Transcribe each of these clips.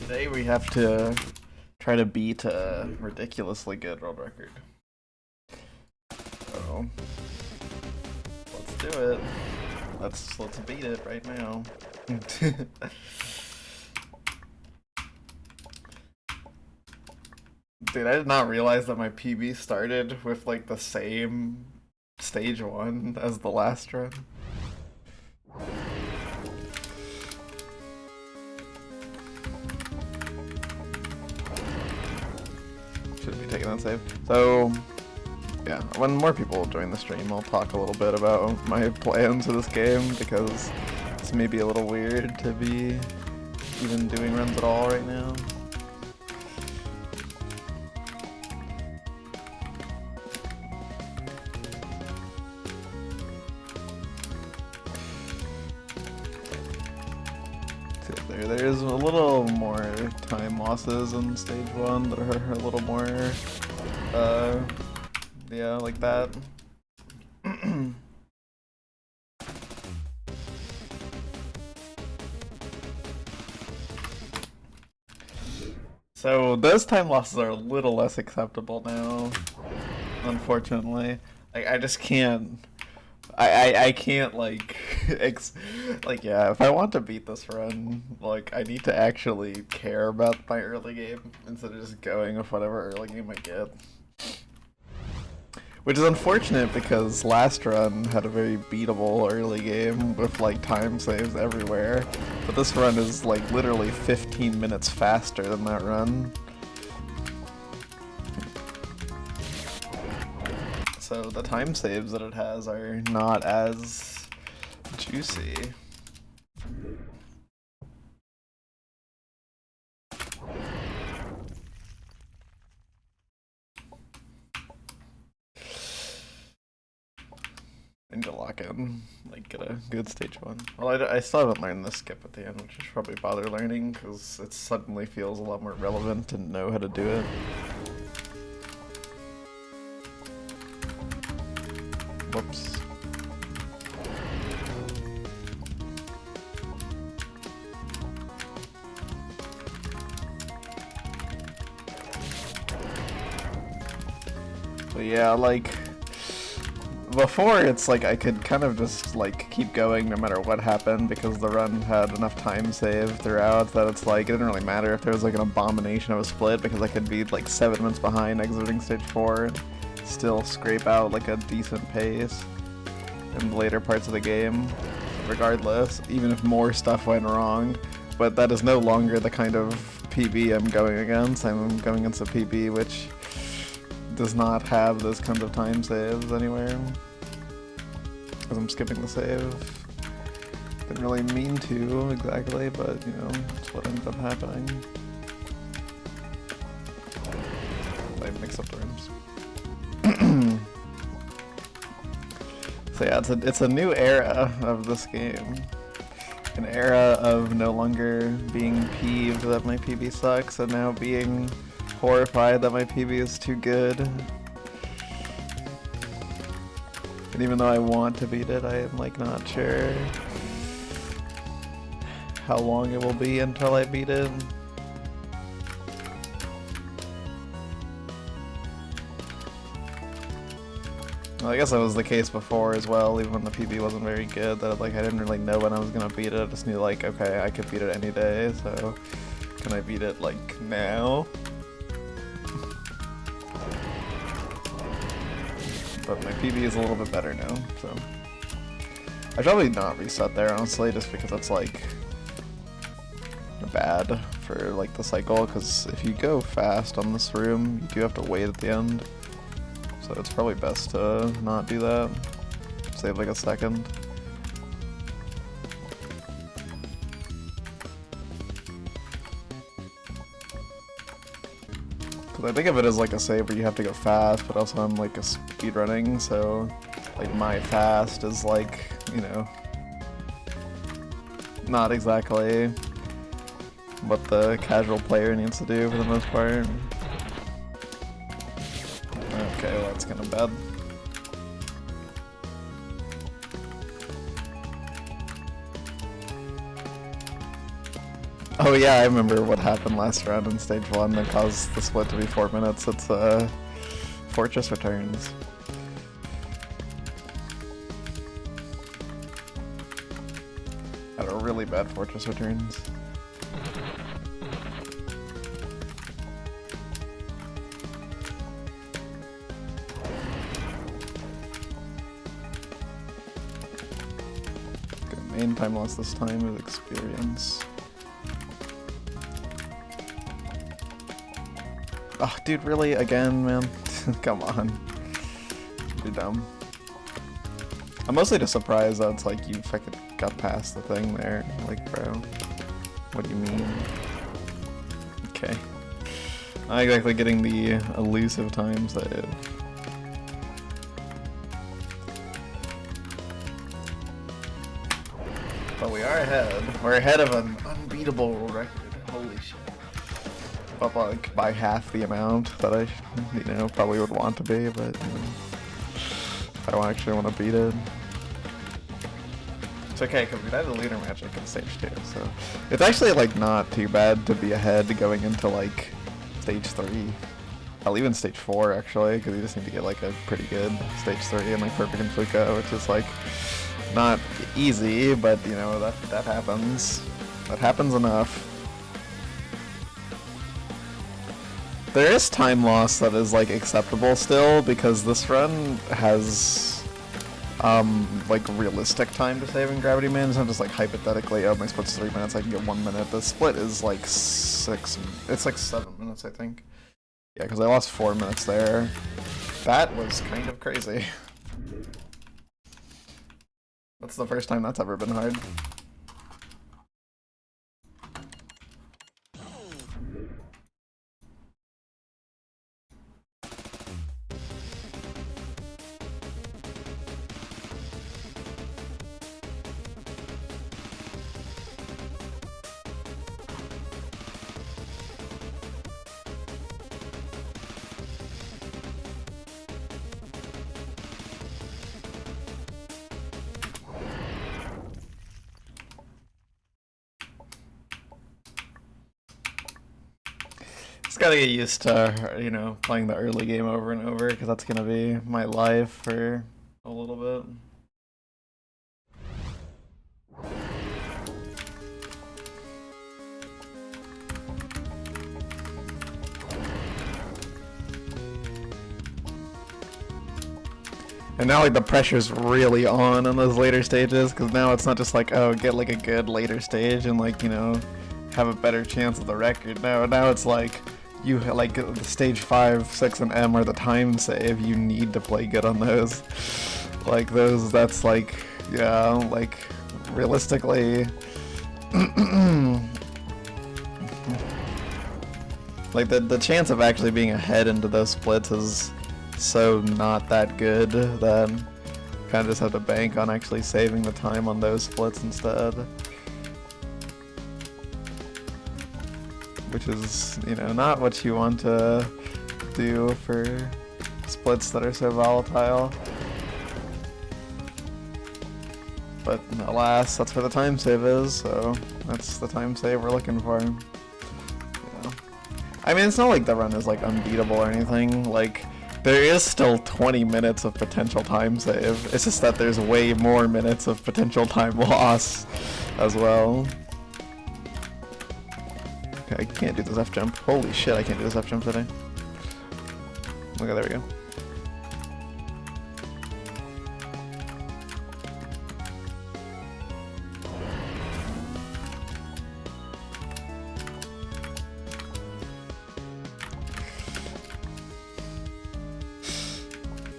Today we have to try to beat a ridiculously good world record. So let's do it. Let's beat it right now. Dude, I did not realize that my PB started with like the same stage 1 as the last run. Should be taking that save. So, yeah, when more people join the stream, I'll talk a little bit about my plans for this game, because it's maybe a little weird to be even doing runs at all right now. There's a little more time losses in stage 1 that are a little more, yeah, like that. So those time losses are a little less acceptable now, unfortunately. I just can't. I can't like yeah, if I want to beat this run, like I need to actually care about my early game instead of just going with whatever early game I get. Which is unfortunate because last run had a very beatable early game with like time saves everywhere, but this run is like literally 15 minutes faster than that run. So the time saves that it has are not as juicy. I need to lock in, like get a good stage 1. Well, I still haven't learned the skip at the end, which I should probably bother learning because it suddenly feels a lot more relevant to know how to do it. Whoops. But yeah, like before it's like I could kind of just like keep going no matter what happened because the run had enough time saved throughout that it's like it didn't really matter if there was like an abomination of a split because I could be like 7 minutes behind exiting stage 4 and still scrape out like a decent pace in the later parts of the game, regardless, even if more stuff went wrong. But that is no longer the kind of PB I'm going against. I'm going against a PB which does not have those kinds of time saves anywhere. Because I'm skipping the save. Didn't really mean to exactly, but you know, it's what ends up happening. I mix up the rooms. So yeah, it's a new era of this game. An era of no longer being peeved that my PB sucks and now being horrified that my PB is too good. And even though I want to beat it, I am like not sure how long it will be until I beat it. Well, I guess that was the case before as well, even when the PB wasn't very good, that like I didn't really know when I was gonna beat it. I just knew like, okay, I could beat it any day, so can I beat it like now? But my PB is a little bit better now, so I'd probably not reset there honestly, just because it's like bad for like the cycle, because if you go fast on this room, you do have to wait at the end. So it's probably best to not do that. Save like a second. Because I think of it as like a save where you have to go fast, but also I'm like a speedrunning, so like my fast is like, you know, not exactly what the casual player needs to do for the most part. Okay, well that's kind of bad. Oh yeah, I remember what happened last round in stage 1 that caused the split to be 4 minutes. It's Fortress Returns. Had a really bad Fortress Returns. Good, main time loss this time is experience. Oh, dude, really? Again, man? Come on. You're dumb. I'm mostly just surprised that it's like you fucking got past the thing there. Like, bro, what do you mean? Okay. Not exactly getting the elusive time save. But we are ahead. We're ahead of an unbeatable record. Holy shit. But like by half the amount that I, probably would want to be, but I don't actually want to beat it. It's okay, because we had a leader match like in stage 2, so it's actually like not too bad to be ahead going into like stage 3. I'll even stage 4 actually, because you just need to get like a pretty good stage 3 and like perfect in Fuka, which is like not easy, but that happens. That happens enough. There is time loss that is like acceptable still, because this run has like realistic time to save in Gravity Man. It's not just like hypothetically, oh, my split's 3 minutes, I can get 1 minute. The split is like 7 minutes, I think. Yeah, because I lost 4 minutes there. That was kind of crazy. That's the first time that's ever been hard. Just gotta get used to, playing the early game over and over, because that's gonna be my life for a little bit. And now like the pressure's really on those later stages, because now it's not just like, oh, get like a good later stage and like, have a better chance of the record. No, now it's like, you like the stage 5, 6, and M are the time save. You need to play good on those. Like those, that's like, yeah, like realistically, like the chance of actually being ahead into those splits is so not that good that you kind of just have to bank on actually saving the time on those splits instead. Which is, not what you want to do for splits that are so volatile. But alas, that's where the time save is, so that's the time save we're looking for. I mean, it's not like the run is like unbeatable or anything. Like, there is still 20 minutes of potential time save. It's just that there's way more minutes of potential time loss as well. Okay, I can't do this F jump. Holy shit, I can't do this F jump today. Okay, there we go.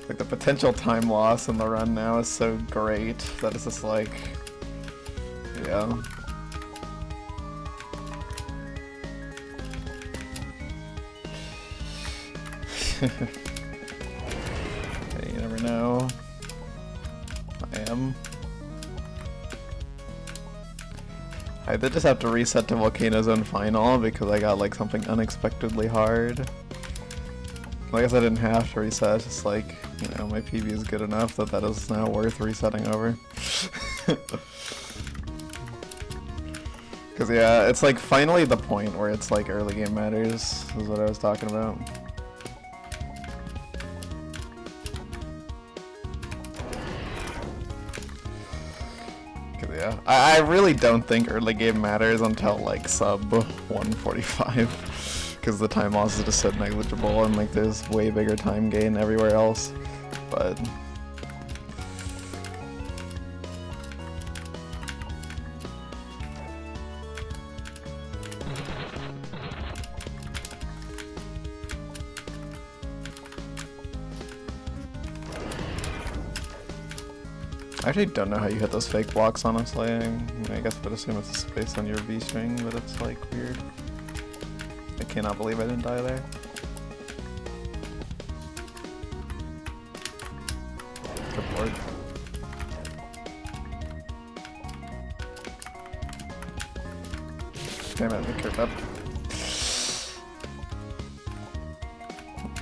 Like the potential time loss in the run now is so great that it's just like, yeah. Okay, you never know. I am. I did just have to reset to Volcano Zone Final because I got like something unexpectedly hard. I guess I didn't have to reset, it's just like, my PB is good enough that that is now worth resetting over. Cause yeah, it's like finally the point where it's like early game matters, is what I was talking about. Cause yeah, I really don't think early game matters until like sub 145. Cause the time loss is just so negligible and like there's way bigger time gain everywhere else. But I actually don't know how you hit those fake blocks, honestly. I guess I would assume it's based on your V-string, but it's like weird. I cannot believe I didn't die there. Good lord. Damn it, I curved up.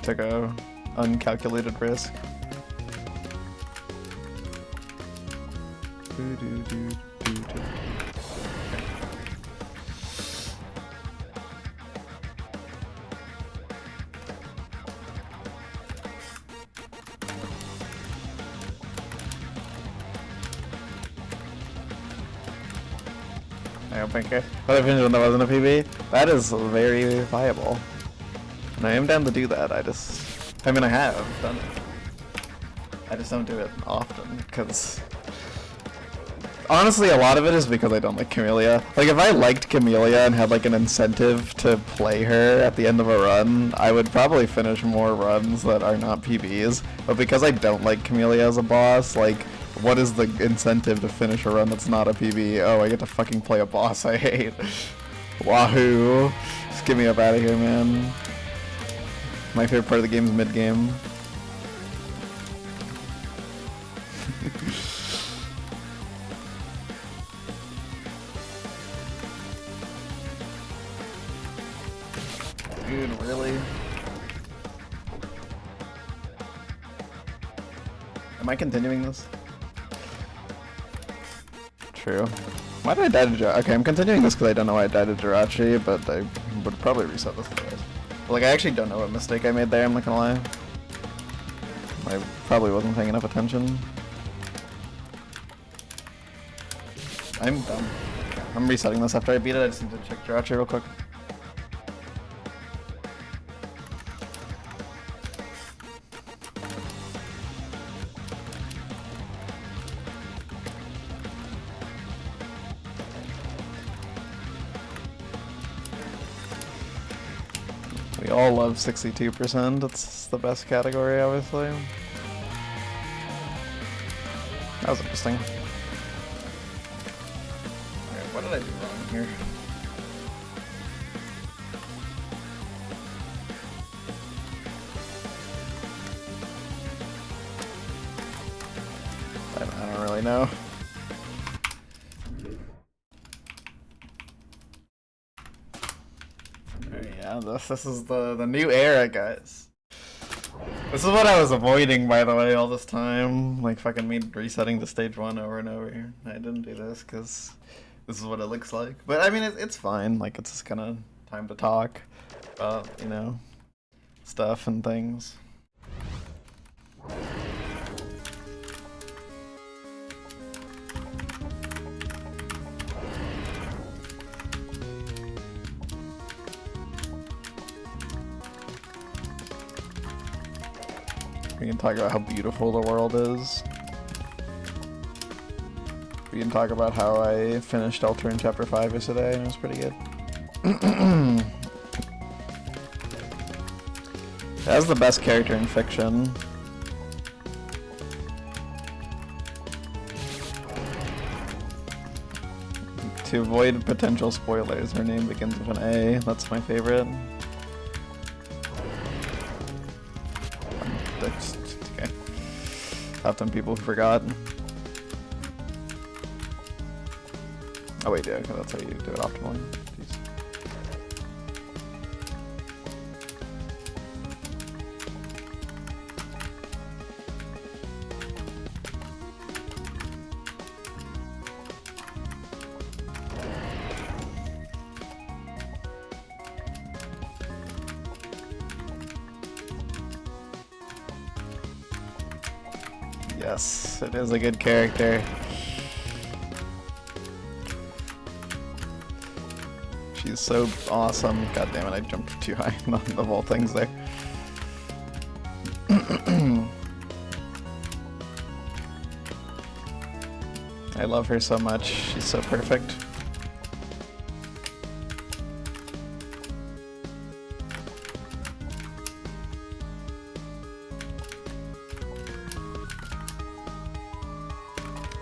Took a uncalculated risk. I don't think what if when there wasn't a PB? That is very viable. And I am down to do that, I mean I have done it. I just don't do it often, because honestly, a lot of it is because I don't like Kamilia. Like, if I liked Kamilia and had, like, an incentive to play her at the end of a run, I would probably finish more runs that are not PBs. But because I don't like Kamilia as a boss, like, what is the incentive to finish a run that's not a PB? Oh, I get to fucking play a boss I hate. Wahoo. Just get me up out of here, man. My favorite part of the game is mid-game. Dude, really? Am I continuing this? True. Why did I die to Jirachi? Okay, I'm continuing this because I don't know why I died to Jirachi, but I would probably reset this otherwise. Like, I actually don't know what mistake I made there, I'm not gonna lie. I probably wasn't paying enough attention. I'm dumb. I'm resetting this after I beat it, I just need to check Jirachi real quick. We all love 62%, it's the best category, obviously. That was interesting. Okay, what did I do wrong here? I don't really know. Yeah, this is the new era, guys. This is what I was avoiding, by the way, all this time. Like, fucking me resetting the stage 1 over and over. I didn't do this, because this is what it looks like. But, I mean, it's fine. Like, it's just kind of time to talk about, you know, stuff and things. We can talk about how beautiful the world is. We can talk about how I finished Alter in Chapter 5 yesterday and it was pretty good. That's the best character in fiction. To avoid potential spoilers, her name begins with an A. That's my favorite. Okay. Often people forgot. Oh wait, yeah, okay, that's how you do it optimally. Jeez. Yes, it is a good character. She's so awesome. God damn it, I jumped too high on the whole things there. I love her so much. She's so perfect.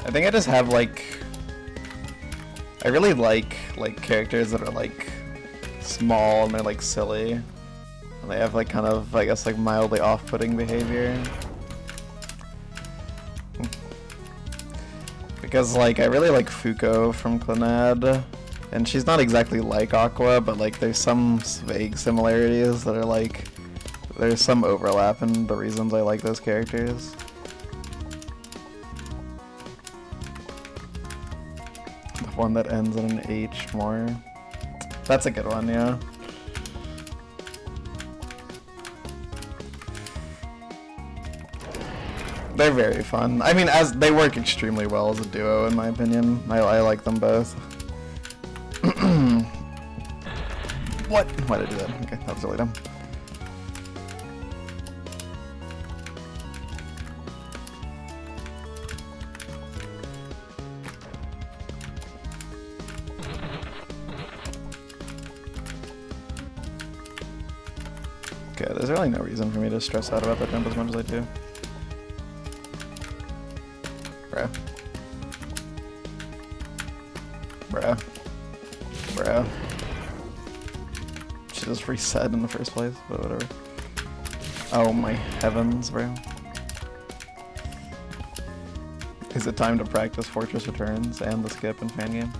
I think I just have like, I really like characters that are like small and they're like silly. And they have like kind of, I guess, like mildly off-putting behavior. Because like, I really like Fuko from Clannad. And she's not exactly like Aqua, but like there's some vague similarities that are like, there's some overlap in the reasons I like those characters. One that ends in an H more. That's a good one, yeah. They're very fun. I mean, as they work extremely well as a duo, in my opinion. I like them both. What? Why did I do that? Okay, that was really dumb. Okay, there's really no reason for me to stress out about that jump as much as I do. Bruh. Bruh. Bruh. Should just reset in the first place, but whatever. Oh my heavens, bro. Is it time to practice Fortress Returns and the skip and fan game?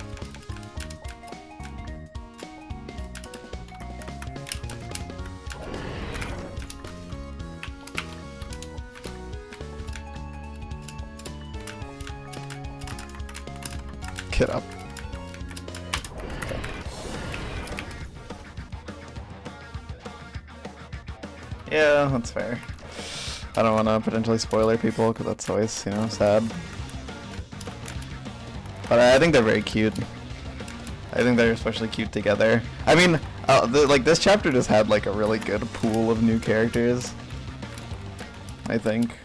Get up. Okay. Yeah, that's fair. I don't want to potentially spoiler people because that's always, you know, sad. But I think they're very cute. I think they're especially cute together. I mean, like this chapter just had like a really good pool of new characters. I think.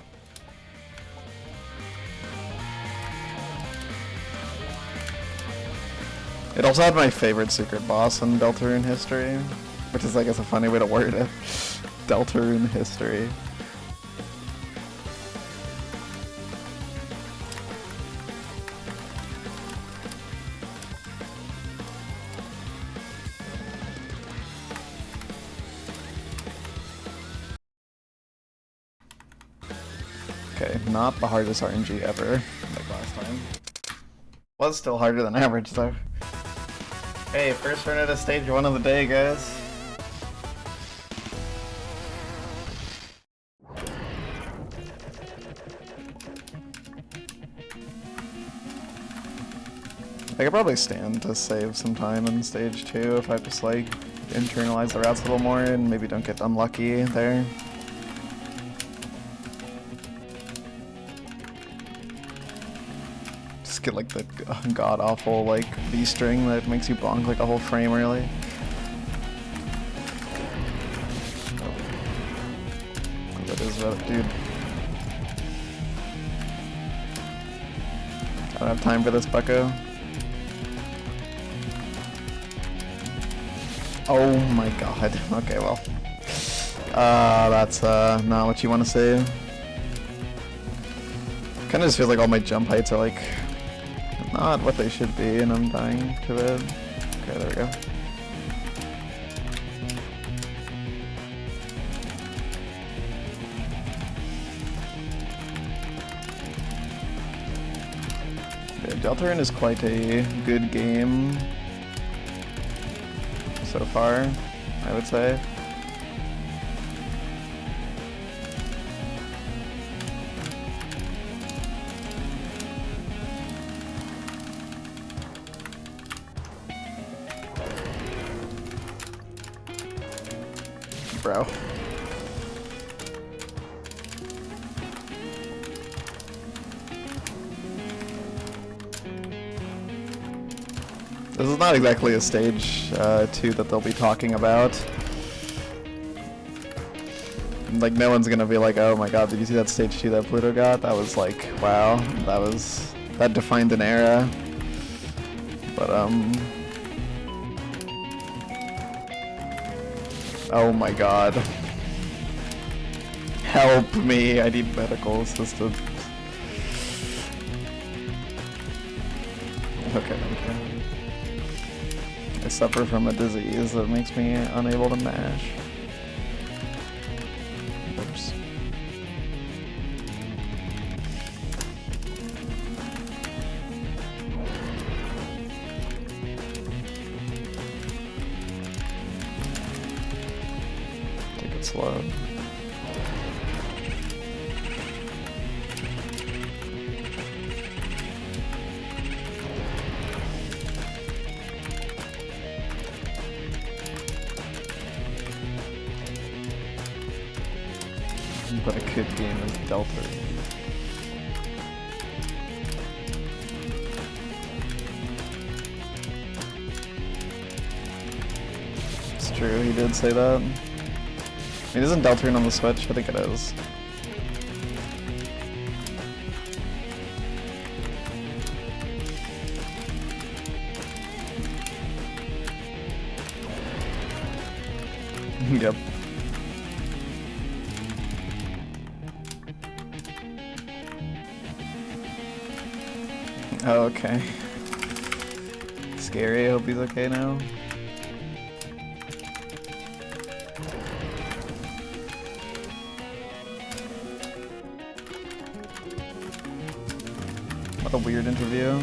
It also had my favorite secret boss in Deltarune history, which is, I guess, a funny way to word it. Deltarune history. Okay, not the hardest RNG ever, like last time. Was still harder than average, though. Hey, first run at a stage 1 of the day, guys. I could probably stand to save some time in stage 2 if I just like internalize the routes a little more and maybe don't get unlucky there. Just get like the god-awful like V-string that makes you bonk like a whole frame early. Oh. That is that, dude. I don't have time for this, bucko. Oh my god. Okay, well. That's not what you want to see. Kinda just feels like all my jump heights are like not what they should be, and I'm dying to it. Okay, there we go. Yeah, Deltarune is quite a good game so far, I would say. Bro. This is not exactly a stage 2 that they'll be talking about. Like, no one's gonna be like, oh my god, did you see that stage 2 that Pluto got? That was like, wow, that defined an era. But, oh my god. Help me, I need medical assistance. Okay. I suffer from a disease that makes me unable to mash. Oops. Take it slow. But a good game is Delta. It's true, he did say that. I mean, isn't Deltarune on the Switch? I think it is. Yep. Oh, okay. Scary, I hope he's okay now. What a weird interview.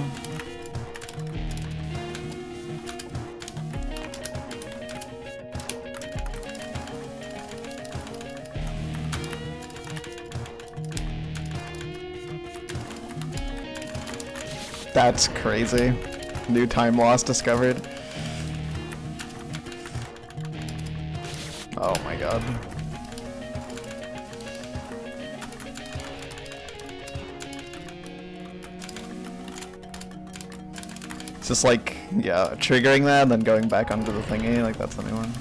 That's crazy. New time loss discovered. Oh my god. It's just like, yeah, triggering that and then going back onto the thingy, like that's the new one.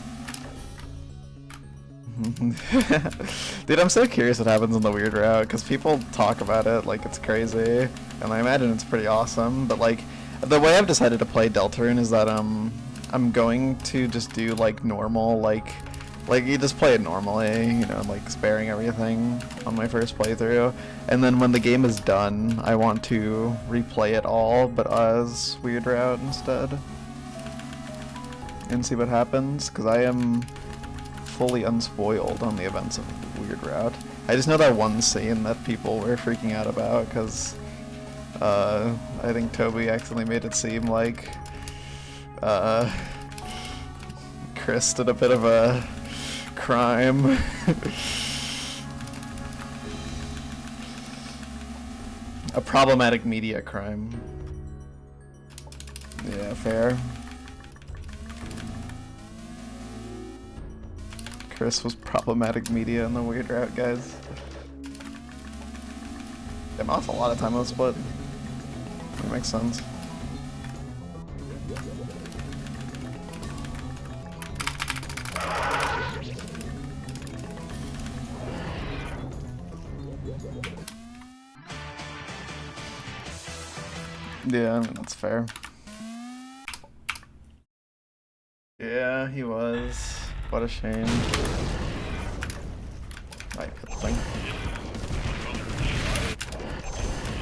Dude, I'm so curious what happens in the weird route, because people talk about it like it's crazy, and I imagine it's pretty awesome, but like, the way I've decided to play Deltarune is that I'm going to just do like normal, like you just play it normally, you know, like sparing everything on my first playthrough, and then when the game is done, I want to replay it all, but as weird route instead, and see what happens, because I am fully unspoiled on the events of Weird Route. I just know that one scene that people were freaking out about because I think Toby accidentally made it seem like Chris did a bit of a crime. A problematic media crime. Yeah, fair. Chris was problematic media in the Weird Route, guys. Damn, that's a lot of time on the split. That makes sense. Yeah, I mean, that's fair. Yeah, he was. What a shame. Right, good thing.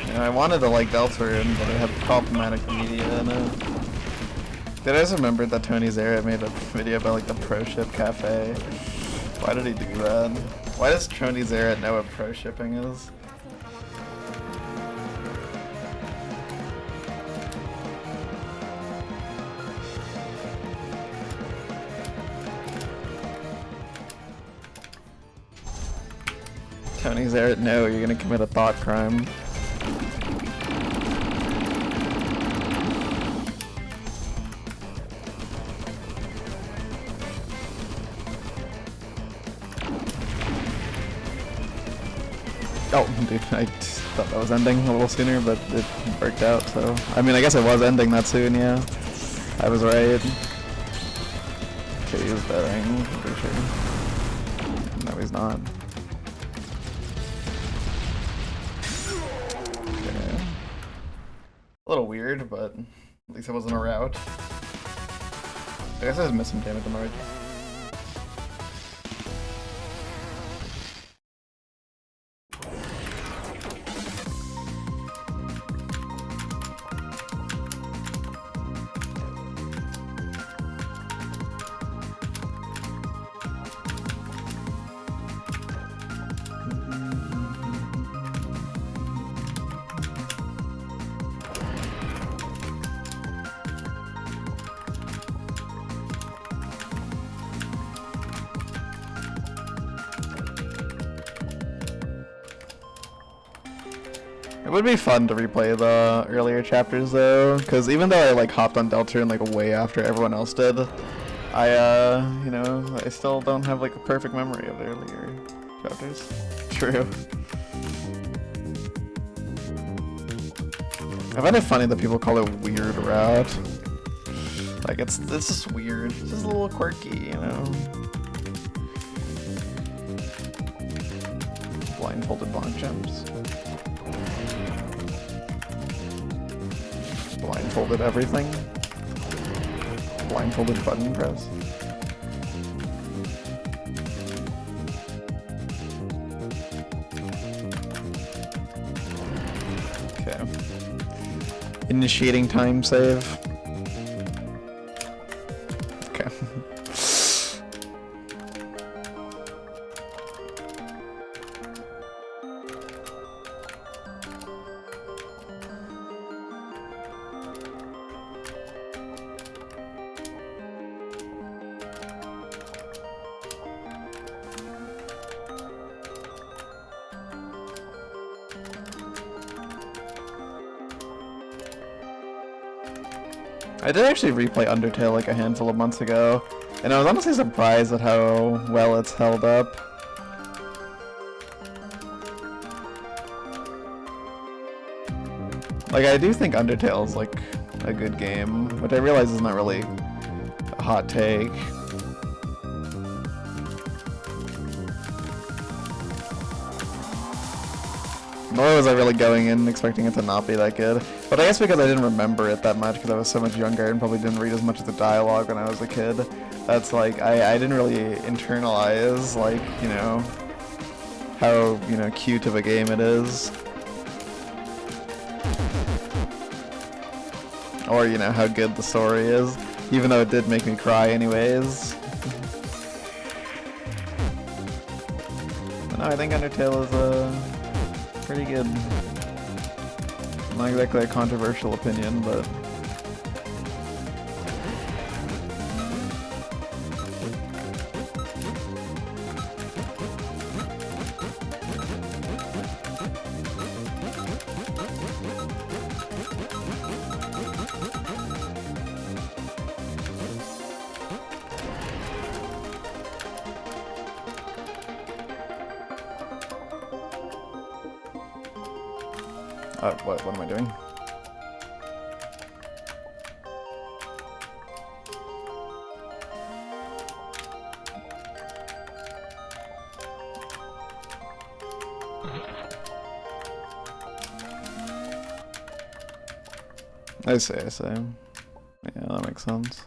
Yeah, I wanted to like Deltarune, but it had problematic media in it. Did I just remember that Tony Zara made a video about like the Pro Ship Cafe? Why did he do that? Why does Tony Zara know what pro shipping is? Tony's there. No, you're gonna commit a thought crime. Oh, dude, I thought that was ending a little sooner, but it worked out, so... I mean, I guess it was ending that soon, yeah. I was right. Okay, he was betting, I'm pretty sure. No, he's not. Okay. A little weird, but at least it wasn't a route. I guess I just missed some damage on the right. It would be fun to replay the earlier chapters though, because even though I like hopped on Deltarune like way after everyone else did, I you know, I still don't have like a perfect memory of the earlier chapters. True. I find it funny that people call it weird route. Like it's just weird. It's just a little quirky, you know. Blindfolded bonk jumps. Blindfolded everything. Blindfolded button press. Okay. Initiating time save. Okay. I did actually replay Undertale like a handful of months ago, and I was honestly surprised at how well it's held up. Like, I do think Undertale is like a good game, which I realize is not really a hot take. Nor was I really going in expecting it to not be that good. But I guess because I didn't remember it that much because I was so much younger and probably didn't read as much of the dialogue when I was a kid. That's like, I didn't really internalize, like, you know, how, you know, cute of a game it is. Or, you know, how good the story is. Even though it did make me cry anyways. But no, I think Undertale is, pretty good. Not exactly a controversial opinion, but... what am I doing? I see. Yeah, that makes sense.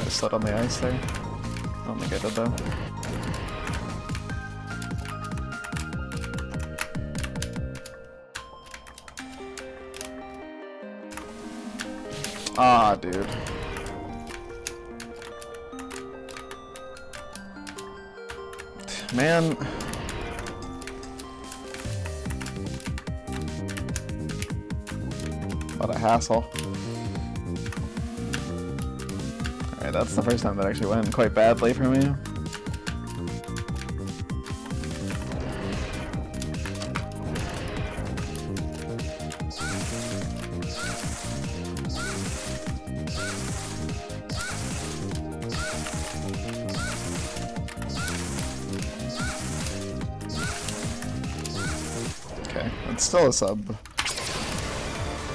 Slid on the ice there. I don't think I did though. Ah, dude. Man. What a hassle. That's the first time that actually went quite badly for me. It's still a sub.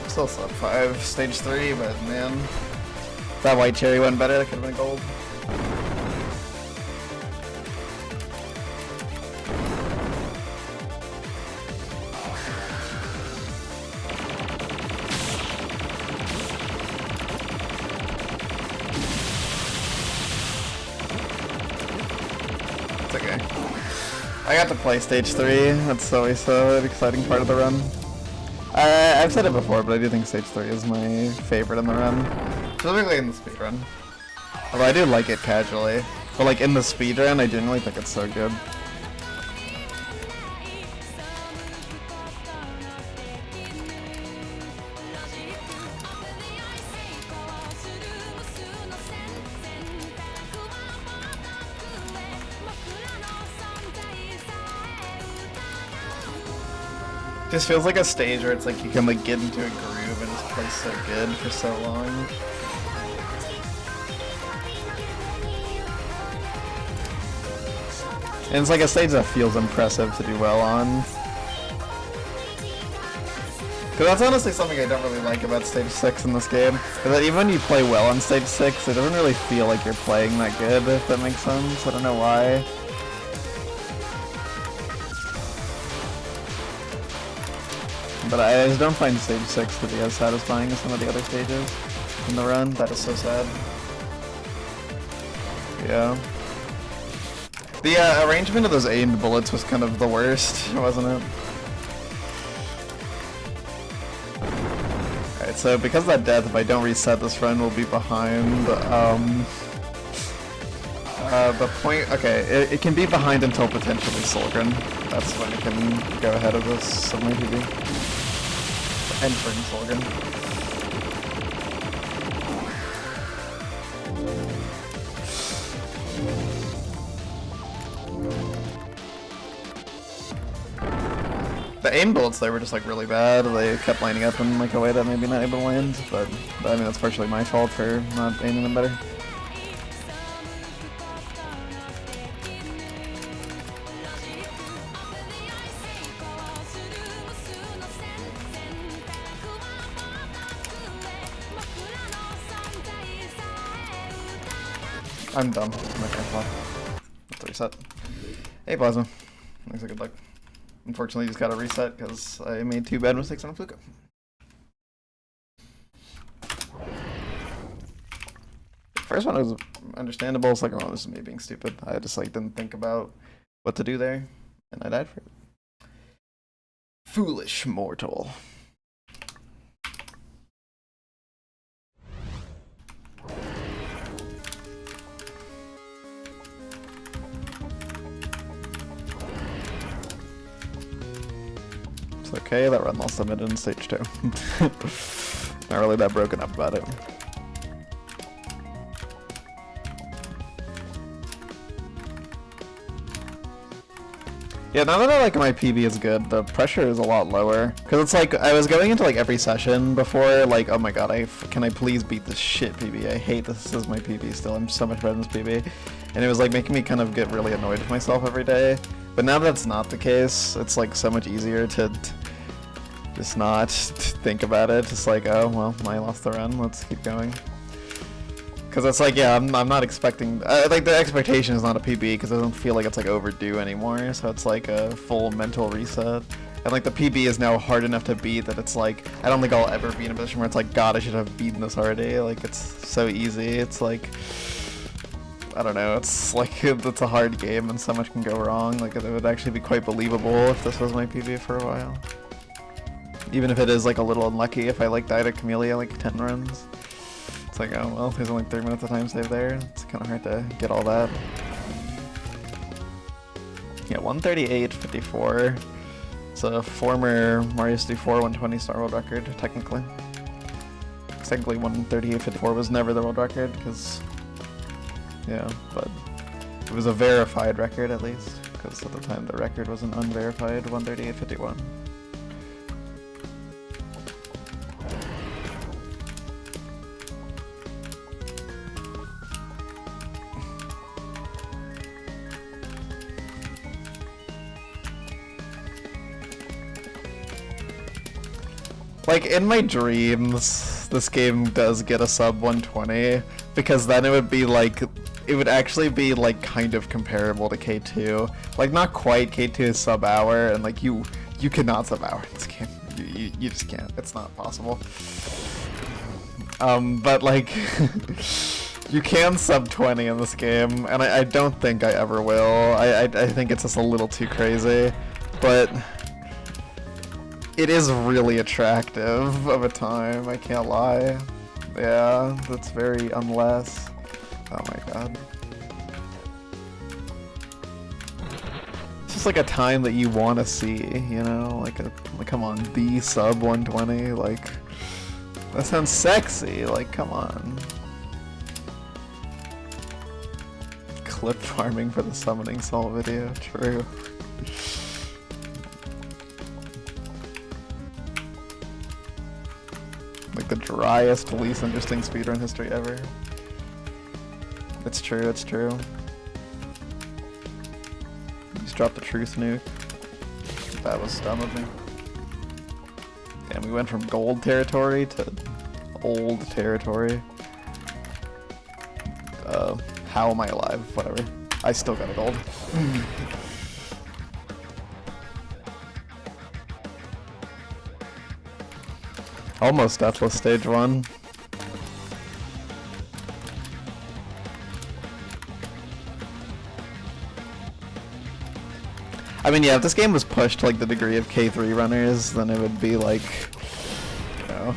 Still sub 5, stage 3, but man. If that white cherry went better, that could have been gold. It's okay. I got to play stage 3. That's always an exciting part of the run. I've said it before, but I do think stage 3 is my favorite in the run. Specifically in the speedrun. Although I do like it casually. But like in the speedrun, I genuinely think it's so good. Just feels like a stage where it's like you can like get into a groove and just play so good for so long. And it's like a stage that feels impressive to do well on. Cause that's honestly something I don't really like about stage 6 in this game. Is that even when you play well on stage 6, it doesn't really feel like you're playing that good, if that makes sense. I don't know why. But I just don't find stage 6 to be as satisfying as some of the other stages in the run. That is so sad. Yeah. The arrangement of those aimed bullets was kind of the worst, wasn't it? Alright, so because of that death, if I don't reset this run, we'll be behind. The point... Okay, it can be behind until potentially Solgren. That's when it can go ahead of us, somewhere PB. And friggin' Solgren. The aim bullets there were just like really bad. They kept lining up in like a way that maybe not able to land, but I mean that's partially my fault for not aiming them better. I'm done. I'm not gonna play. Let's reset. Hey Plasma. Thanks for good luck. Unfortunately, just gotta reset because I made 2 bad mistakes on a Fluka. First one was understandable. Second one was me being stupid. I just like didn't think about what to do there, and I died for it. Foolish mortal. It's okay, that run lost the mid in stage 2. Not really that broken up about it. Yeah, now that I like my PB is good, the pressure is a lot lower. Cause it's like, I was going into like every session before, like, oh my god, can I please beat this shit PB? I hate this as my PB still, I'm so much better than this PB. And it was like making me kind of get really annoyed with myself every day. But now that's not the case, it's like so much easier to just not think about it. Just like, oh, well, I lost the run, let's keep going. Because it's like, yeah, I'm not expecting, like the expectation is not a PB because I don't feel like it's like overdue anymore. So it's like a full mental reset. And like the PB is now hard enough to beat that it's like, I don't think I'll ever be in a position where it's like, god, I should have beaten this already. Like it's so easy. It's like, I don't know, it's like, it's a hard game and so much can go wrong. Like it would actually be quite believable if this was my PB for a while. Even if it is like a little unlucky if I like died at Kamilia like 10 runs. It's like, oh well, there's only 3 minutes of time save there. It's kind of hard to get all that. Yeah, 138.54. It's a former Mario 64 120 star world record, technically. Technically 138.54 was never the world record, because, yeah, but it was a verified record at least, because at the time the record was an unverified 138.51. Like, in my dreams, this game does get a sub 120, because then it would be like, it would actually be like kind of comparable to K2. Like, not quite, K2 is sub hour, and like you cannot sub hour in this game. You just can't. It's not possible. But like, you can sub 20 in this game, and I don't think I ever will. I think it's just a little too crazy, but it is really attractive of a time, I can't lie. Yeah, that's very unless. Oh my god. It's just like a time that you want to see, you know? Like, come on, the sub 120, like, that sounds sexy, like, come on. Clip farming for the summoning soul video, true. Like the driest, least interesting speedrun history ever. It's true, it's true. Just dropped the truth nuke. That was dumb of me. Damn, we went from gold territory to old territory. How am I alive? Whatever. I still got a gold. Almost deathless stage 1. I mean, yeah, if this game was pushed to like the degree of K3 runners, then it would be like, you know,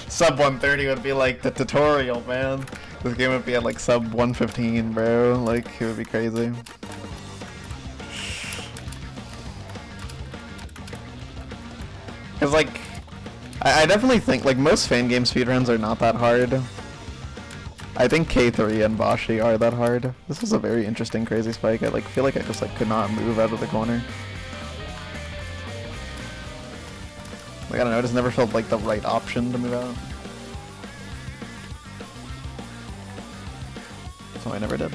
sub 130 would be like the tutorial, man. This game would be at like sub 115, bro. Like, it would be crazy. Cause like, I definitely think, like, most fan game speedruns are not that hard. I think K3 and Bashi are that hard. This was a very interesting crazy spike. I like feel like I just like could not move out of the corner. Like, I don't know, it just never felt like the right option to move out. So I never did.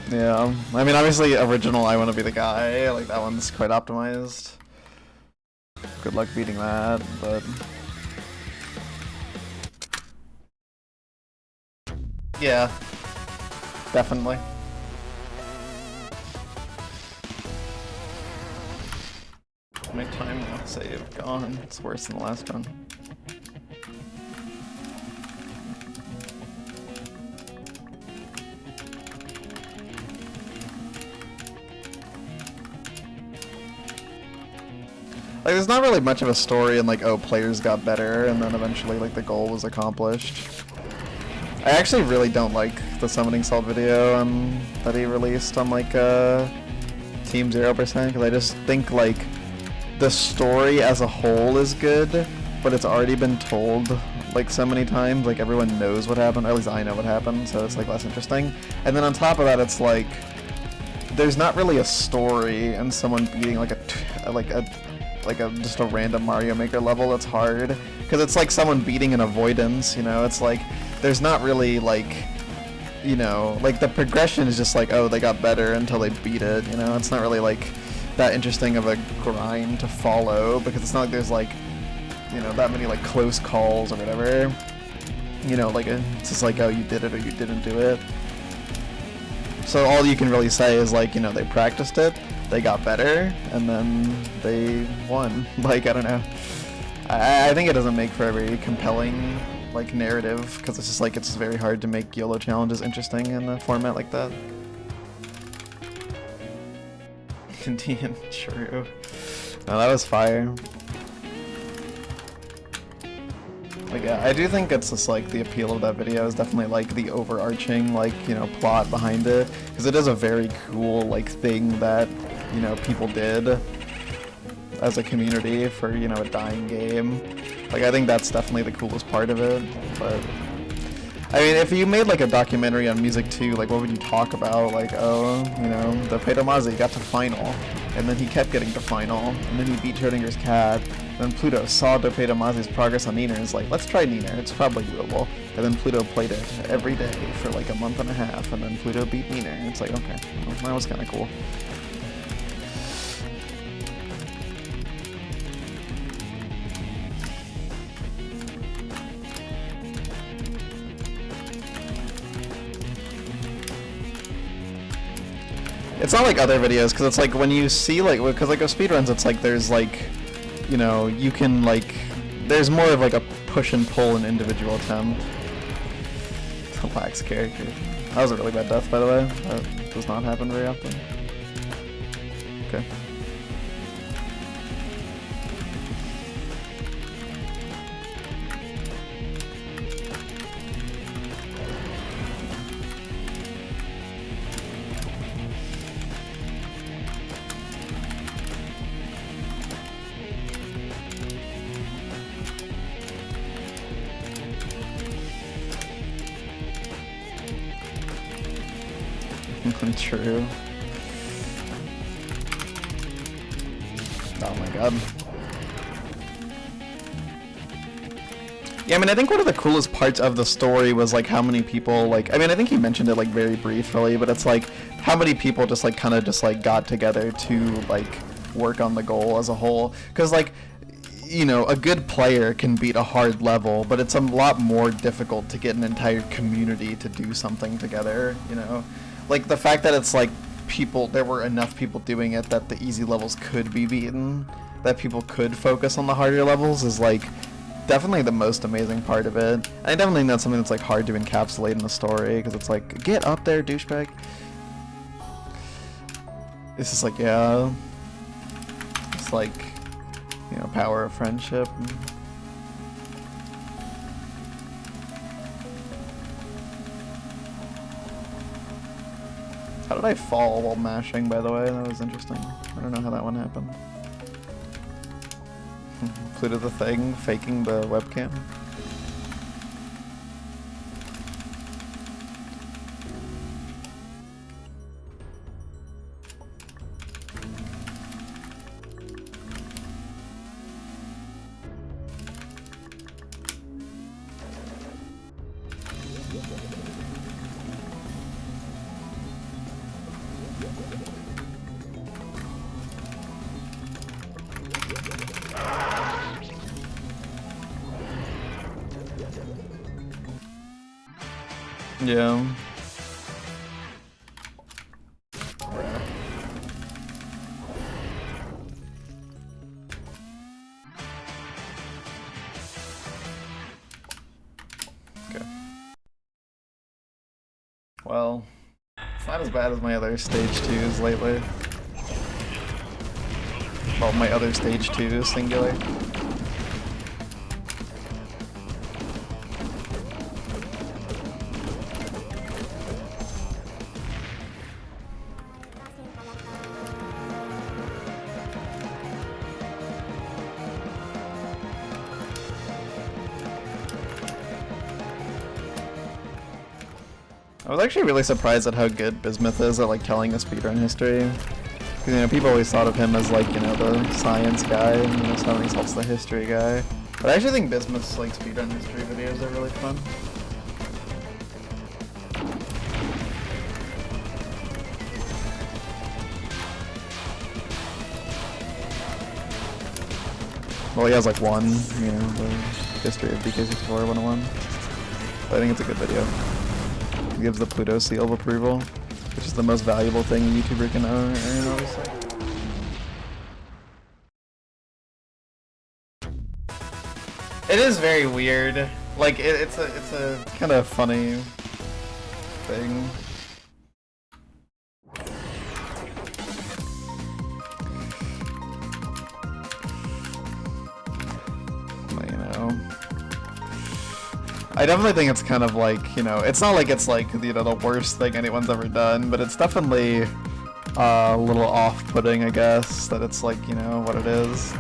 Yeah, I mean, obviously, original I Want to Be the Guy, like, that one's quite optimized. Good luck beating that, but... yeah, definitely. My time not saved, gone. It's worse than the last run. Like, there's not really much of a story in, like, oh, players got better, and then eventually, like, the goal was accomplished. I actually really don't like the Summoning Salt video that he released on, like, Team 0%, because I just think, like, the story as a whole is good, but it's already been told, like, so many times, like, everyone knows what happened, or at least I know what happened, so it's, like, less interesting. And then on top of that, it's, like, there's not really a story, and someone beating, like, just a random Mario Maker level that's hard, because it's like someone beating an avoidance, you know, it's like, there's not really, like, you know, like, the progression is just like, oh, they got better until they beat it, you know, it's not really, like, that interesting of a grind to follow, because it's not like there's, like, you know, that many, like, close calls or whatever, you know, like, it's just like, oh, you did it or you didn't do it. So all you can really say is, like, you know, they practiced it, they got better, and then they won. Like, I don't know. I think it doesn't make for a very compelling, like, narrative, because it's just, like, it's very hard to make YOLO challenges interesting in a format like that. Indian, true. No, that was fire. Like, yeah, I do think it's just, like, the appeal of that video is definitely, like, the overarching, like, you know, plot behind it. Because it is a very cool, like, thing that, you know, people did as a community for, you know, a dying game. Like, I think that's definitely the coolest part of it, but... I mean, if you made, like, a documentary on music too, like, what would you talk about? Like, oh, you know, the Pedomazi got to final, and then he kept getting to final, and then he beat Schrodinger's cat, Then Pluto saw Dopey progress on Nina and is like, let's try Nina, it's probably doable. And then Pluto played it every day for like a month and a half, and then Pluto beat Nina, and it's like, okay, well, that was kind of cool. It's not like other videos, because it's like when you see like, because like with speedruns, it's like there's like, you know, you can like, there's more of like a push and pull an individual attempt. Lax character. That was a really bad death, by the way. That does not happen very often. Okay. True. Oh my god. Yeah, I mean, I think one of the coolest parts of the story was like how many people, like, I mean, I think he mentioned it like very briefly, but it's like how many people just like kind of just like got together to like work on the goal as a whole. Because like, you know, a good player can beat a hard level, but it's a lot more difficult to get an entire community to do something together, you know? Like the fact that it's like there were enough people doing it that the easy levels could be beaten, that people could focus on the harder levels is like definitely the most amazing part of it. And I definitely think that's something that's like hard to encapsulate in the story, because it's like, get up there, douchebag. It's just like, yeah, it's like, you know, power of friendship. How did I fall while mashing, by the way? That was interesting. I don't know how that one happened. Pluto the thing, faking the webcam. Yeah. Okay. Well, it's not as bad as my other stage 2s lately. Well, my other stage 2 singular. I was actually really surprised at how good Bismuth is at like telling a speedrun history. Because, you know, people always thought of him as like, you know, the science guy, and you know, somebody else the history guy. But I actually think Bismuth's like speedrun history videos are really fun. Well, he has like one, you know, the history of DK64 101. But I think it's a good video. It gives the Pluto seal of approval, which is the most valuable thing a YouTuber can earn, obviously. It is very weird. Like it's a kind of funny thing. But, you know, I definitely think it's kind of like, you know, it's not like it's like, you know, the worst thing anyone's ever done, but it's definitely a little off-putting, I guess, that it's like, you know, what it is.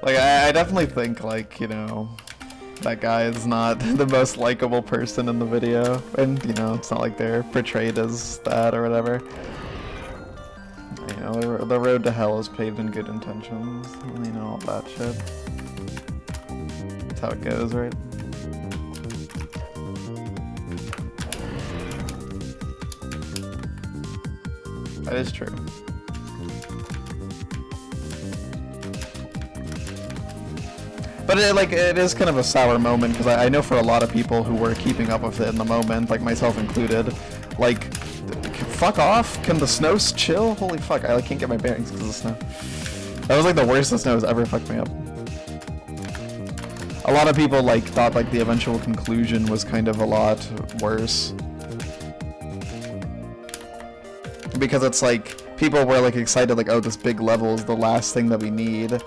Like, I definitely think, like, you know, that guy is not the most likable person in the video, and you know, it's not like they're portrayed as that or whatever. You know, the road to hell is paved in good intentions, you know, all that shit. That's how it goes, right? That is true. But it is kind of a sour moment, because I know for a lot of people who were keeping up with it in the moment, like myself included, like, fuck off, can the snow chill? Holy fuck, I can't get my bearings because of the snow. That was like the worst the snow has ever fucked me up. A lot of people like thought like the eventual conclusion was kind of a lot worse. Because it's like, people were like excited like, oh, this big level is the last thing that we need.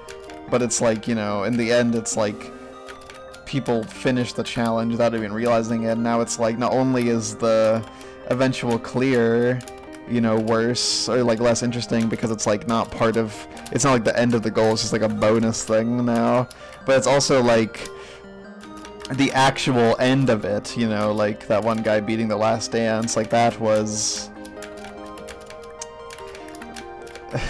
But it's like, you know, in the end, it's like people finished the challenge without even realizing it. Now it's like, not only is the eventual clear, you know, worse or like less interesting because it's like not part of, it's not like the end of the goal, it's just like a bonus thing now. But it's also like the actual end of it, you know, like that one guy beating the last dance, like that was...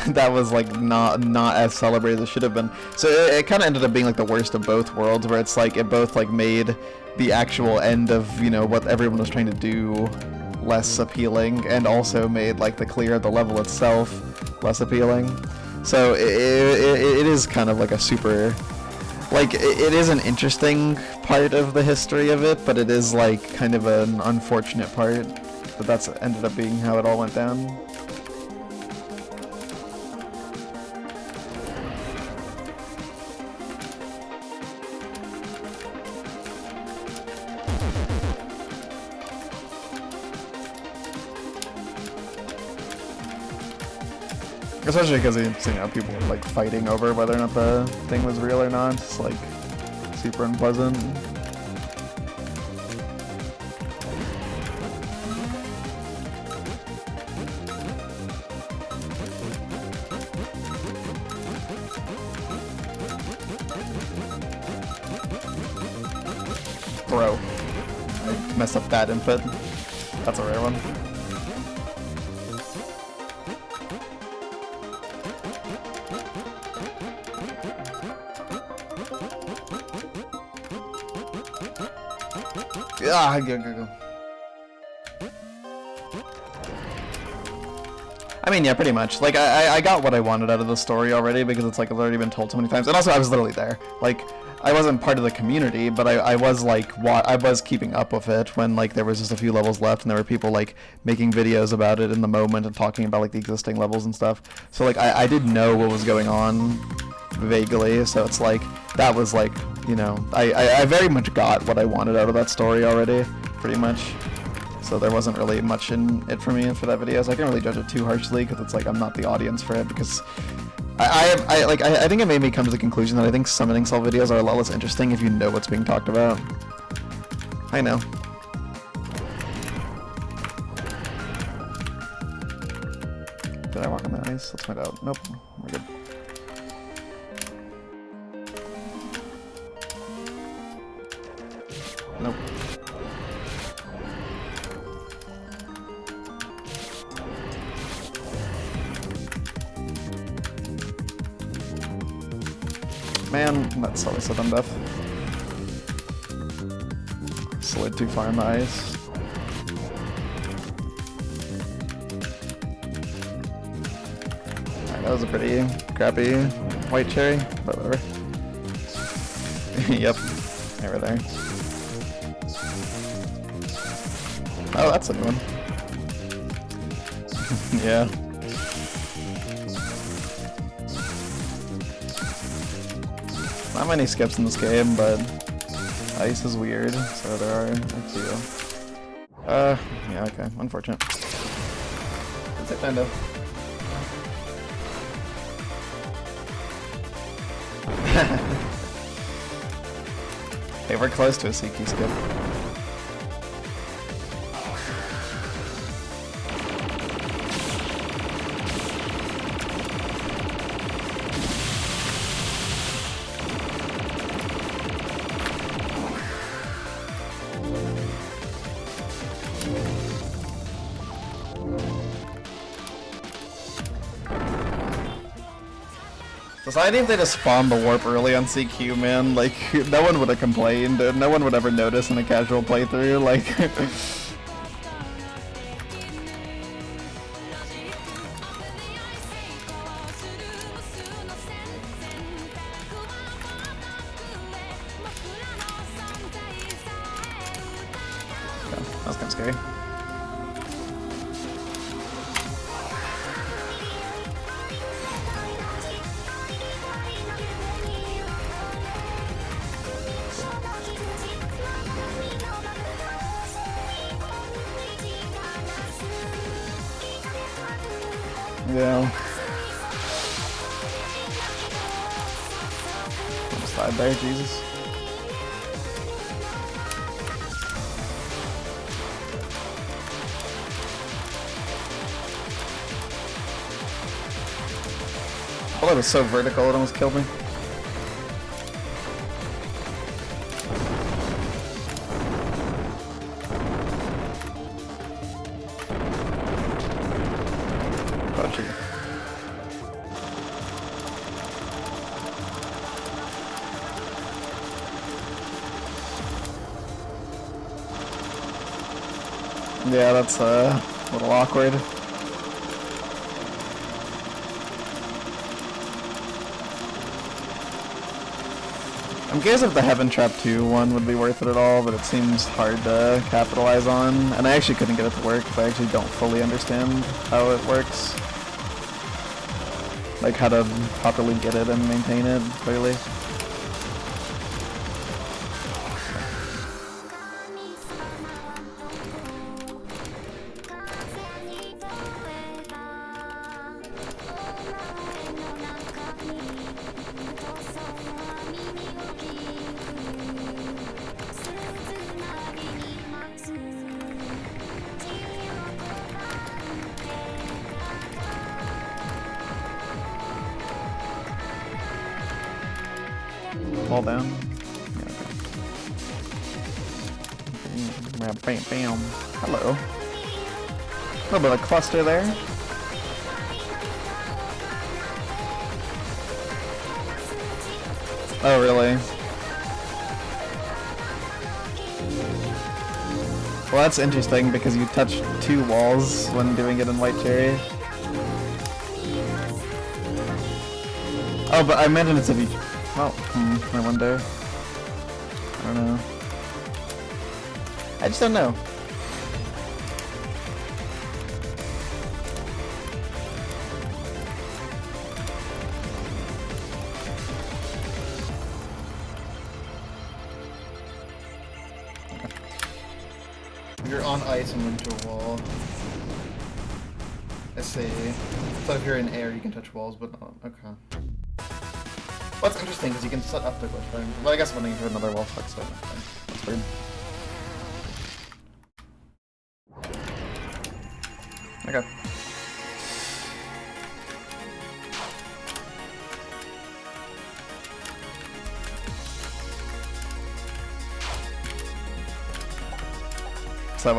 that was like not as celebrated as it should have been. So it kind of ended up being like the worst of both worlds, where it's like it both like made the actual end of, you know, what everyone was trying to do less appealing, and also made like the clear of the level itself less appealing. So it is kind of like a super, like it is an interesting part of the history of it, but it is like kind of an unfortunate part that that's ended up being how it all went down. Especially because you know, people were like fighting over whether or not the thing was real or not. It's like super unpleasant. Bro, I messed up that input. That's a rare one. Ah, go. I mean, yeah, pretty much. Like, I got what I wanted out of the story already, because it's like it's already been told so many times. And also, I was literally there. Like, I wasn't part of the community, but I was like, I was keeping up with it when like there was just a few levels left, and there were people like making videos about it in the moment and talking about like the existing levels and stuff. So like, I did know what was going on vaguely. So it's like, that was like, you know, I very much got what I wanted out of that story already, pretty much. So there wasn't really much in it for me for that video, so I can't really judge it too harshly, because it's like I'm not the audience for it, because I think it made me come to the conclusion that I think summoning cell videos are a lot less interesting if you know what's being talked about. I know. Did I walk on the ice? Let's find out. Nope, we're good. Nope. Man, that's always so dumb death. Slid too far in the ice. Alright, that was a pretty crappy white cherry, but whatever. Yep, they were there. Oh, that's a new one. Yeah. Not many skips in this game, but ice is weird, so there are a few. Yeah, okay, unfortunate. That's it, Nando. Hey, we're close to a CQ skip. Besides, if they just spawned the warp early on CQ, man, like, no one would have complained, and no one would ever notice in a casual playthrough, like... That was kind of scary. Yeah. Slide there, Jesus. Oh, it was so vertical, it almost killed me. Got you. Yeah, that's a little awkward. I'm curious if the Heaven Trap 2 one would be worth it at all, but it seems hard to capitalize on. And I actually couldn't get it to work because I actually don't fully understand how it works. Like how to properly get it and maintain it, clearly. Fall down. Yeah, okay. Bam, bam. Hello. A little bit of cluster there. Oh, really? Well, that's interesting because you touch 2 walls when doing it in White Cherry. Oh, but I imagine it's if you... Oh, I wonder. I don't know. I just don't know. You're on ice and into a wall. I see. So if you're in air, you can touch walls, but not. Okay. Well, that's interesting because you can set up the glitch frame. Well, I guess when you do another wall flex, so that's weird. Okay. So,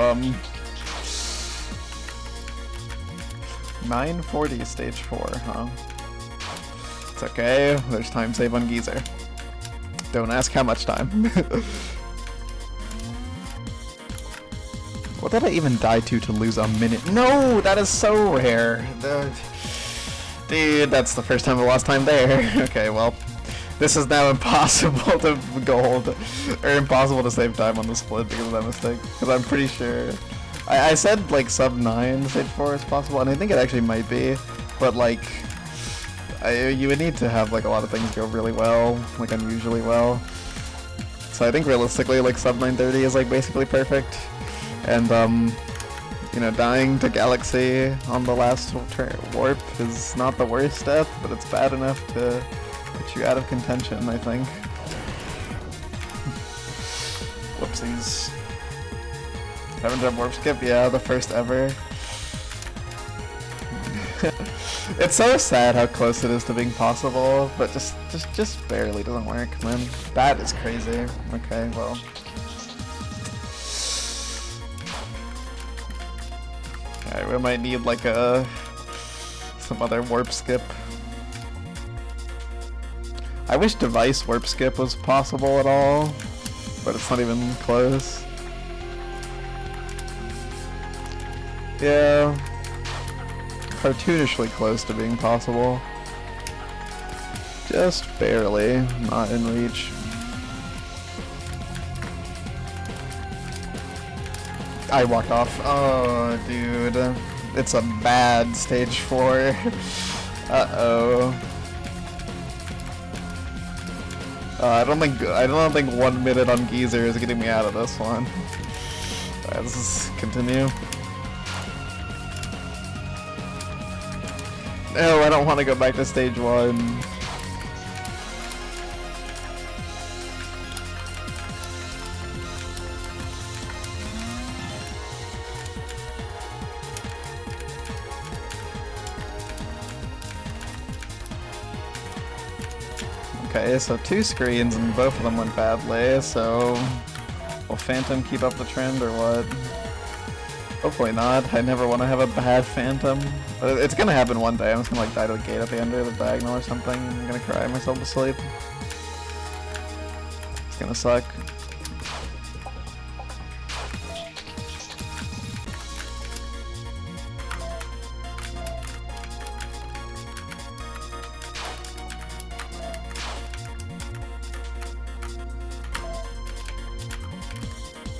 940 stage 4, huh? It's okay, there's time save on Geezer. Don't ask how much time. What did I even die to lose a minute? No, that is so rare. Dude, that's the first time I lost time there. Okay, well, this is now impossible to gold, or impossible to save time on the split because of that mistake. Because I'm pretty sure, I said like sub 9 stage 4 is possible, and I think it actually might be, but like, you would need to have like a lot of things go really well, like unusually well. So I think realistically like sub 930 is like basically perfect. And you know, dying to Galaxy on the last warp is not the worst death, but it's bad enough to put you out of contention, I think. Whoopsies. Haven't done warp skip? Yeah, the first ever. It's so sad how close it is to being possible, but just barely doesn't work, man. That is crazy. Okay, well. Alright, we might need like some other warp skip. I wish device warp skip was possible at all, but it's not even close. Yeah, cartoonishly close to being possible. Just barely, not in reach. I walked off. Oh, dude. It's a bad stage 4. Uh-oh. I don't think 1 minute on Geezer is getting me out of this one. Alright, let's just continue. No, I don't want to go back to stage 1. Okay, so 2 screens and both of them went badly, so will Phantom keep up the trend or what? Hopefully not. I never want to have a bad Phantom. But it's gonna happen one day. I'm just gonna like die to the gate at the end of the diagonal or something. I'm gonna cry myself to sleep. It's gonna suck.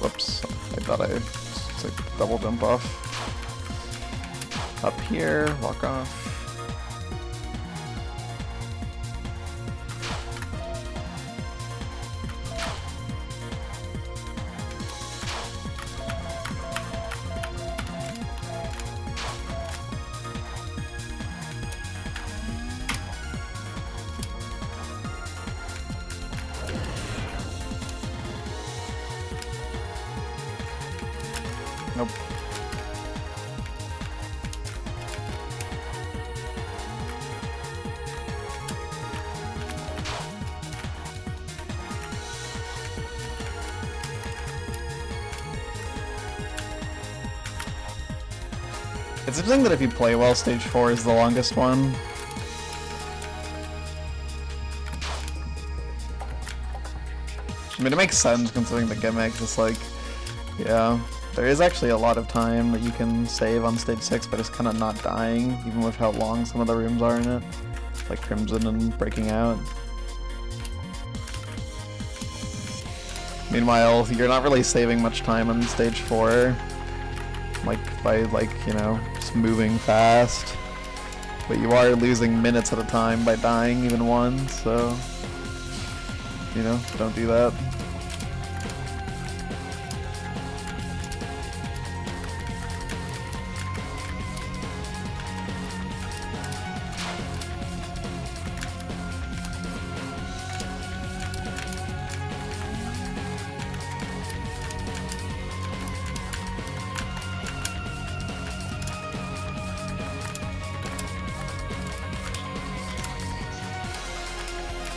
Whoops, I thought I took double jump off. Up here, walk off. Nope. It's interesting that if you play well, stage 4 is the longest one. I mean, it makes sense considering the gimmick, just like, yeah. There is actually a lot of time that you can save on stage 6 by just kind of not dying, even with how long some of the rooms are in it. Like Crimson and Breaking Out. Meanwhile, you're not really saving much time on stage 4. Like, by, like, you know, just moving fast. But you are losing minutes at a time by dying even once, so... You know, don't do that.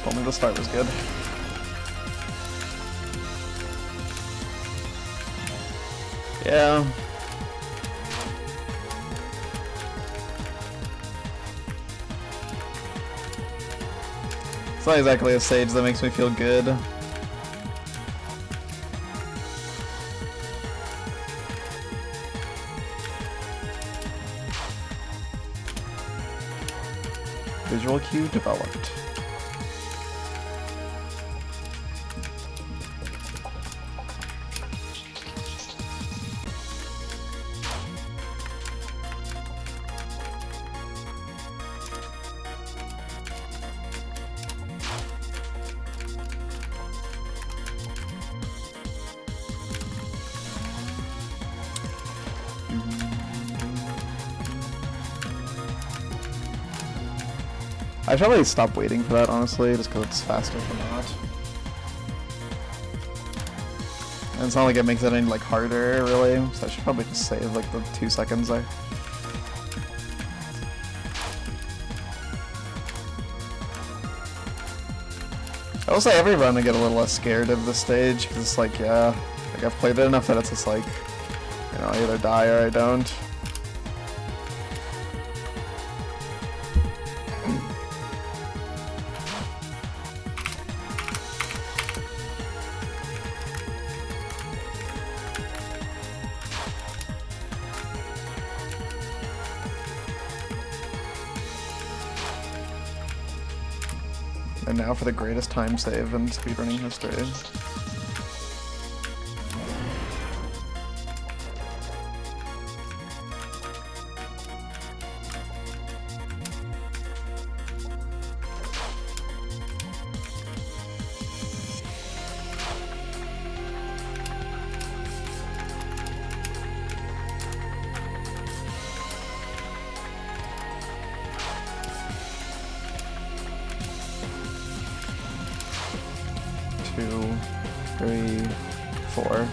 Only the start was good. Yeah. It's not exactly a stage that makes me feel good. Visual cue developed. I should probably stop waiting for that, honestly, just because it's faster than not. And it's not like it makes it any like harder, really, so I should probably just save like the 2 seconds there. I will say every run I get a little less scared of the stage, because it's like, yeah, like I've played it enough that it's just like, you know, I either die or I don't. And now for the greatest time save in speedrunning history. Two, three, four.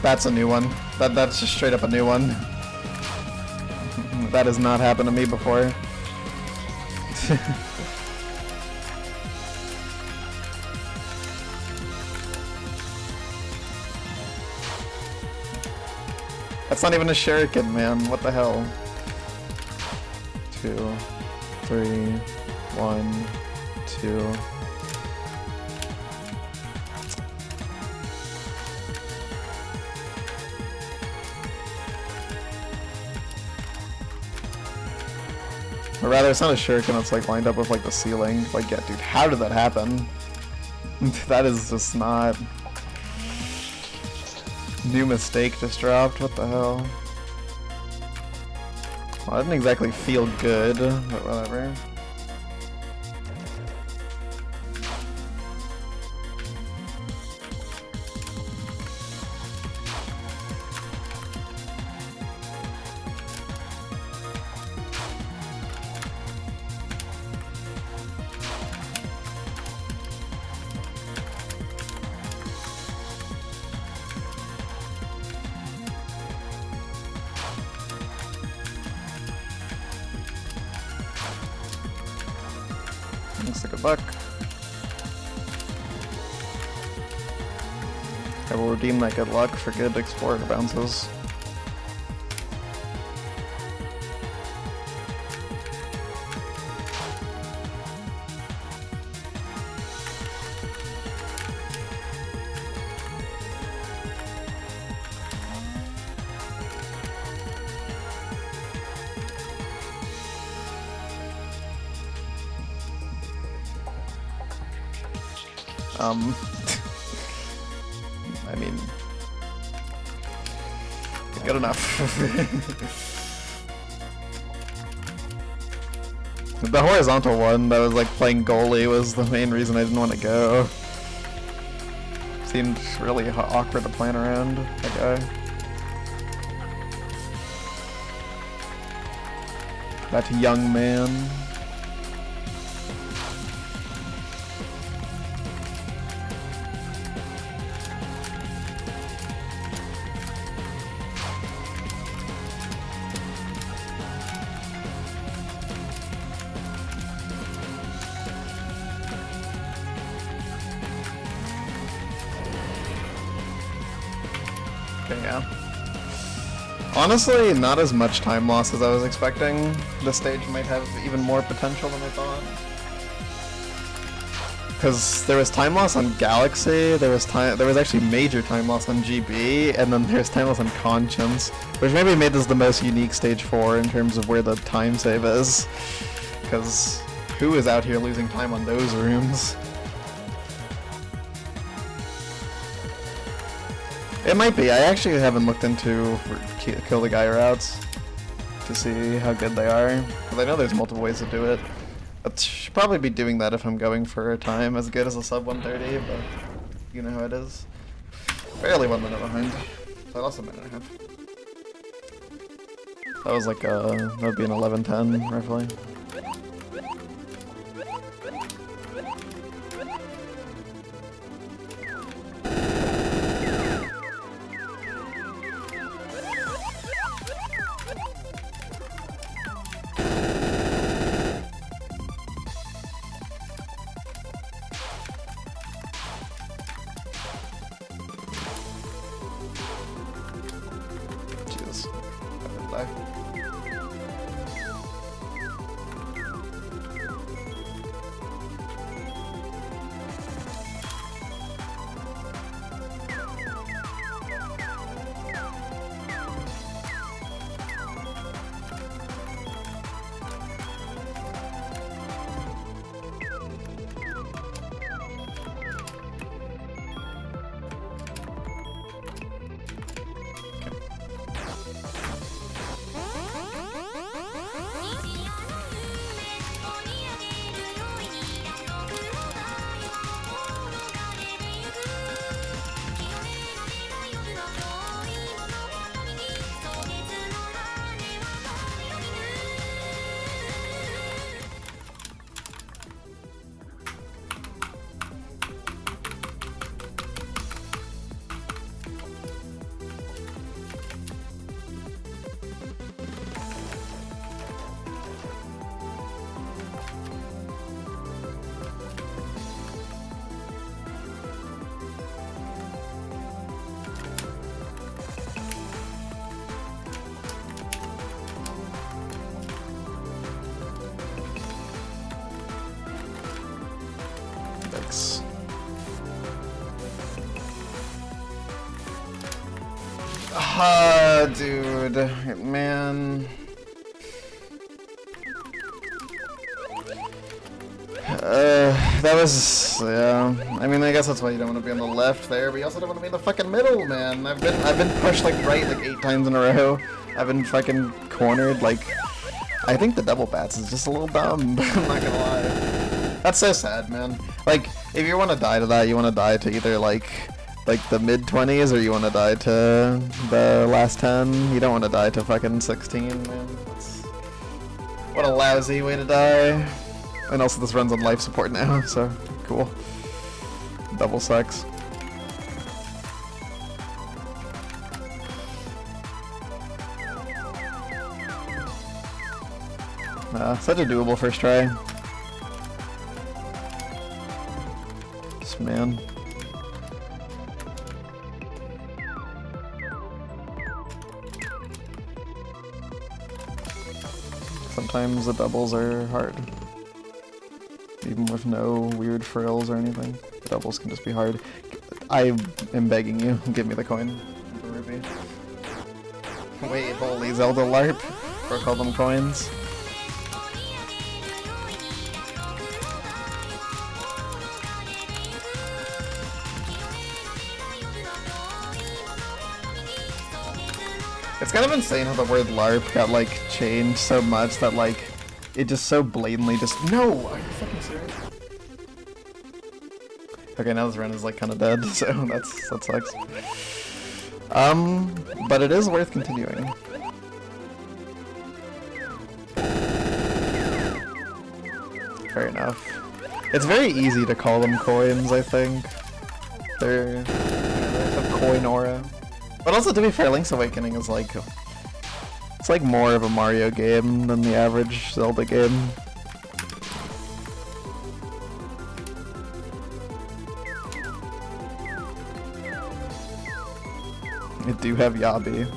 That's a new one. That's just straight up a new one. That has not happened to me before. That's not even a shuriken, man. What the hell? 2, 3, 1, 2. Or rather, it's not a shuriken, it's like lined up with like the ceiling. Like, yeah, dude, how did that happen? That is just not... New mistake just dropped, what the hell? Well, I didn't exactly feel good, but whatever. Looks like a buck. I will redeem that good luck for good explorer bounces. I mean, good enough. The horizontal one that was like playing goalie was the main reason I didn't want to go. Seemed really awkward to plan around that guy. That young man. Yeah. Honestly, not as much time loss as I was expecting. This stage might have even more potential than I thought. Because there was time loss on Galaxy, there was actually major time loss on GB, and then there's time loss on Conscience, which maybe made this the most unique stage 4 in terms of where the time save is. Because who is out here losing time on those rooms? It might be. I actually haven't looked into kill the guy routes to see how good they are, because I know there's multiple ways to do it. I should probably be doing that if I'm going for a time as good as a sub 130, but you know how it is. Barely 1 minute behind. So I lost a minute and a half. That was like that would be an 11:10 roughly. Thanks. Ah, dude, man. That was, yeah. I mean, I guess that's why you don't want to be on the left there, but you also don't want to be in the fucking middle, man. I've been pushed like right like 8 times in a row. I've been fucking cornered. Like, I think the double bats is just a little dumb. I'm not gonna lie. That's so sad, man. Like, if you want to die to that, you want to die to either like the mid-20s, or you want to die to the last 10. You don't want to die to fucking 16, man. What a lousy way to die. And also this run's on life support now, so cool. Double sucks. Such a doable first try. This man. Sometimes the doubles are hard. Even with no weird frills or anything. The doubles can just be hard. I am begging you, give me the coin. The ruby. Wait, holy Zelda LARP? Or call them coins. It's kind of insane how the word LARP got like changed so much that like it just so blatantly just no. Are you fucking serious? Okay, now this run is like kind of dead, so that sucks. But it is worth continuing. Fair enough. It's very easy to call them coins, I think. They're a coin aura. But also, to be fair, Link's Awakening is like... It's like more of a Mario game than the average Zelda game. I do have Yabi.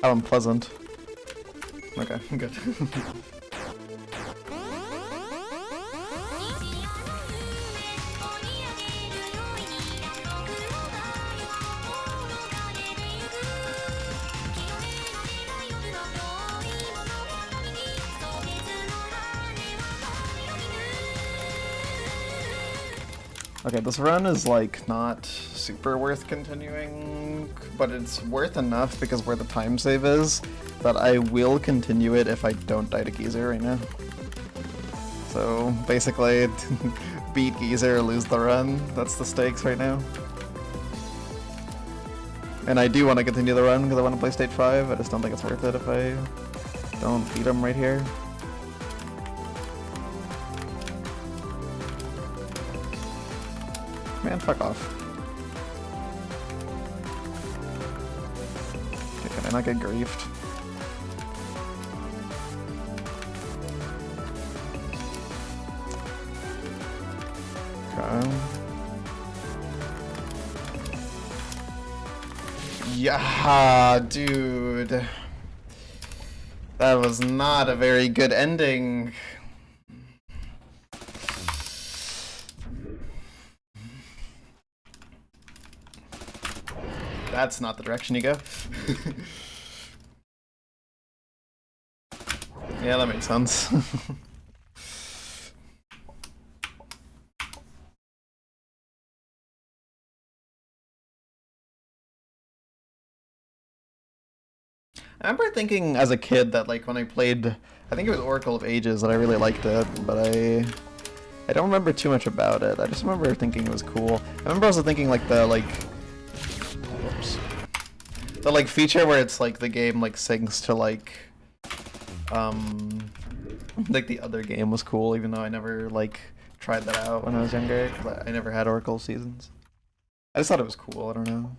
How unpleasant. Okay, good. Okay, this run is like not super worth continuing, but it's worth enough because where the time save is that I will continue it if I don't die to Geezer right now. So basically, beat Geezer or lose the run. That's the stakes right now. And I do want to continue the run because I want to play stage 5. I just don't think it's worth it if I don't beat him right here. Man, fuck off. Okay, can I not get griefed? Okay. Yeah, dude. That was not a very good ending. That's not the direction you go. Yeah, that makes sense. I remember thinking as a kid that like when I played, I think it was Oracle of Ages, that I really liked it, but I don't remember too much about it. I just remember thinking it was cool. I remember also thinking like the feature where it's like the game like syncs to like the other game was cool, even though I never like tried that out when I was younger, because I never had Oracle Seasons. I just thought it was cool, I don't know.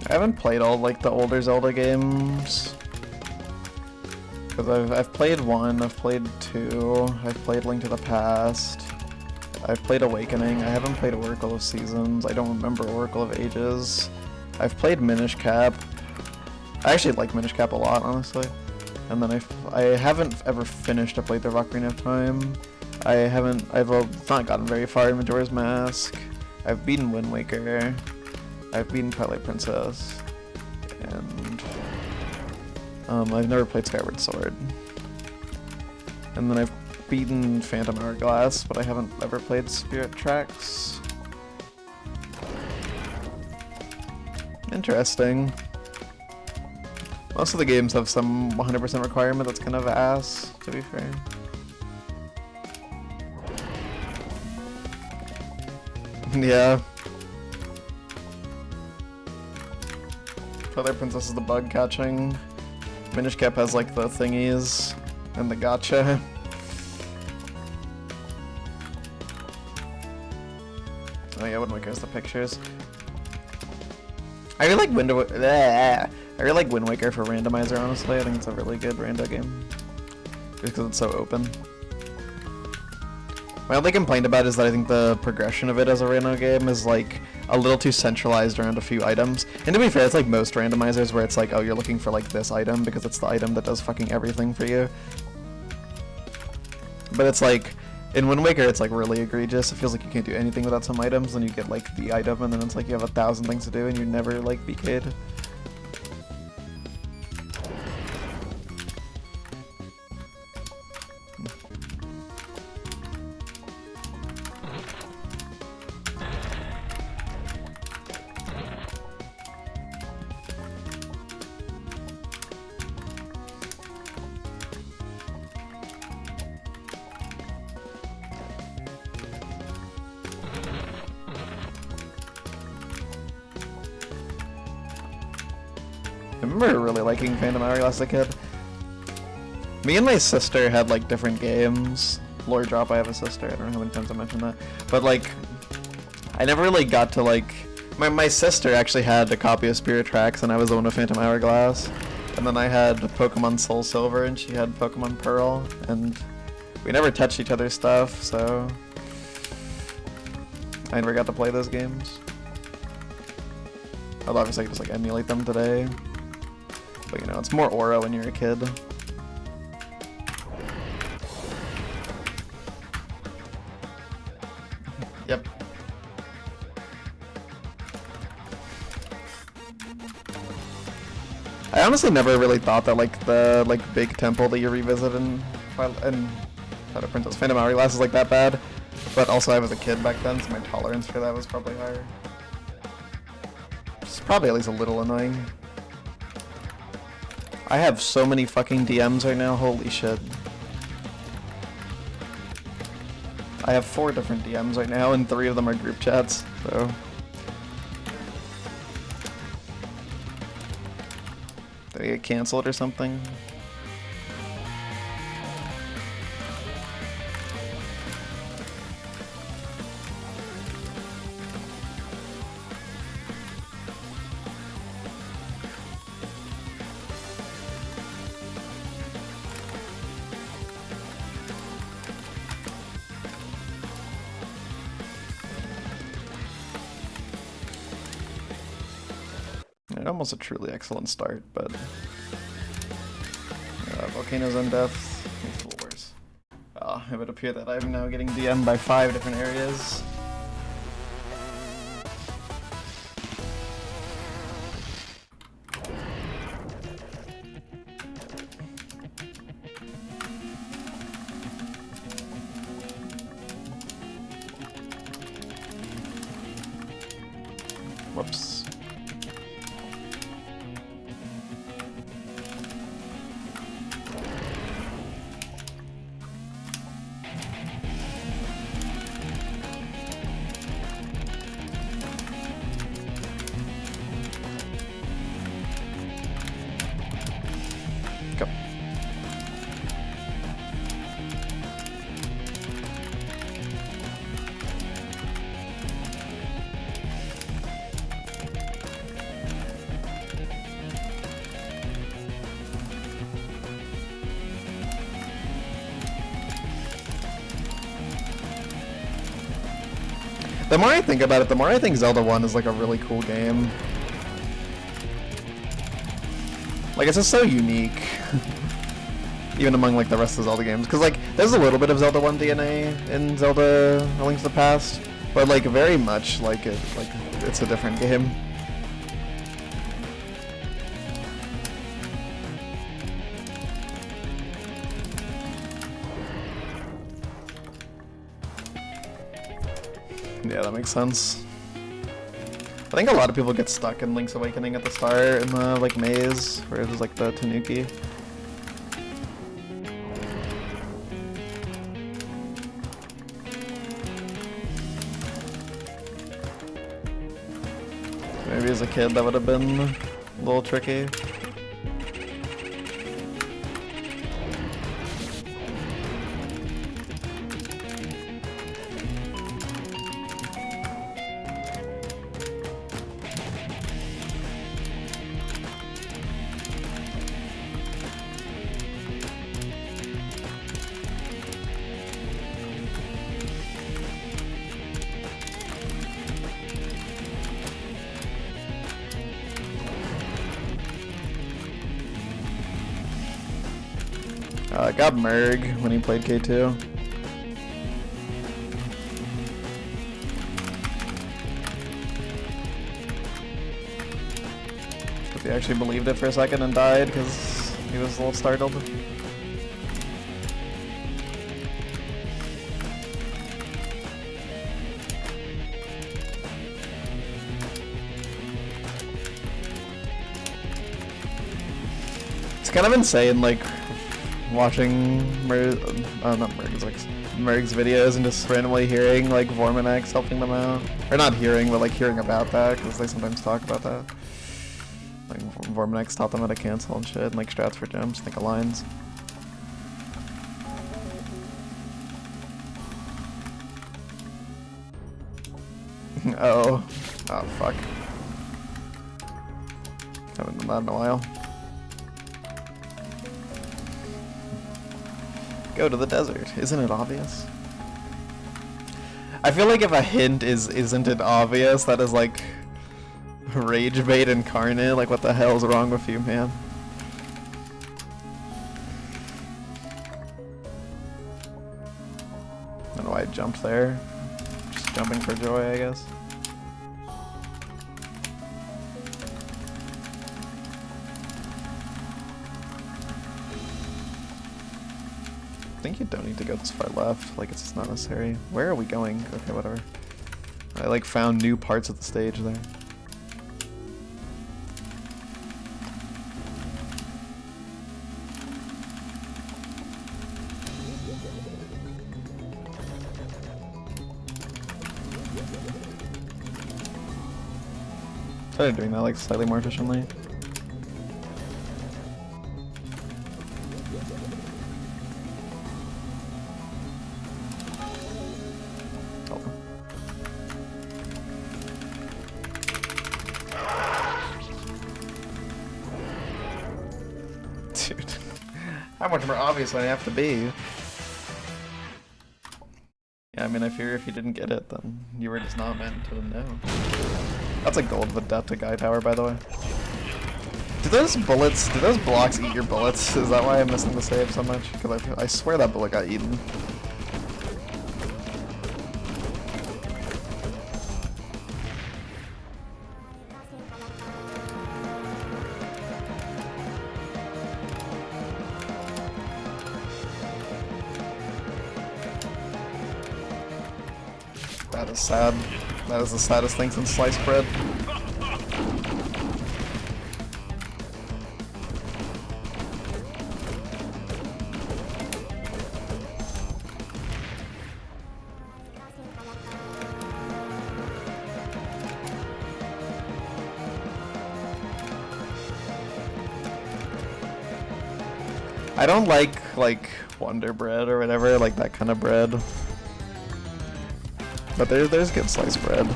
I haven't played all like the older Zelda games. Because I've played 1, I've played 2, I've played Link to the Past, I've played Awakening, I haven't played Oracle of Seasons, I don't remember Oracle of Ages, I've played Minish Cap. I actually like Minish Cap a lot, honestly. And then I haven't ever finished a playthrough of Ocarina of Time. I've not gotten very far in Majora's Mask. I've beaten Wind Waker. I've beaten Twilight Princess. And I've never played Skyward Sword. And then I've beaten Phantom Hourglass, but I haven't ever played Spirit Tracks. Interesting. Most of the games have some 100% requirement that's kind of ass, to be fair. Yeah. Twilight Princess is the bug catching. Minish Cap has like the thingies and the gotcha. Oh yeah, Wind Waker has the pictures. I really like Wind Waker for randomizer, honestly. I think it's a really good rando game. Just because it's so open. My only complaint about it is that I think the progression of it as a rando game is like a little too centralized around a few items. And to be fair, it's like most randomizers where it's like, oh, you're looking for like this item because it's the item that does fucking everything for you. But it's like, in Wind Waker, it's like really egregious. It feels like you can't do anything without some items, and you get like the item, and then it's like you have 1,000 things to do, and you never like BK'd. I remember really liking Phantom Hourglass as a kid. Me and my sister had like different games. Lore drop, I have a sister, I don't know how many times I mentioned that. But like, I never really got to like... My sister actually had a copy of Spirit Tracks and I was the one with Phantom Hourglass. And then I had Pokemon Soul Silver and she had Pokemon Pearl. And we never touched each other's stuff, so... I never got to play those games. Although obviously I could just like emulate them today. But you know, it's more aura when you're a kid. Yep. I honestly never really thought that like the big temple that you revisit in Twilight Princess Phantom Hourglass is like that bad. But also I was a kid back then, so my tolerance for that was probably higher. It's probably at least a little annoying. I have so many fucking DMs right now, holy shit. I have 4 different DMs right now, and 3 of them are group chats, so... Did they get cancelled or something? Almost a truly excellent start, but Volcanoes on Death makes it worse. It would appear that I'm now getting DM'd by 5 different areas. Whoops. Go. The more I think about it, the more I think Zelda 1 is like a really cool game. Like, it's just so unique. Even among like the rest of Zelda games. Because like, there's a little bit of Zelda 1 DNA in Zelda A Link to the Past. But like, very much like it's a different game. Yeah, that makes sense. I think a lot of people get stuck in Link's Awakening at the start in the like maze where it was like the Tanuki. Maybe as a kid that would have been a little tricky. Got Merg when he played K2. But he actually believed it for a second and died because he was a little startled. It's kind of insane, like, watching Merg's videos and just randomly hearing like Vormanex helping them out. Or not hearing, but like hearing about that, because they sometimes talk about that. Like Vormanex taught them how to cancel and shit, and like strats for gems, think of lines. Oh fuck. Haven't done that in a while. Go to the desert. Isn't it obvious? I feel like if a hint isn't it obvious, that is like rage bait incarnate. Like, what the hell's wrong with you, man? I don't know why I jumped there. Just jumping for joy, I guess. I think you don't need to go this far left, like it's just not necessary. Where are we going? Okay, whatever. I like found new parts of the stage there. Started doing that like slightly more efficiently. Dude, how much more obvious would I have to be? Yeah, I mean, I fear if you didn't get it, then you were just not meant to know. That's a gold Vedetta Guy Tower, by the way. Do those blocks eat your bullets? Is that why I'm missing the save so much? Because I swear that bullet got eaten. That is sad. That is the saddest thing since sliced bread. I don't like Wonder Bread or whatever, like that kind of bread. But there's good sliced bread.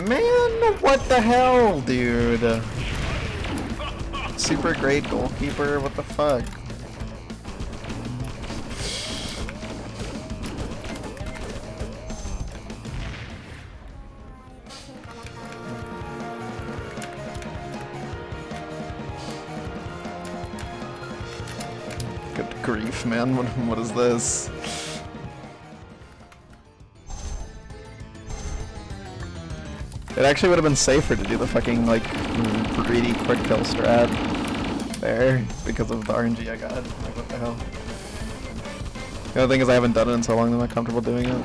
Man, what the hell, dude? Super great goalkeeper, what the fuck? Good grief, man, what is this? It actually would have been safer to do the fucking, like, greedy quick kill strat there, because of the RNG I got. Like, what the hell? The other thing is I haven't done it in so long that I'm not comfortable doing it.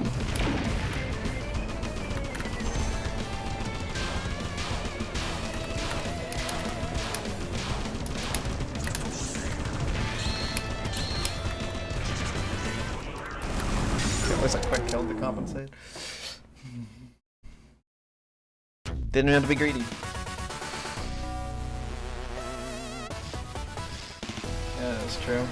At least I quick killed to compensate. Didn't have to be greedy. Yeah, that's true.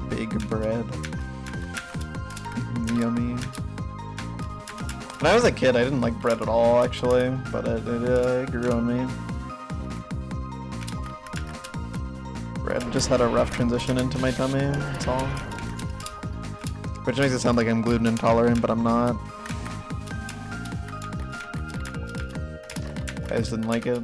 Big bread. Yummy. When I was a kid, I didn't like bread at all, actually, but it grew on me. Bread just had a rough transition into my tummy, that's all. Which makes it sound like I'm gluten intolerant, but I'm not. I just didn't like it.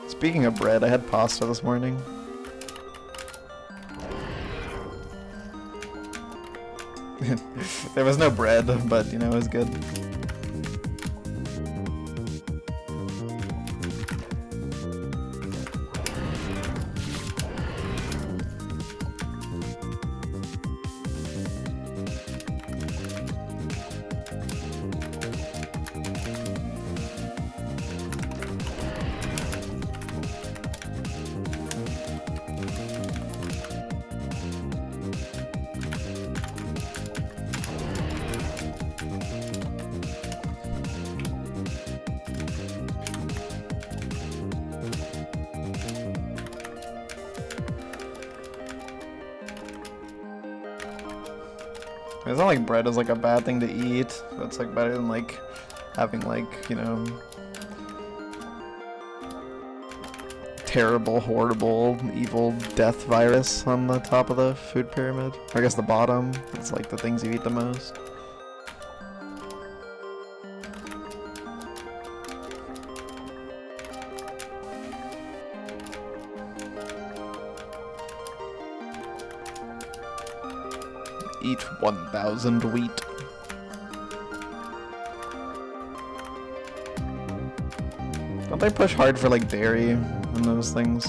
Speaking of bread, I had pasta this morning. There was no bread, but you know, it was good. It's not like bread is like a bad thing to eat. That's like better than like having like, you know, terrible, horrible, evil death virus on the top of the food pyramid. Or I guess the bottom. It's like the things you eat the most. Eat 1,000 wheat. Don't they push hard for like dairy and those things?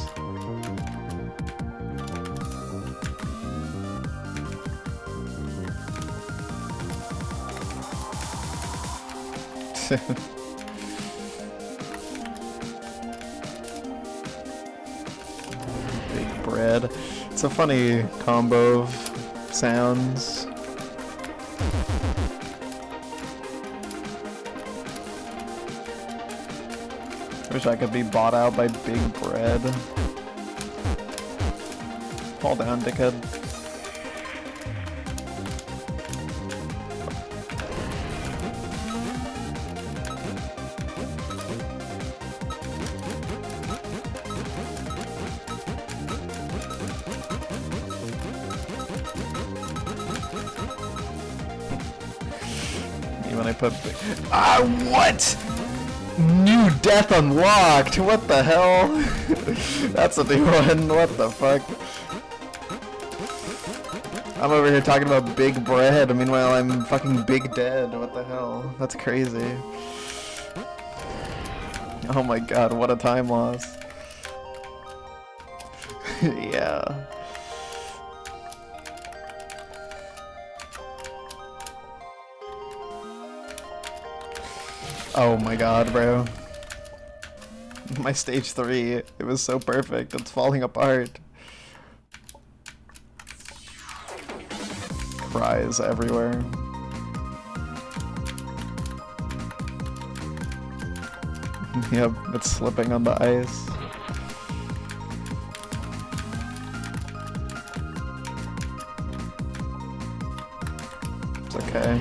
Big bread. It's a funny combo of sounds. Wish I could be bought out by big bread. Fall down, dickhead. When I put what? New death unlocked! What the hell? That's a new one, what the fuck? I'm over here talking about big bread, meanwhile I'm fucking big dead, what the hell? That's crazy. Oh my god, what a time loss. Yeah. Oh my god, bro. My stage 3, it was so perfect, it's falling apart. cries everywhere. Yep, it's slipping on the ice. It's okay.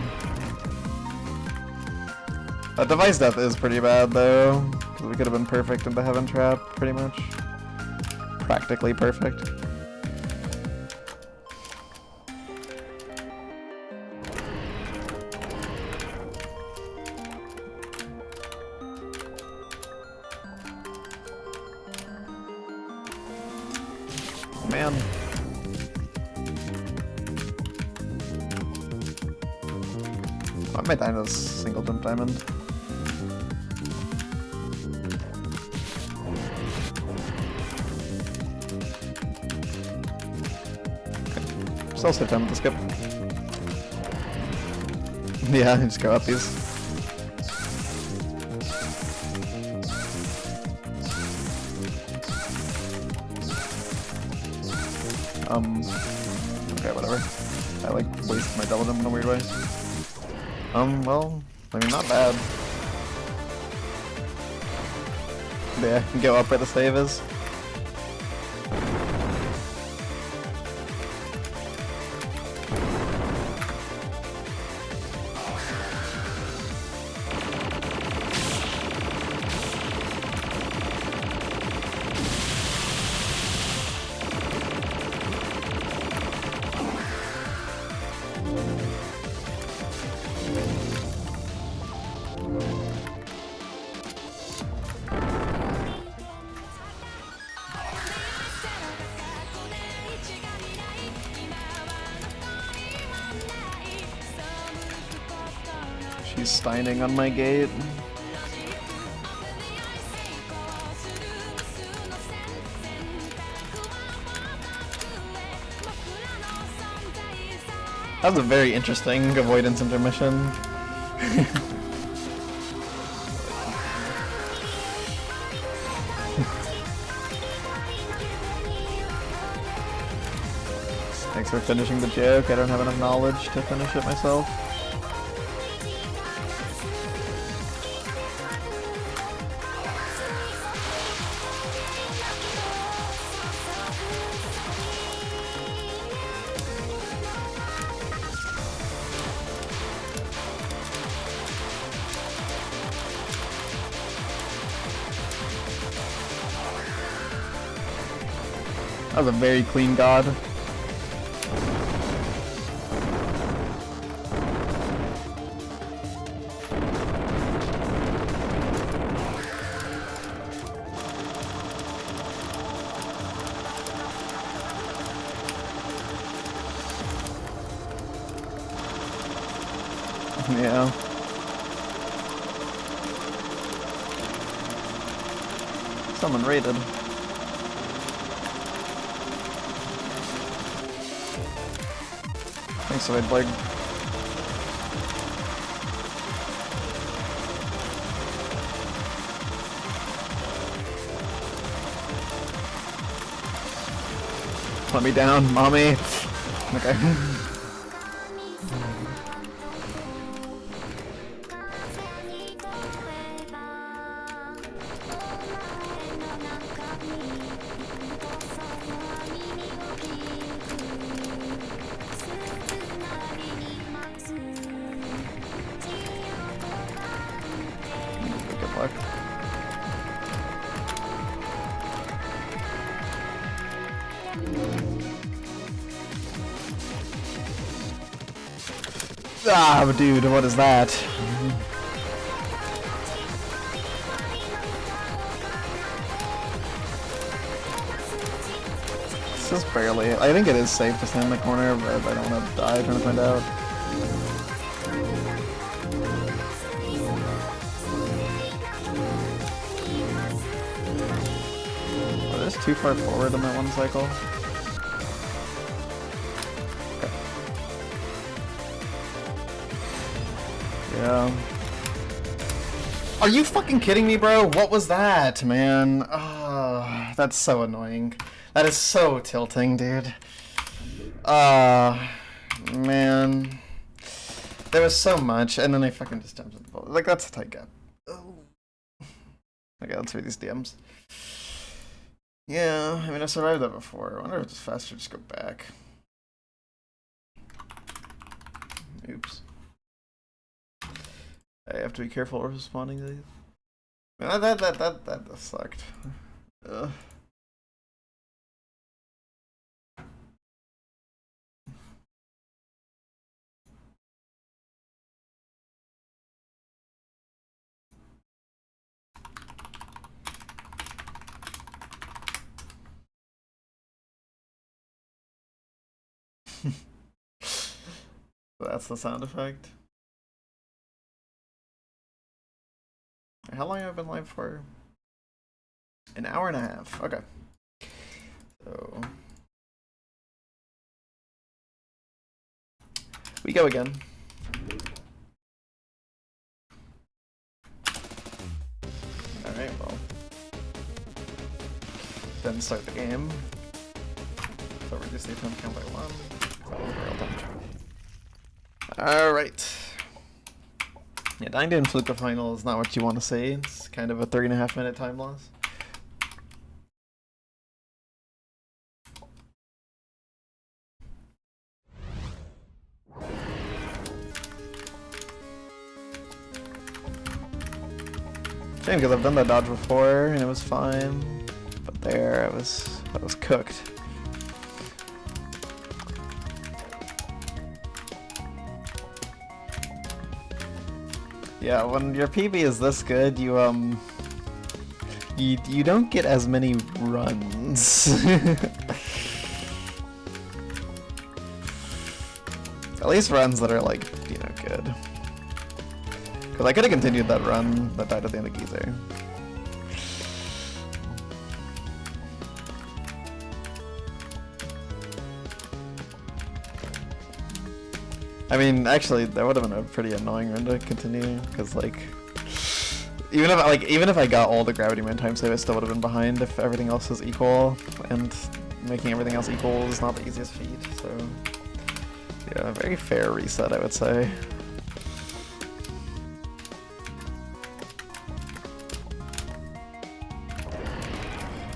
Device death is pretty bad though, because we could have been perfect into Heaven Trap, pretty much. Practically perfect. Man. I might die in a single jump diamond. Still save time with the skip. Yeah, just go up these. Okay, whatever. I like wasted my double jump in a weird way. Well, I mean, not bad. Yeah, go up where the save is. She's steining on my gate. That was a very interesting avoidance intermission. Thanks for finishing the joke. I don't have enough knowledge to finish it myself. That was a very clean god. Yeah. Someone raided. Thanks, Wade Blig. Let me down, mommy. Okay. Good luck. Ah, dude, what is that? This is barely. I think it is safe to stand in the corner, but I don't want to die trying to find out. Oh, that's too far forward in that one cycle. Yeah. Are you fucking kidding me, bro? What was that, man? Oh, that's so annoying. That is so tilting, dude. Man. There was so much, and then I fucking just jumped into the ball. Like, that's a tight gap. Oh. Okay, let's read these DMs. Yeah, I mean, I survived that before. I wonder if it's faster to just go back. Oops. I have to be careful responding to these. Man, that sucked. Ugh. That's the sound effect. How long have I been live for? An hour and a half. Okay. So we go again. Alright, well. Then start the game. So reduce the attempt count by 1. Alright. Yeah, dying to inflict the final is not what you want to see. It's kind of a 3.5 minute time loss. Shame, because I've done that dodge before and it was fine, but there I was cooked. Yeah, when your PB is this good, you don't get as many runs. At least runs that are like, you know, good. Because I could have continued that run that died at the end of Geezer. I mean, actually, that would have been a pretty annoying run to continue, because like, even if I got all the Gravity Man time save, I still would have been behind if everything else was equal, and making everything else equal is not the easiest feat. So, yeah, a very fair reset, I would say.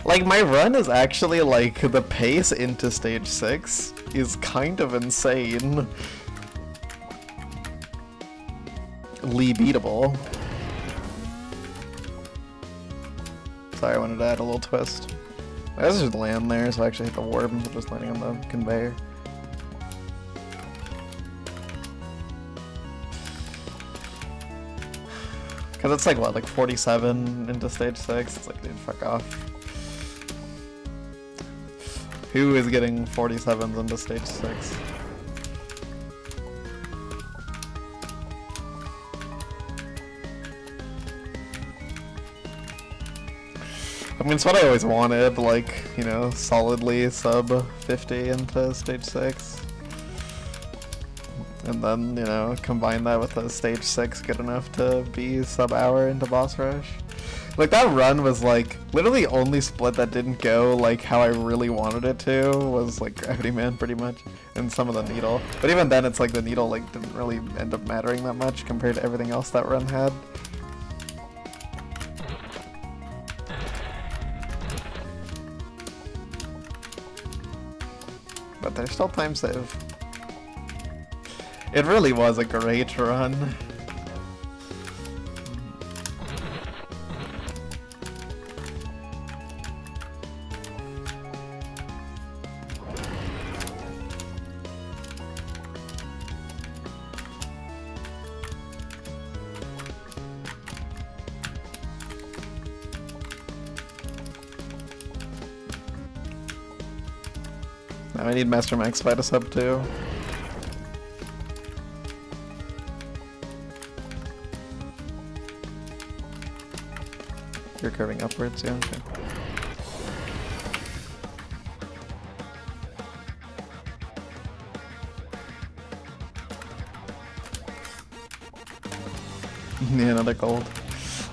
Like, my run is actually, like, the pace into stage 6 is kind of insane. Lee beatable. Sorry, I wanted to add a little twist. I guess just land there, so I actually hit the warp instead of just landing on the conveyor. Cause it's like, what, like 47 into stage 6? It's like, dude, fuck off. Who is getting 47s into stage 6? I mean, it's what I always wanted, like, you know, solidly sub 50 into stage 6. And then, you know, combine that with a stage 6 good enough to be sub hour into boss rush. Like, that run was like, literally only split that didn't go like how I really wanted it to was like Gravity Man pretty much, and some of the needle. But even then it's like the needle like didn't really end up mattering that much compared to everything else that run had. But there's still time save. It really was a great run. Now I need Master Max fight us up too. You're curving upwards, yeah, okay. Yeah, another gold.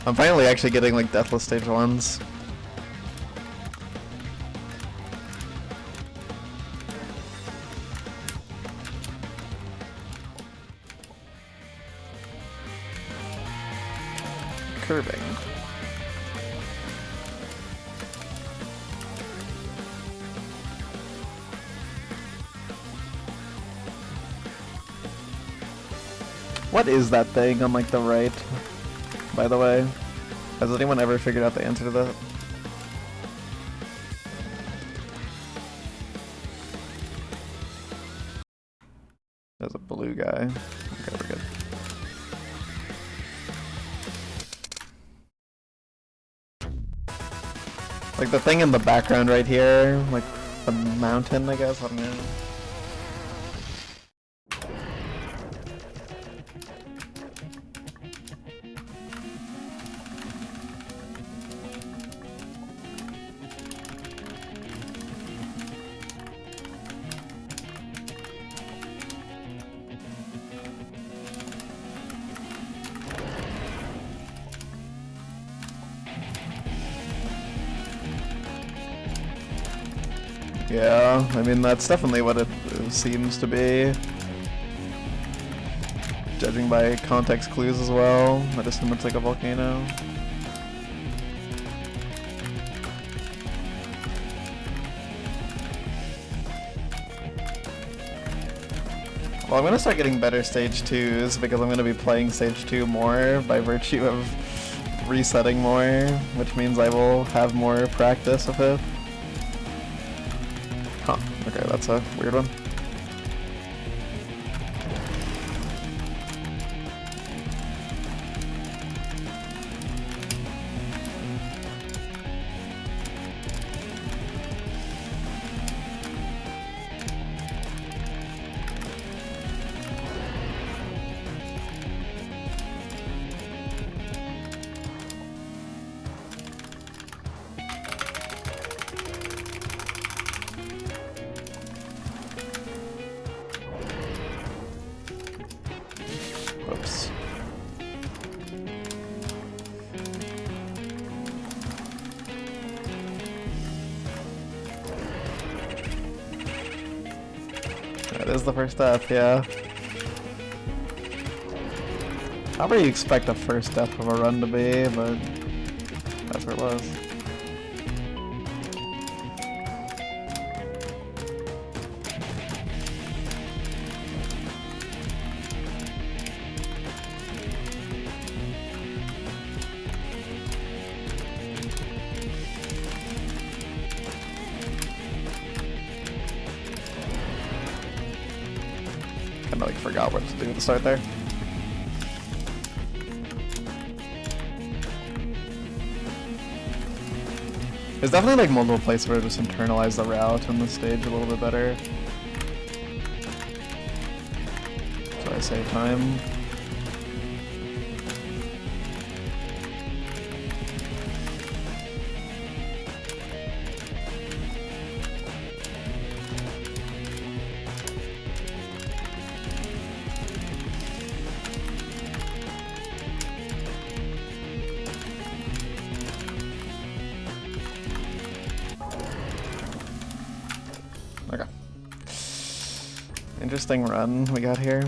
I'm finally actually getting like Deathless stage 1s. curving. What is that thing on like the right, by the way? Has anyone ever figured out the answer to that? There's a blue guy. Okay, we're good. Like the thing in the background right here, like the mountain, I guess, I don't know. Yeah, I mean that's definitely what it seems to be. Judging by context clues as well, I assume it's like a volcano. Well, I'm gonna start getting better stage 2s because I'm gonna be playing stage 2 more by virtue of resetting more, which means I will have more practice with it. Huh, okay, that's a weird one. Whoops. That is the first death, yeah. However you expect the first death of a run to be, but that's where it was. Kinda like forgot what to do at the start there. There's definitely like multiple places where I just internalize the route and the stage a little bit better. So I save time. Okay. Interesting run we got here.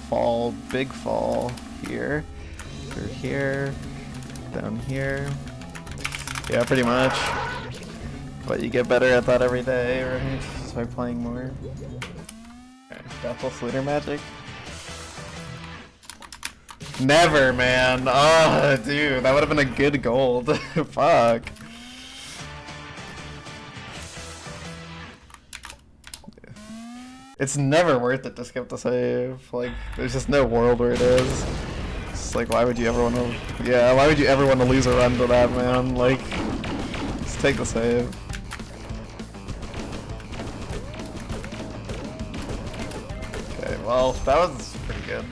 Fall, big fall here, through here, down here. Yeah, pretty much. But you get better at that every day, right? Just by playing more. Okay, Doubtful Fluter Magic. Never, man. Oh, dude, that would have been a good gold. Fuck. It's never worth it to skip the save. Like, there's just no world where it is. It's like, why would you ever want to... Yeah, why would you ever want to lose a run to that, man? Like, just take the save. Okay, well, that was pretty good.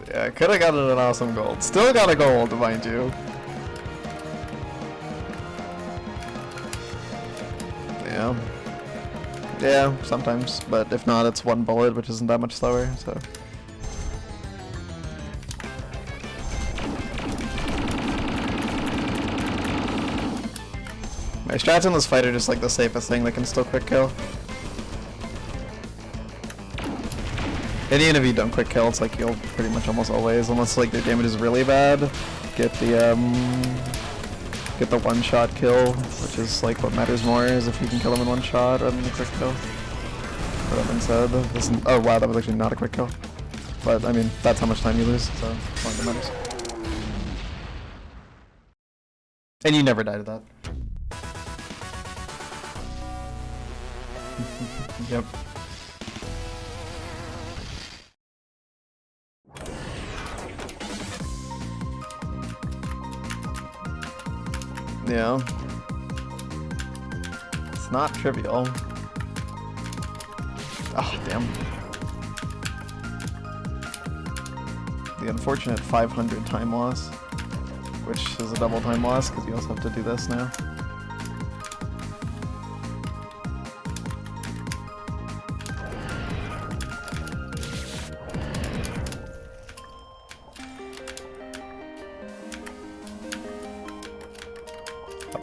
Yeah, could have gotten an awesome gold. Still got a gold, mind you. Yeah. Yeah, sometimes, but if not, it's one bullet, which isn't that much slower, so... My strats in this fight are just like the safest thing that can still quick kill. And even if you don't quick kill, it's like you'll pretty much almost always, unless like their damage is really bad, get the one-shot kill, which is like what matters more, is if you can kill them in one shot rather than a quick kill. But that being said, oh wow, that was actually not a quick kill. But I mean, that's how much time you lose, so it's not that matters. And you never died of that. Yep. Yeah. It's not trivial. Oh, damn. The unfortunate 500 time loss, which is a double time loss because you also have to do this now.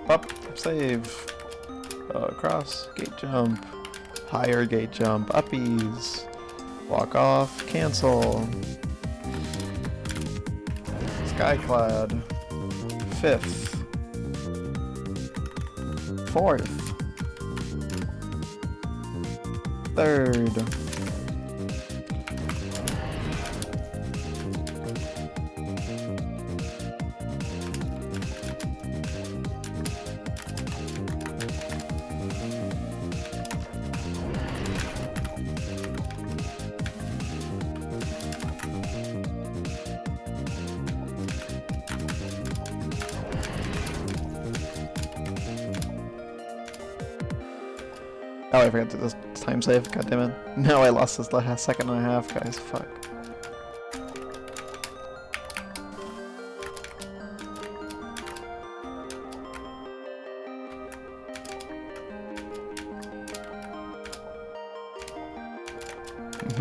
Up, save, cross, gate jump, higher gate jump, uppies, walk off, cancel, skyclad, 5th, 4th, 3rd, oh, I forgot to do this time save, god damn it. No, I lost this last second and a half, guys, fuck.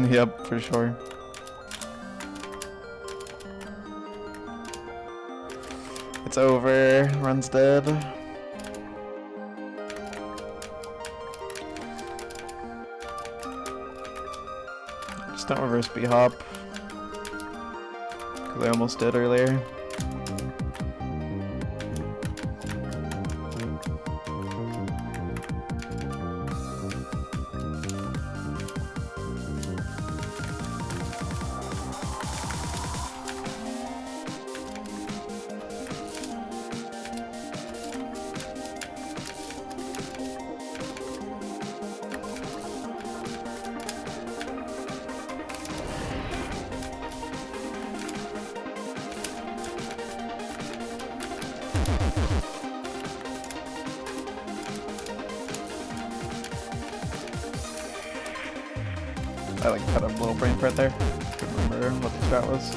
Yep, for sure. It's over, run's dead. Just don't reverse B-hop, because I almost did earlier. I like had a little brain fart there. Couldn't remember what the strat was.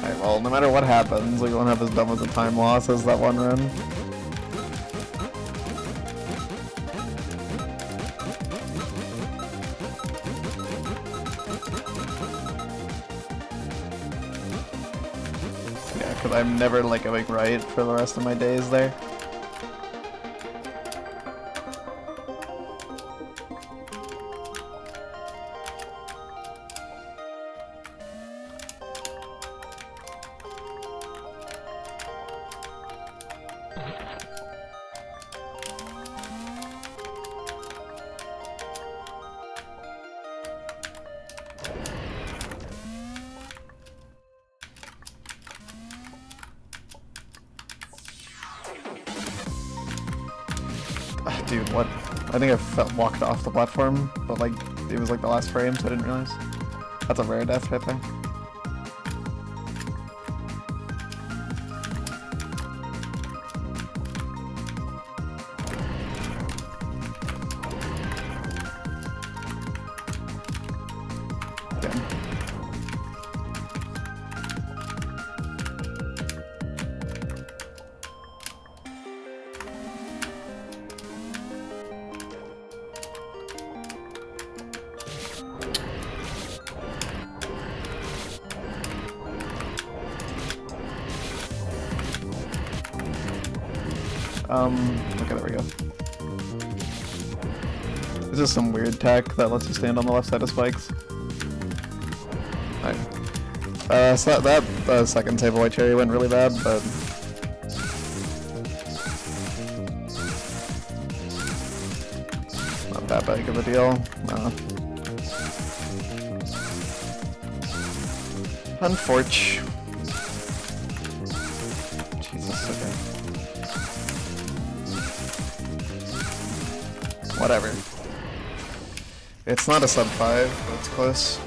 Alright, well, no matter what happens, we won't have as dumb as a time loss as that one run. Yeah, because I'm never like going right for the rest of my days there. Dude, what? I think I walked off the platform, but like, it was like the last frame, so I didn't realize. That's a rare death right there. Okay, there we go. This is some weird tech that lets you stand on the left side of spikes. Alright. So that second table white cherry went really bad, but... not that big of a deal. No. Unfortunate. Jesus, okay. Whatever. It's not a sub 5, but it's close.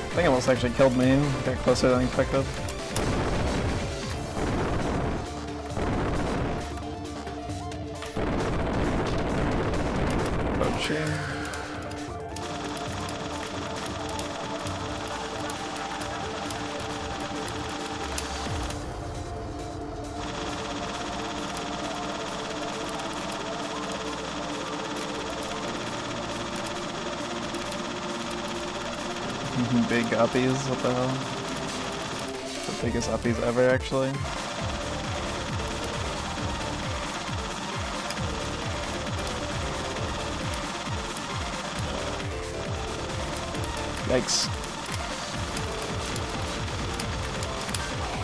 I think it almost actually killed me. Got closer than expected. Poaching. Big uppies, what the hell? The biggest uppies ever, actually. Yikes.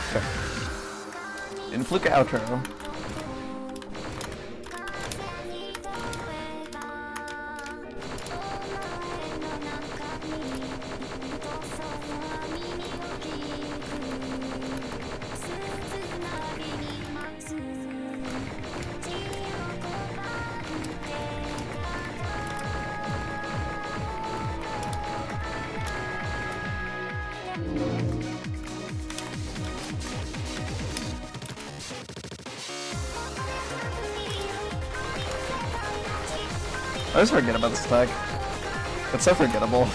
Okay. Influka outro. I always forget about this attack. It's so forgettable.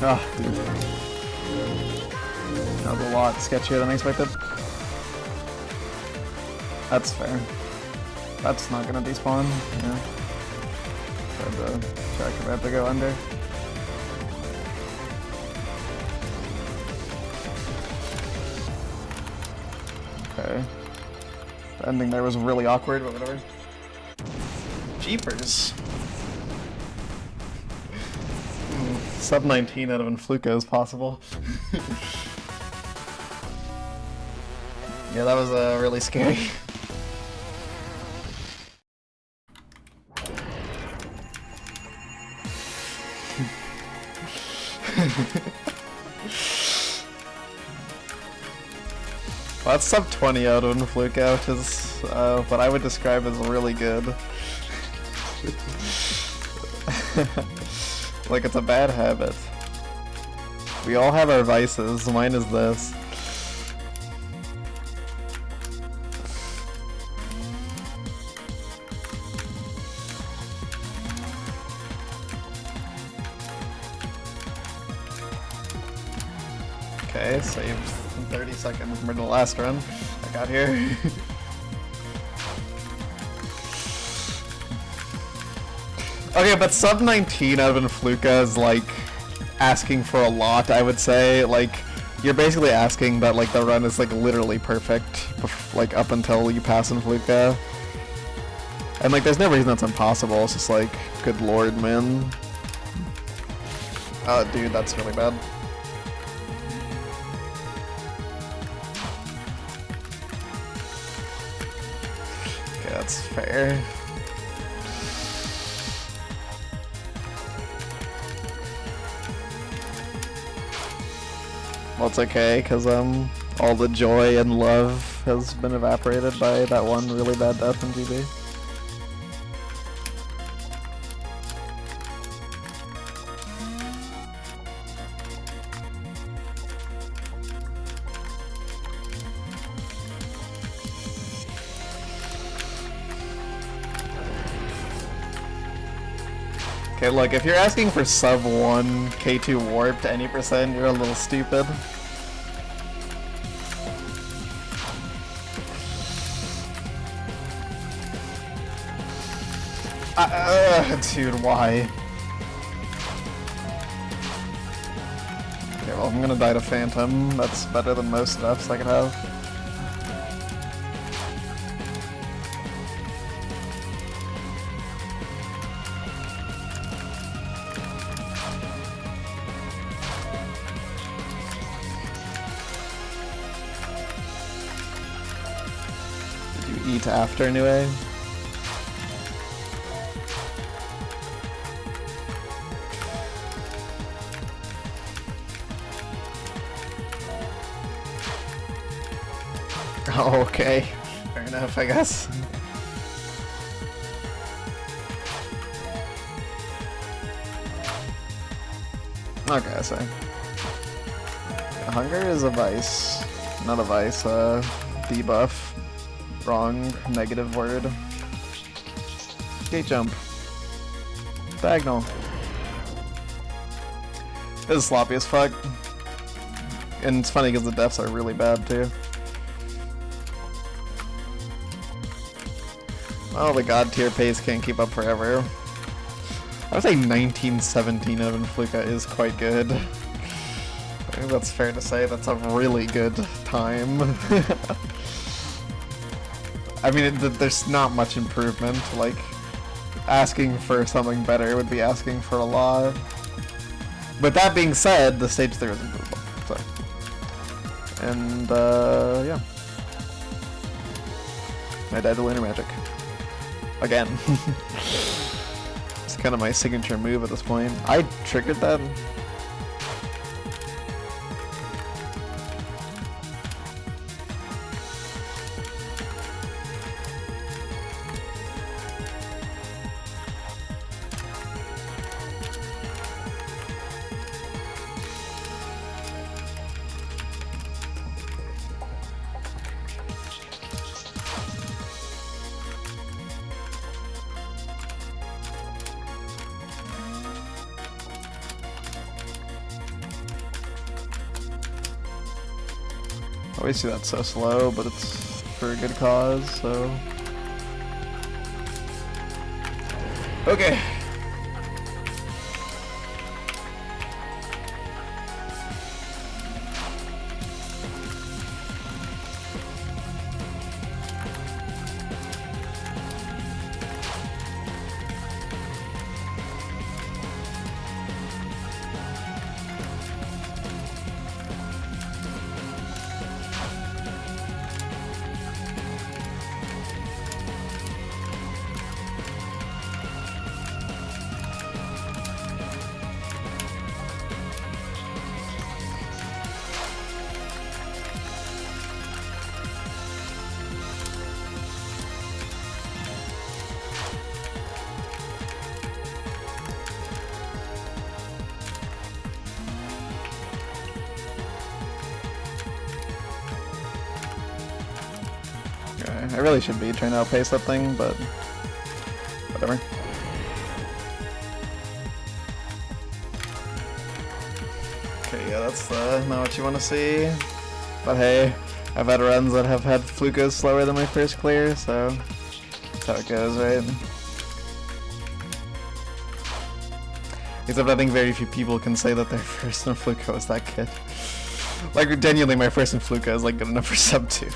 Ah, dude. That was a lot sketchier than I expected. That's fair. That's not gonna despawn. Yeah. Tried to track if I have to go under. Okay. The ending there was really awkward, but whatever. Jeepers. Sub 19 out of Influka is possible. Yeah, that was really scary. Well, that's sub 20 out of Influka, which is what I would describe as really good. Like, it's a bad habit. We all have our vices. Mine is this. Okay, saved in 30 seconds for the last run I got here. Okay, but sub 19 out of Influka is like asking for a lot, I would say. Like, you're basically asking that like the run is like literally perfect, like up until you pass Influka. And like there's no reason that's impossible, it's just like, good lord, man. Oh dude, that's really bad. Okay, that's fair. Well, it's okay, because all the joy and love has been evaporated by that one really bad death in GB. Okay, look, if you're asking for sub 1 K2 warped any percent, you're a little stupid. Dude, why? Okay, well, I'm gonna die to Phantom. That's better than most deaths I could have. Eat after anyway. Oh, okay. Fair enough, I guess. Okay, I say. Hunger is a vice. Not a vice, debuff. Wrong, negative word. Gate jump. Diagonal. This is sloppy as fuck. And it's funny because the deaths are really bad too. Oh, the god tier pace can't keep up forever. I would say 1917 out of Influka is quite good. I think that's fair to say. That's a really good time. I mean, there's not much improvement. Like, asking for something better would be asking for a lot. But that being said, the stage there is improvable. So. And, yeah. I died to Lunar Magic. Again. It's kind of my signature move at this point. I triggered that. Obviously that's so slow, but it's for a good cause, so... Okay. Okay, I really should be trying to outpace that thing, but whatever. Okay, yeah, that's not what you want to see. But hey, I've had runs that have had Flukas slower than my first clear, so that's how it goes, right? Except I think very few people can say that their first in Fluka was that good. Like, genuinely, my first in Fluka is like good enough for sub 2.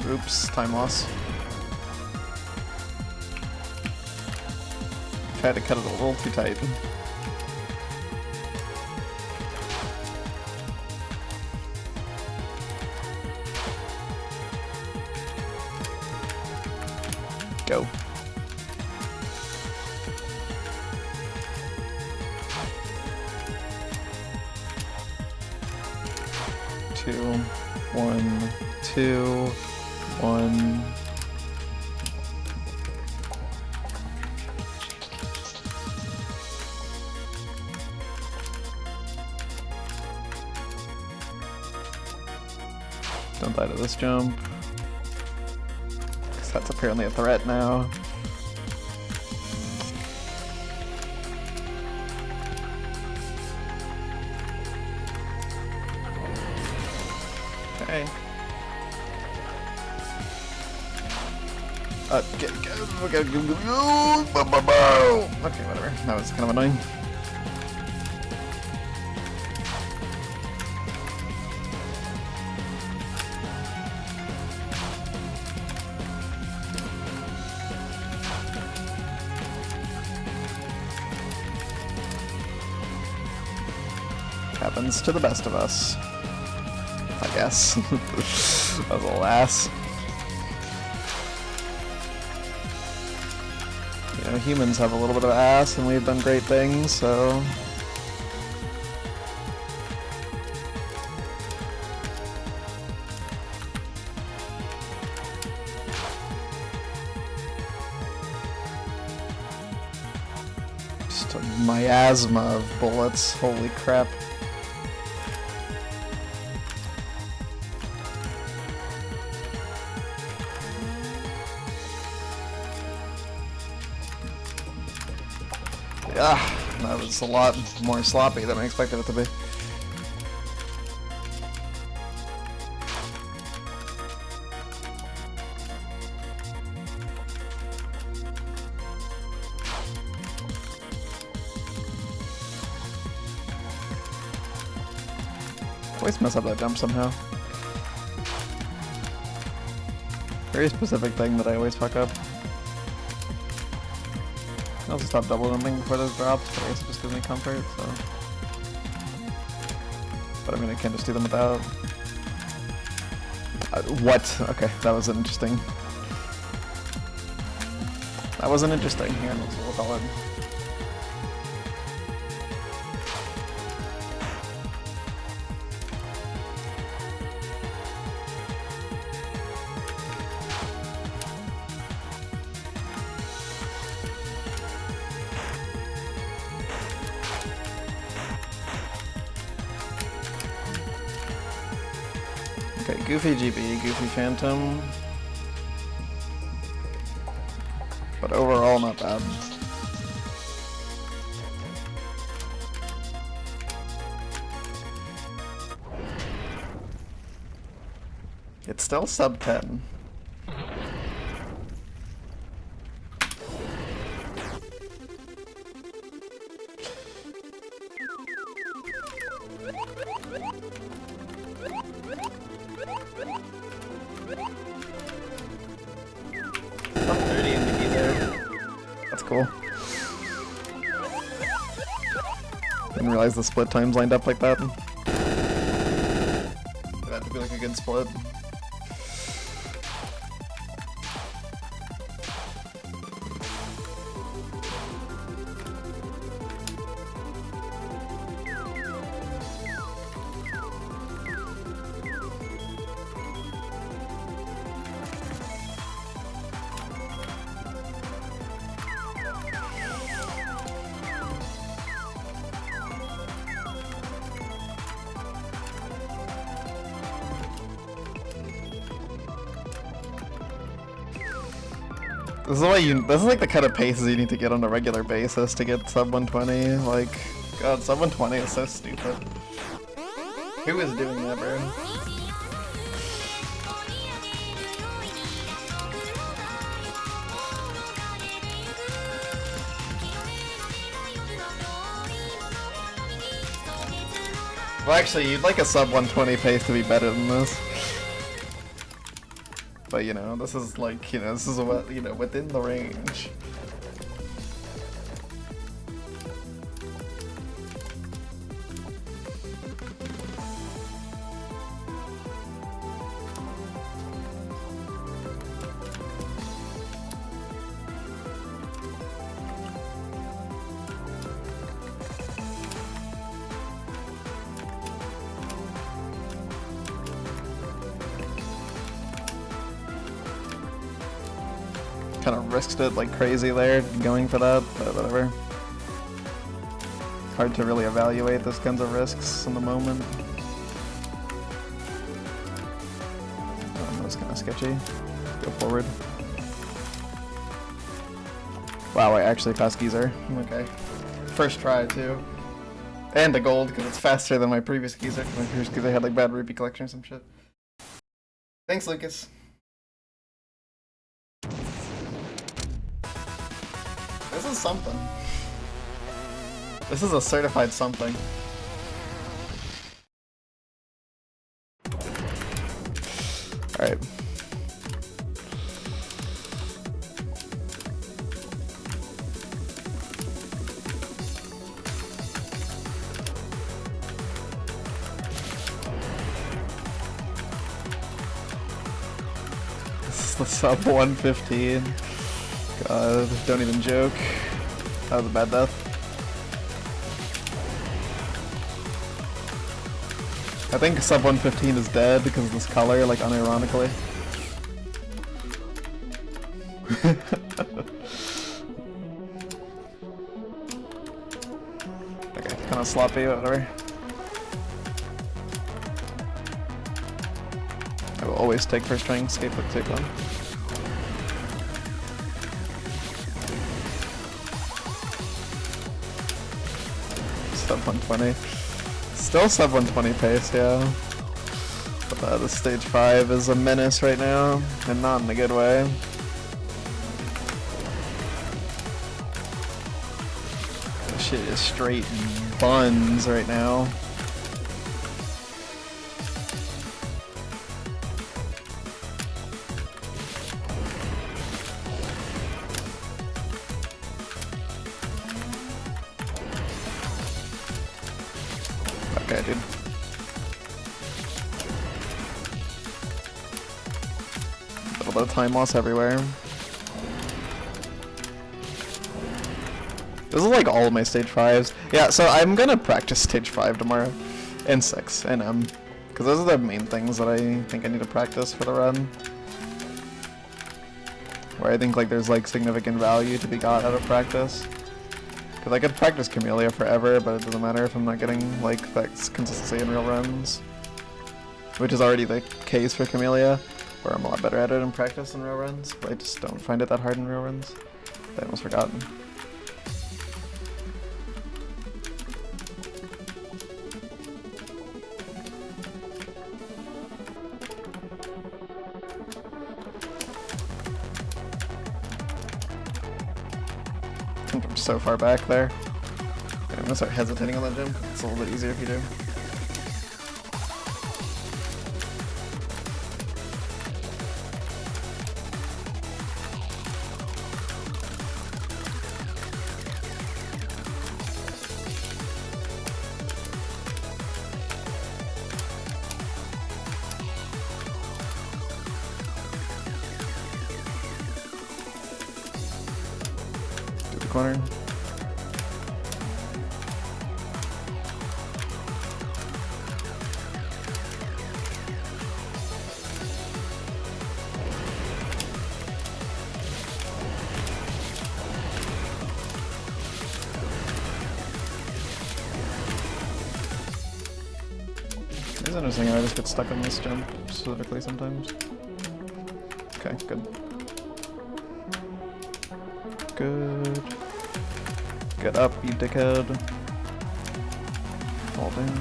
Oops, time loss. Tried to cut it a little too tight. Go. Two, 1, 2, 1. Don't die to this jump. Because that's apparently a threat now. Okay. Okay, whatever. That was kind of annoying. Happens to the best of us, I guess. That was a little ass. You know, humans have a little bit of ass, and we've done great things, so... Just a miasma of bullets, holy crap. Yeah, that was a lot more sloppy than I expected it to be. Always mess up that jump somehow. Very specific thing that I always fuck up. I also stop double jumping before those drops, but I guess it just gives me comfort, so... But I mean, I can't just do them without... what? Okay, that wasn't interesting. That wasn't interesting. Here, that's what we'll call it. Okay, Goofy GB, Goofy Phantom. But overall, not bad. It's still sub 10. Cool. Didn't realize the split times lined up like that. It had to be like a good split. This is why this is like the kind of paces you need to get on a regular basis to get sub 120. Like, God, sub 120 is so stupid. Who is doing that, bro? Well, actually, you'd like a sub 120 pace to be better than this. But, you know, this is like, you know, this is what, you know, within the range. Kind of risked it like crazy there, going for that, but whatever. Hard to really evaluate those kinds of risks in the moment. That was kind of sketchy. Go forward. Wow, I actually passed Geezer. Okay. First try, too. And a gold, because it's faster than my previous Geezer. My previous Geezer had like bad rupee collection or some shit. Thanks, Lucas. This is something. This is a certified something. Alright. This is the sub 115. God, don't even joke. That was a bad death. I think sub 115 is dead because of this color, like unironically. Okay, kind of sloppy, but whatever. I will always take first trying escape with take one. Sub 120. Still sub 120 pace, yeah. But the stage 5 is a menace right now, and not in a good way. This shit is straight buns right now. Okay, dude. A little bit of time loss everywhere. This is like all of my stage 5s. Yeah, so I'm gonna practice stage 5 tomorrow. And 6, and M. Because those are the main things that I think I need to practice for the run. Where I think like there's like significant value to be got out of practice. Because I could practice Kamilia forever, but it doesn't matter if I'm not getting like that consistency in real runs. Which is already the case for Kamilia, where I'm a lot better at it in practice in real runs, but I just don't find it that hard in real runs. I almost forgotten. I think I'm so far back there. Okay, I'm gonna start hesitating on that jump. It's a little bit easier if you do. Corner. It's interesting how I just get stuck on this jump specifically sometimes. Okay, good. Good. Get up, you dickhead. Fall down.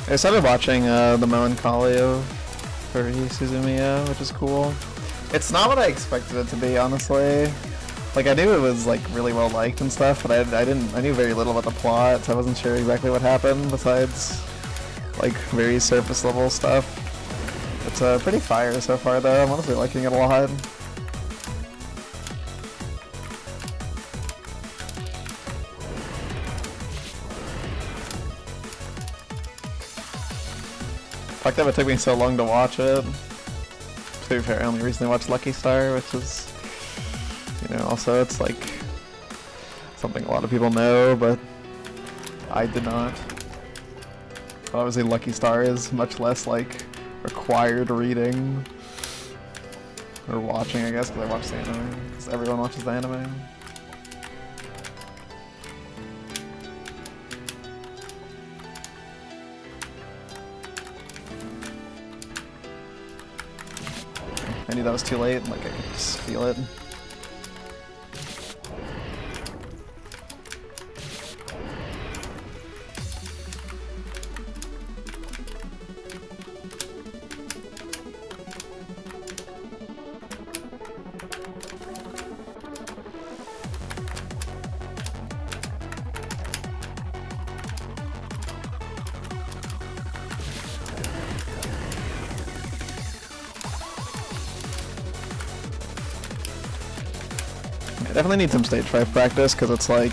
I started watching the Melancholy of Suzumiya, which is cool. It's not what I expected it to be, honestly. Like, I knew it was like really well liked and stuff, but I knew very little about the plot, so I wasn't sure exactly what happened besides like very surface level stuff. It's pretty fire so far though. I'm honestly liking it a lot. Fuck that it took me so long to watch it. To be fair, I only recently watched Lucky Star, which is, you know, also it's like something a lot of people know, but I did not. Obviously Lucky Star is much less like required reading or watching, I guess, because I watch the anime, because everyone watches the anime. I knew that was too late, like I could just feel it. I definitely need some stage 5 practice, because it's like,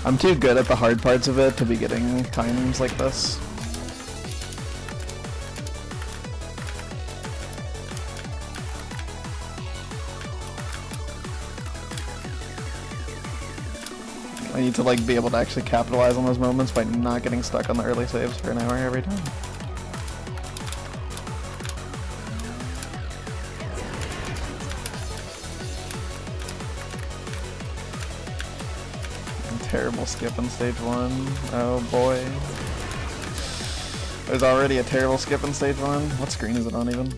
I'm too good at the hard parts of it to be getting times like this. I need to like be able to actually capitalize on those moments by not getting stuck on the early saves for an hour every time. Terrible skip in stage 1. Oh boy. There's already a terrible skip in stage 1. What screen is it on even?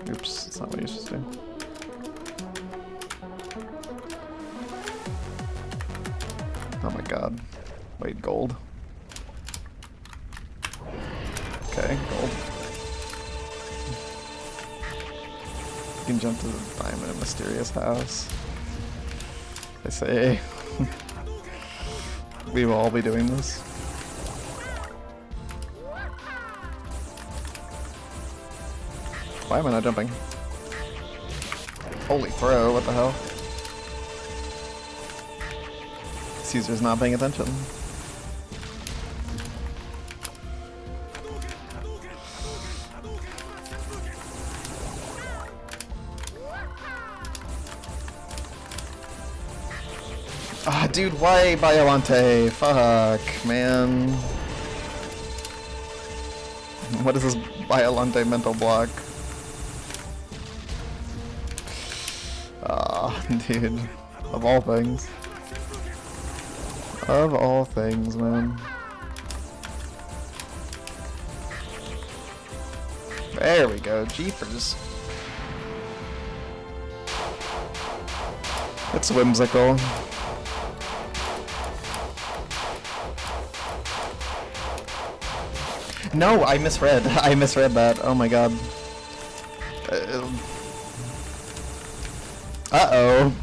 Oops, it's not what you're supposed to do. Oh my god. Wait, gold. Okay, gold. You can jump to the diamond in Mysterious House. I say. We will all be doing this. Why am I not jumping? Holy throw, what the hell? Caesar's not paying attention. Ah, dude, why Biolante? Fuck, man. What is this Biolante mental block? Ah, dude. Of all things. Of all things, man. There we go, jeepers. It's whimsical. No, I misread. I misread that. Oh my god. Uh-oh. Uh-oh.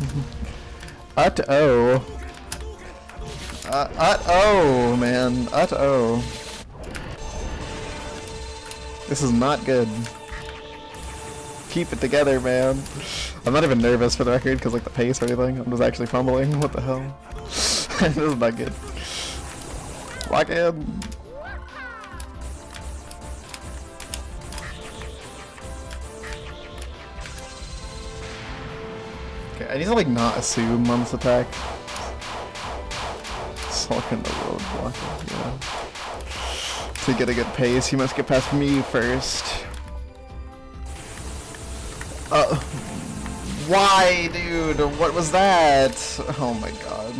Uh-oh, man. Uh-oh. This is not good. Keep it together, man. I'm not even nervous for the record, because like the pace or anything. I'm just actually fumbling. What the hell? This is not good. Lock in. Okay, I need to like not assume on this attack. Sulk in the roadblock, yeah. To get a good pace, you must get past me first. Why, dude? What was that? Oh my god.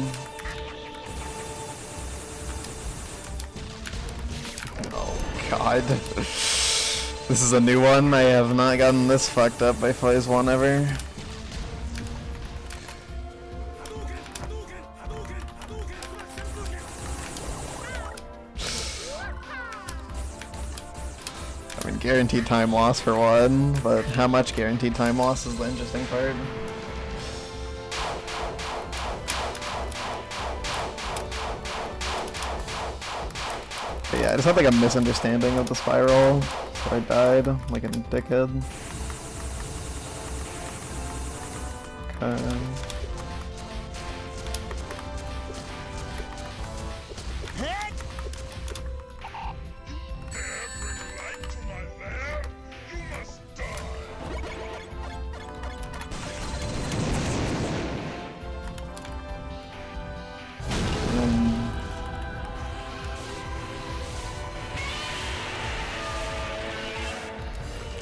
God. This is a new one. I have not gotten this fucked up by phase 1 ever. I mean, guaranteed time loss for one, but how much guaranteed time loss is the interesting part. But yeah, I just had like a misunderstanding of the spiral, so I died like a dickhead. Okay.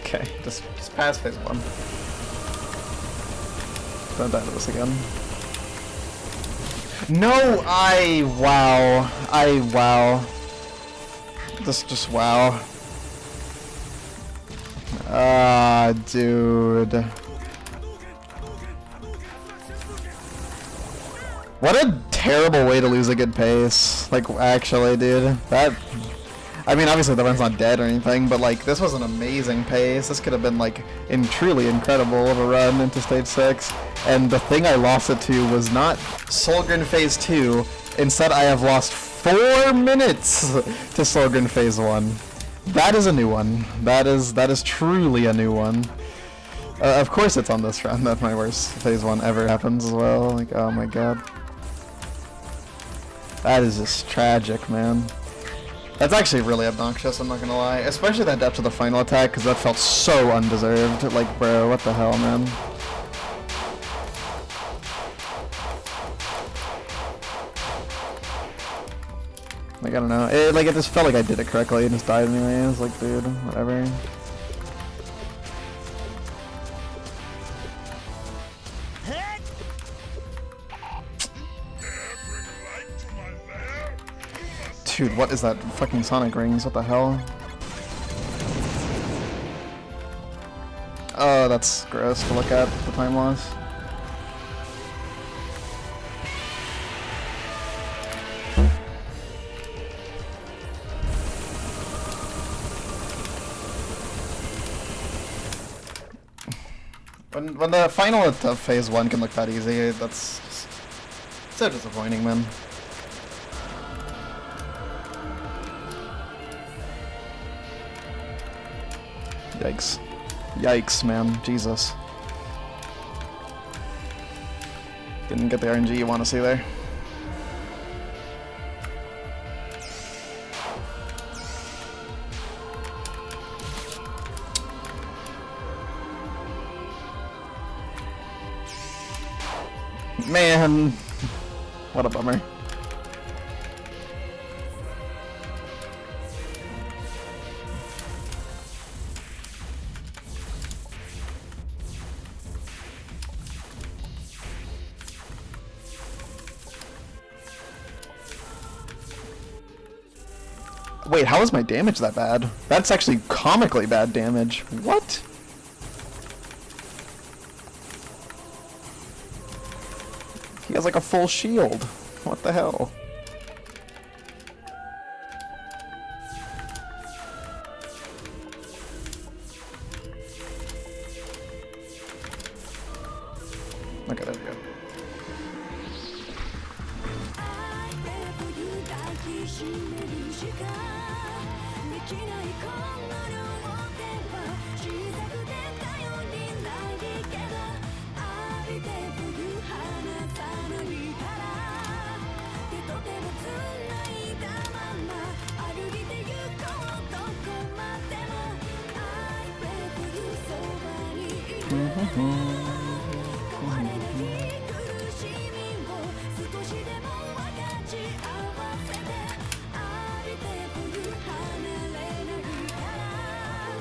Okay, just pass phase 1. Don't die to this again. No, wow. Just wow. Ah, dude. What a terrible way to lose a good pace. Like, actually, dude. I mean, obviously the run's not dead or anything, but like, this was an amazing pace. This could have been like, truly incredible of a run into stage 6. And the thing I lost it to was not Solgren phase 2. Instead, I have lost 4 minutes to Solgren phase 1. That is a new one. That is truly a new one. Of course it's on this run that my worst phase 1 ever happens as well. Like, oh my god. That is just tragic, man. That's actually really obnoxious, I'm not gonna lie. Especially that depth to the final attack, because that felt so undeserved. Like, bro, what the hell, man? Like, I don't know. It just felt like I did it correctly and just died anyways. Like, dude, whatever. Dude, what is that? Fucking Sonic rings, what the hell? Oh, that's gross to look at, the time loss. When the final of phase 1 can look that easy, that's so disappointing, man. Yikes. Yikes, man. Jesus. Didn't get the RNG you want to see there. Man. What a bummer. Wait, how is my damage that bad? That's actually comically bad damage. What? He has like a full shield. What the hell? Okay, there we go.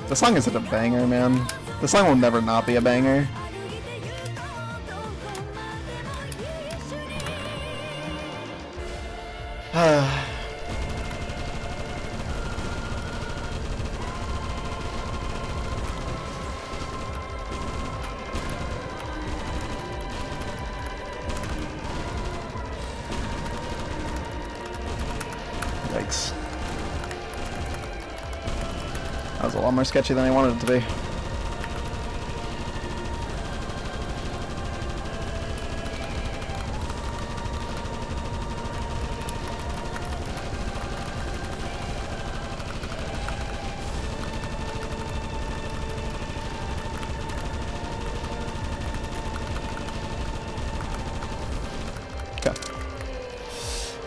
The song isn't a banger, man. The song will never not be a banger. Thanks. That was a lot more sketchy than I wanted it to be.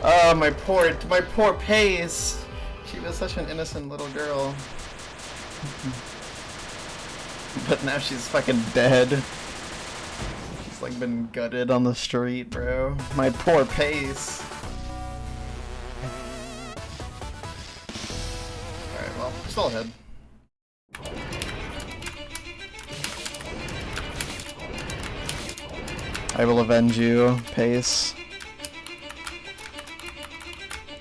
Oh, my poor Pace. She was such an innocent little girl. But now she's fucking dead. She's like been gutted on the street, bro. My poor Pace. Alright, well, still ahead. I will avenge you, Pace.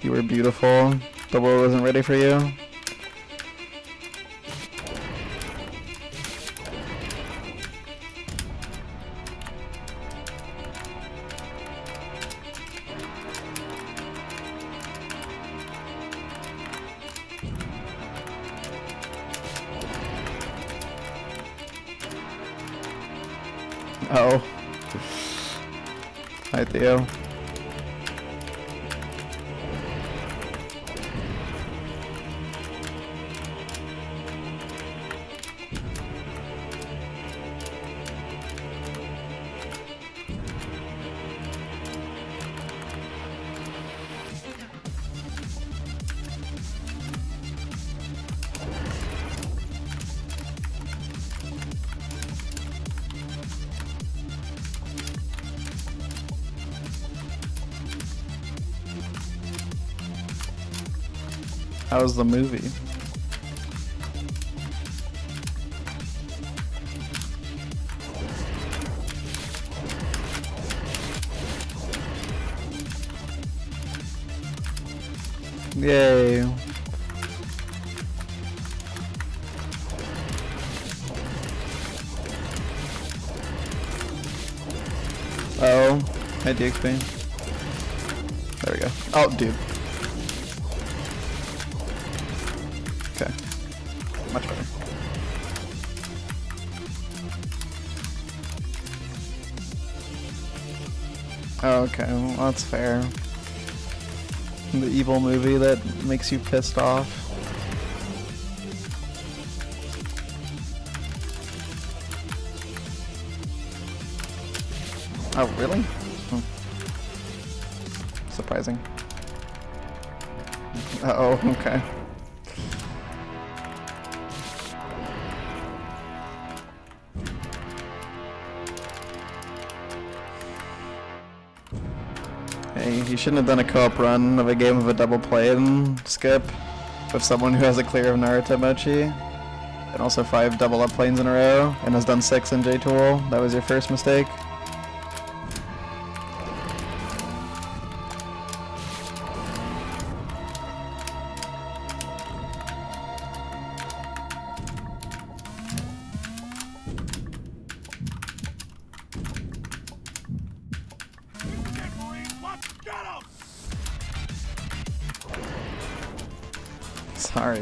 You were beautiful. The world wasn't ready for you. Oh. Hi, Theo. How was the movie? Yay. Oh, hi DXP. There we go. Oh, dude. Okay. Much better. Okay, well, that's fair. The evil movie that makes you pissed off. Oh, really? Oh. Surprising. Uh-oh, okay. Hey, you shouldn't have done a co-op run of a game of a double play and skip with someone who has a clear of Naruto Mochi and also 5 double up planes in a row and has done 6 in J-Tool. That was your first mistake.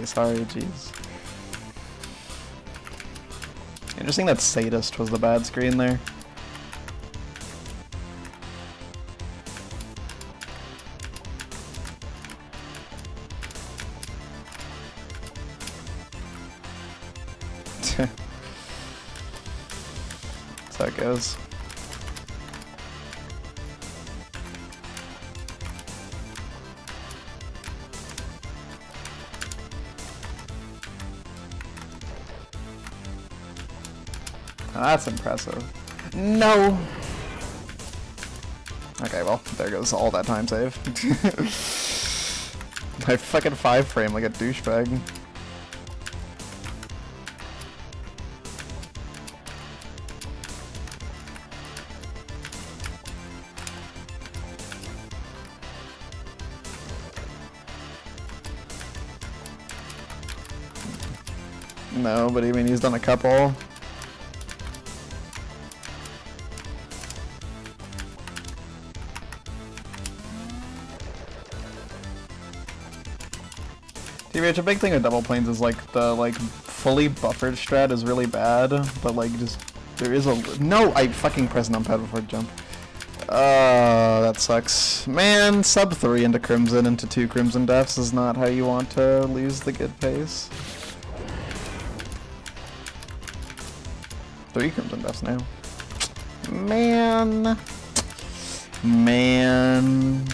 Sorry, jeez. Interesting that Sadist was the bad screen there. That's how it goes. That's impressive. No! Okay, well, there goes all that time save. I fucking 5 frame like a douchebag. No, but I mean, he's done a couple. TBH, a big thing with double planes is like the fully buffered strat is really bad, but like just there is a no. I fucking pressed numpad before jump. That sucks. Man, sub 3 into Crimson into 2 Crimson Deaths is not how you want to lose the good pace. 3 Crimson Deaths now. Man. Man.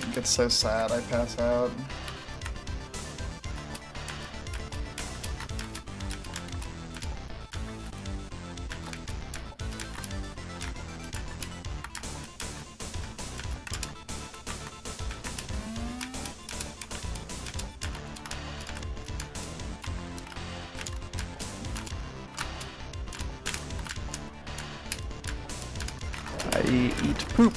It gets so sad I pass out. I eat poop.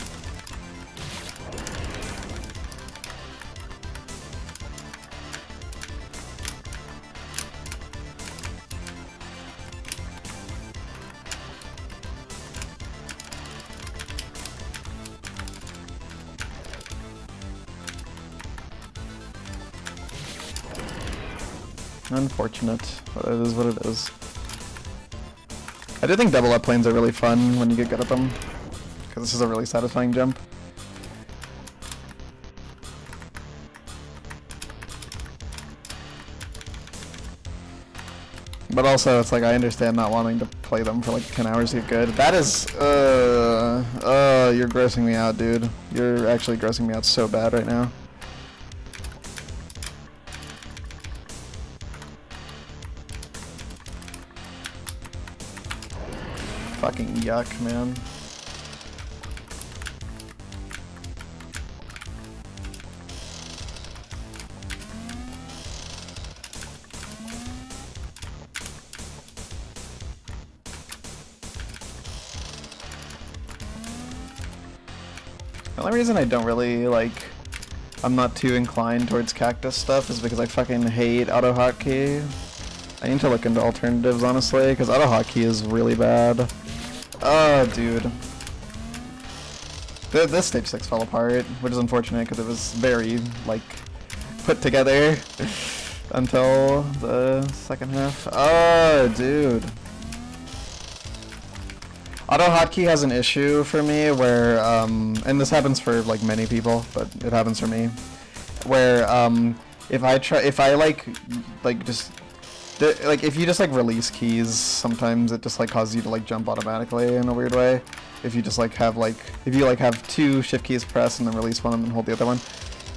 Unfortunate, but it is what it is. I do think double up planes are really fun when you get good at them, because this is a really satisfying jump. But also, it's like I understand not wanting to play them for like 10 hours to get good. That is, you're grossing me out, dude. You're actually grossing me out so bad right now. Fucking yuck, man. The only reason I don't really, like, I'm not too inclined towards cactus stuff is because I fucking hate auto hotkey. I need to look into alternatives, honestly, because auto hotkey is really bad. Oh, dude. This stage 6 fell apart, which is unfortunate because it was very, like, put together until the second half. Oh, dude. Auto hotkey has an issue for me where, and this happens for, like, many people, but it happens for me, where, if you just like release keys, sometimes it just like causes you to like jump automatically in a weird way. If you just like have if you like have 2 shift keys pressed and then release one and then hold the other one.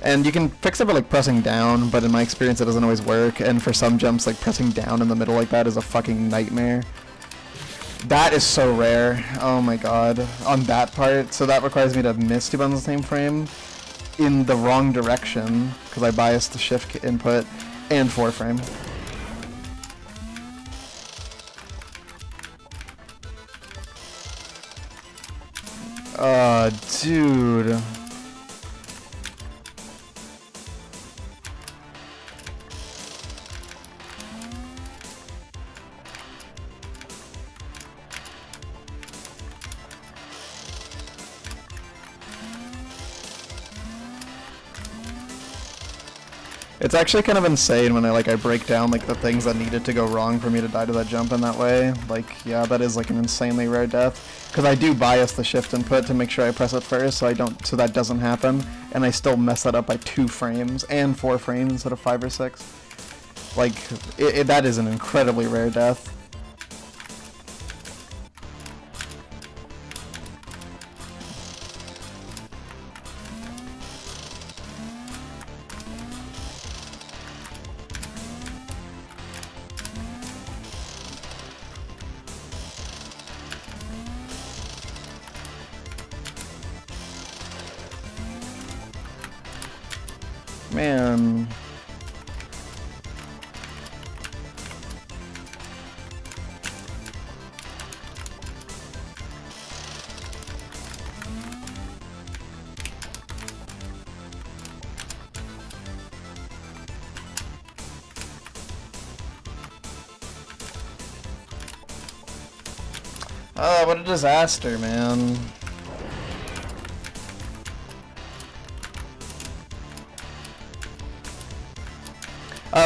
And you can fix it by like pressing down, but in my experience it doesn't always work, and for some jumps like pressing down in the middle like that is a fucking nightmare. That is so rare. Oh my god. On that part, so that requires me to miss 2 buttons in the same frame in the wrong direction, because I biased the shift input, and 4 frame. Dude. It's actually kind of insane when I break down like the things that needed to go wrong for me to die to that jump in that way. Like, yeah, that is like an insanely rare death. Because I do bias the shift input to make sure I press it first, so so that doesn't happen, and I still mess that up by 2 frames and 4 frames instead of 5 or 6. Like, that is an incredibly rare death. Man. Oh, what a disaster, man.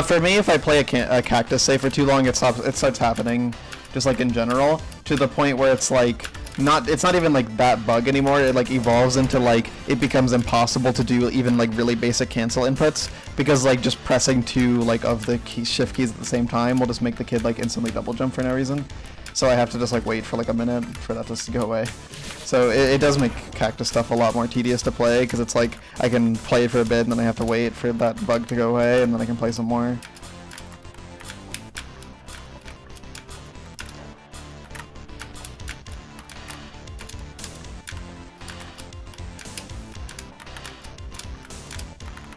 For me, if I play a cactus, say, for too long, it starts happening, just like in general, to the point where it's like, it's not even like that bug anymore. It like evolves into like, it becomes impossible to do even like really basic cancel inputs, because like just pressing two like of the shift keys at the same time will just make the kid like instantly double jump for no reason. So I have to just like wait for like a minute for that just to go away. So it does make cactus stuff a lot more tedious to play, because it's like I can play it for a bit and then I have to wait for that bug to go away and then I can play some more.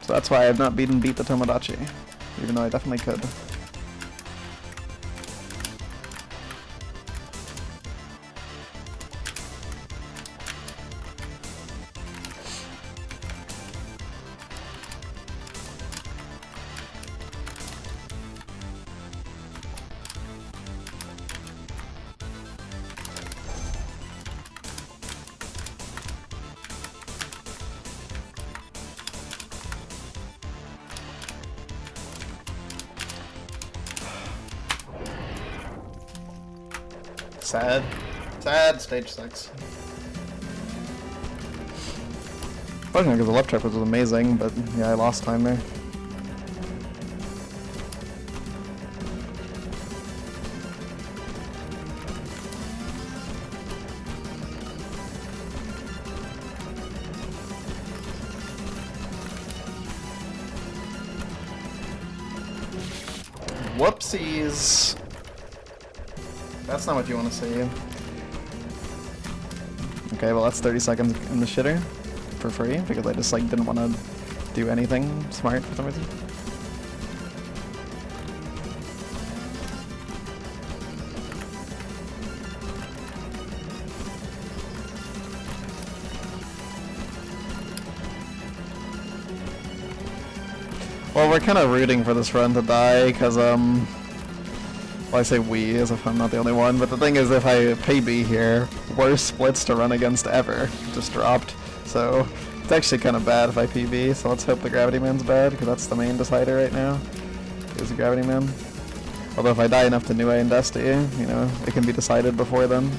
So that's why I've not beat the Tomodachi, even though I definitely could. Sad. Sad, stage 6. Fortunately, because the left trip was amazing, but yeah, I lost time there. Whoopsies! That's not what you want to see. Okay, well that's 30 seconds in the shitter for free, because I just like didn't want to do anything smart for some reason. Well, we're kind of rooting for this run to die, because well, I say we, as if I'm not the only one, but the thing is, if I pay B here, worst splits to run against ever just dropped. So it's actually kind of bad if I PB, so let's hope the Gravity Man's bad, because that's the main decider right now, is the Gravity Man. Although if I die enough to Nue and Dusty, you know, it can be decided before then.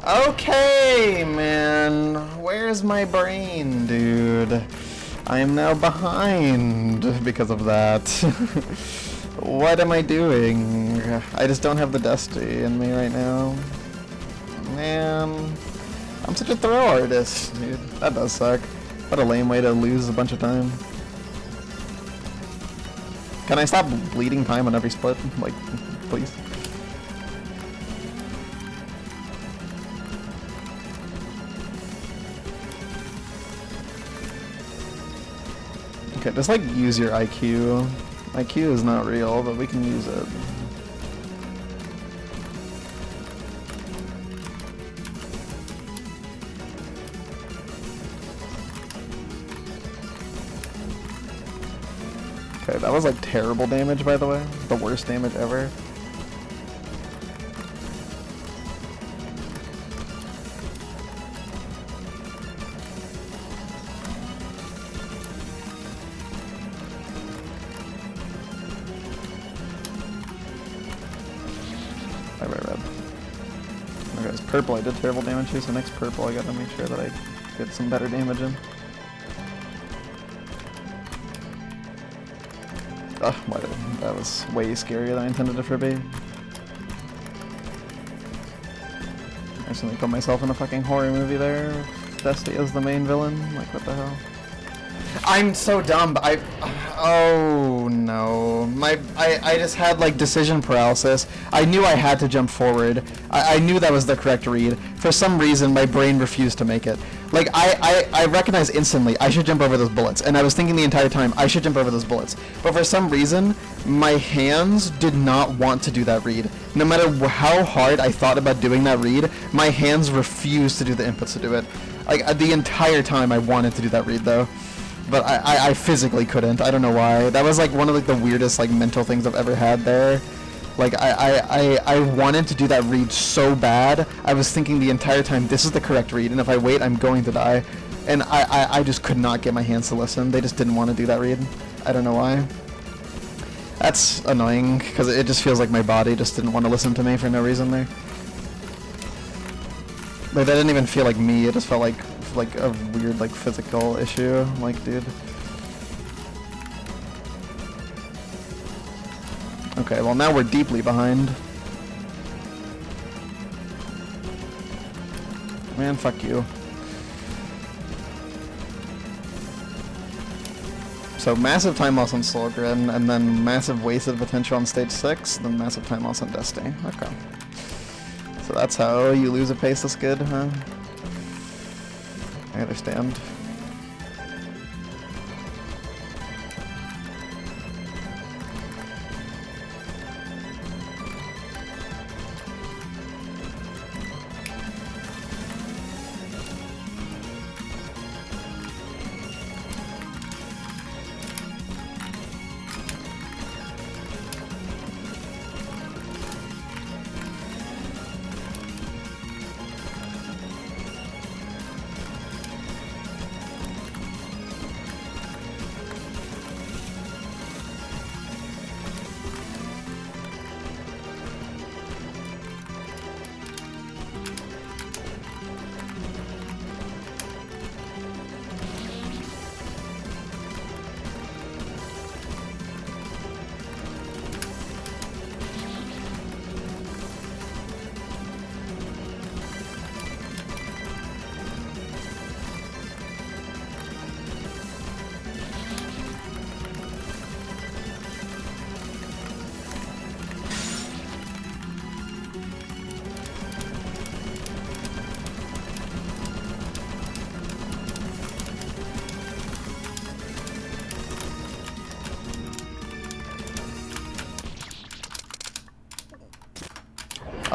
Okay, man, where's my brain, dude? I am now behind because of that. What am I doing? I just don't have the Dusty in me right now. Man, I'm such a throw artist, dude. That does suck. What a lame way to lose a bunch of time. Can I stop bleeding time on every split? Like, please? Okay, just like use your IQ. IQ is not real, but we can use it. Okay, that was like terrible damage, by the way. The worst damage ever. Purple I did terrible damage to, so next purple I gotta make sure that I get some better damage in. Ugh, that was way scarier than I intended it for be. I accidentally put myself in a fucking horror movie there. Dusty is the main villain. Like, what the hell? I'm so dumb, but oh no. I just had like decision paralysis. I knew I had to jump forward. I knew that was the correct read. For some reason, my brain refused to make it. Like, I recognized instantly I should jump over those bullets, and I was thinking the entire time I should jump over those bullets. But for some reason, my hands did not want to do that read. No matter how hard I thought about doing that read, my hands refused to do the inputs to do it. Like, the entire time I wanted to do that read, though. But I physically couldn't. I don't know why. That was like one of like the weirdest like mental things I've ever had there. Like I wanted to do that read so bad. I was thinking the entire time this is the correct read, and if I wait I'm going to die. And I just could not get my hands to listen. They just didn't want to do that read. I don't know why. That's annoying, because it just feels like my body just didn't want to listen to me for no reason there. Like, that didn't even feel like me, it just felt like a weird, like, physical issue. Like, dude. Okay, well now we're deeply behind. Man, fuck you. So massive time loss on Solgren, and then massive wasted potential on stage 6, then massive time loss on Destiny. Okay. So that's how you lose a pace this good, huh? I understand.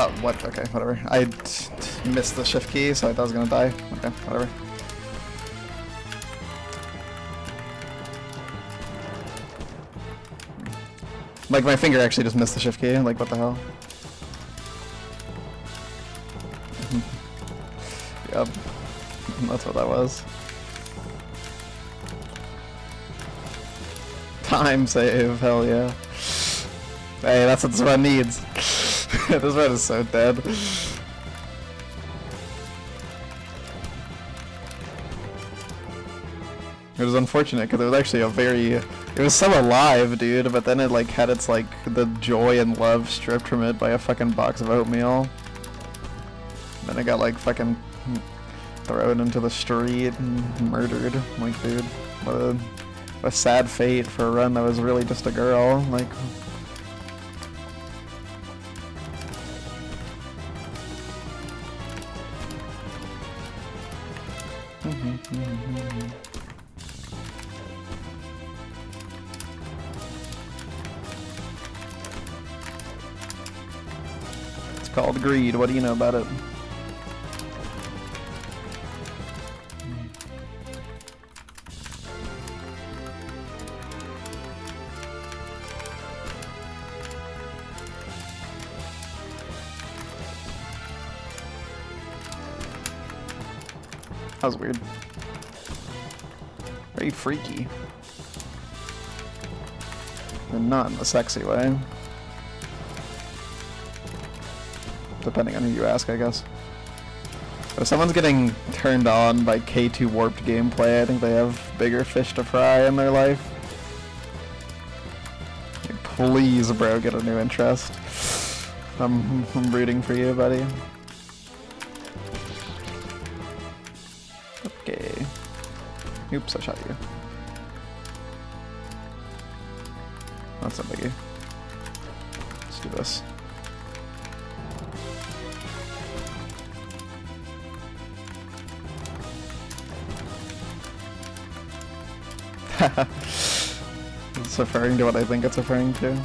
Oh, what? Okay, whatever. I missed the shift key, so I thought I was gonna die. Okay, whatever. Like, my finger actually just missed the shift key. Like, what the hell? Yep. That's what that was. Time save, hell yeah. Hey, that's what this run needs. This run is so dead. It was unfortunate because it was actually it was so alive, dude, but then it like had its like the joy and love stripped from it by a fucking box of oatmeal. Then it got like fucking thrown into the street and murdered. Like, dude, what a sad fate for a run that was really just a girl. Like. It's called greed. What do you know about it? That was weird. Very freaky. And not in a sexy way. Depending on who you ask, I guess. If someone's getting turned on by K2 warped gameplay, I think they have bigger fish to fry in their life. Like, please, bro, get a new interest. I'm rooting for you, buddy. Okay. Oops, I shot you. That's a biggie. Let's do this. It's referring to what I think it's referring to.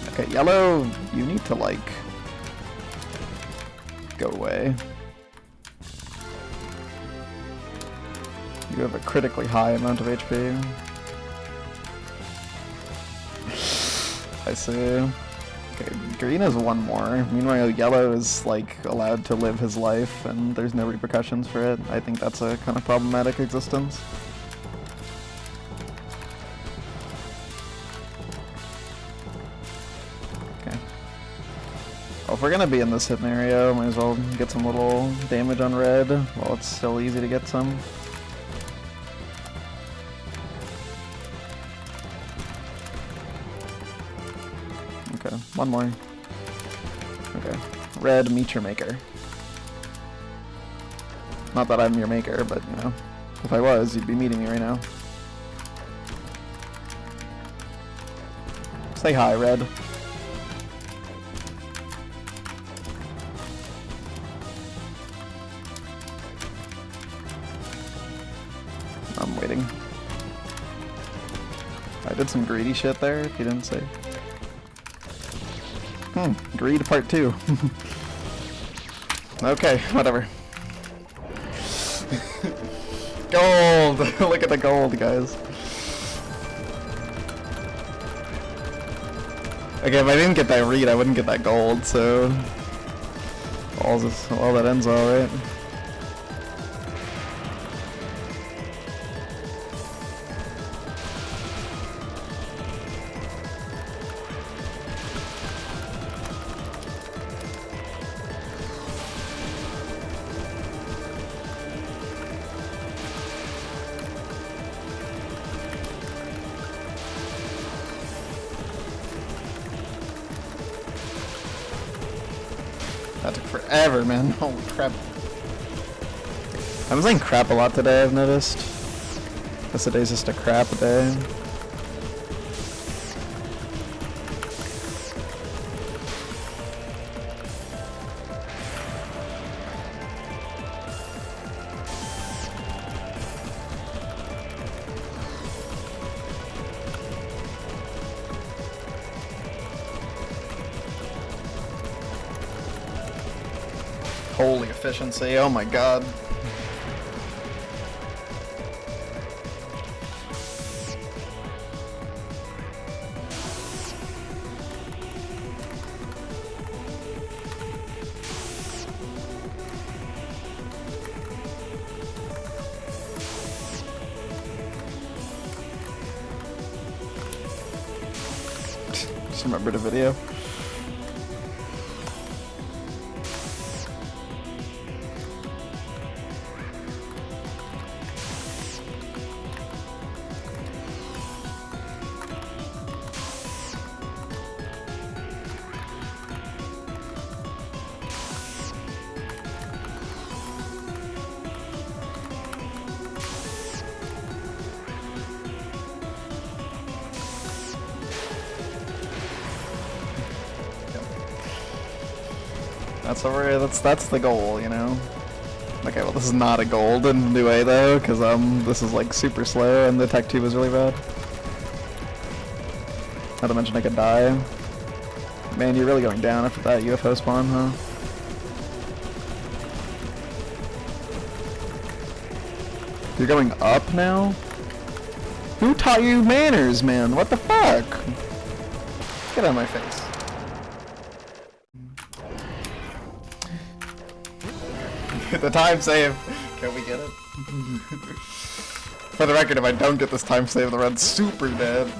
Okay, yellow, you need to, like, go away. You have a critically high amount of HP. I see. Okay, green is one more. Meanwhile, yellow is like allowed to live his life and there's no repercussions for it. I think that's a kind of problematic existence. Okay. Well, if we're gonna be in this scenario, might as well get some little damage on red while it's still easy to get some. Okay, one more. Okay. Red, meet your maker. Not that I'm your maker, but, you know, if I was, you'd be meeting me right now. Say hi, Red. I'm waiting. I did some greedy shit there, if you didn't say. Greed part 2. Okay, whatever. Gold! Look at the gold, guys. Okay, if I didn't get that read, I wouldn't get that gold, so... all that ends alright. That took forever, man. Holy crap. I'm saying crap a lot today, I've noticed. Guess today's just a crap day. Holy efficiency, oh my god. Just remembered a video. That's the goal, you know? Okay, well this is not a gold in New A though, because this is like super slow and the tech tube is really bad. Not to mention I could die. Man, you're really going down after that UFO spawn, huh? You're going up now? Who taught you manners, man? What the fuck? Get out of my face. The time save. Can we get it? For the record, if I don't get this time save, the red's super dead.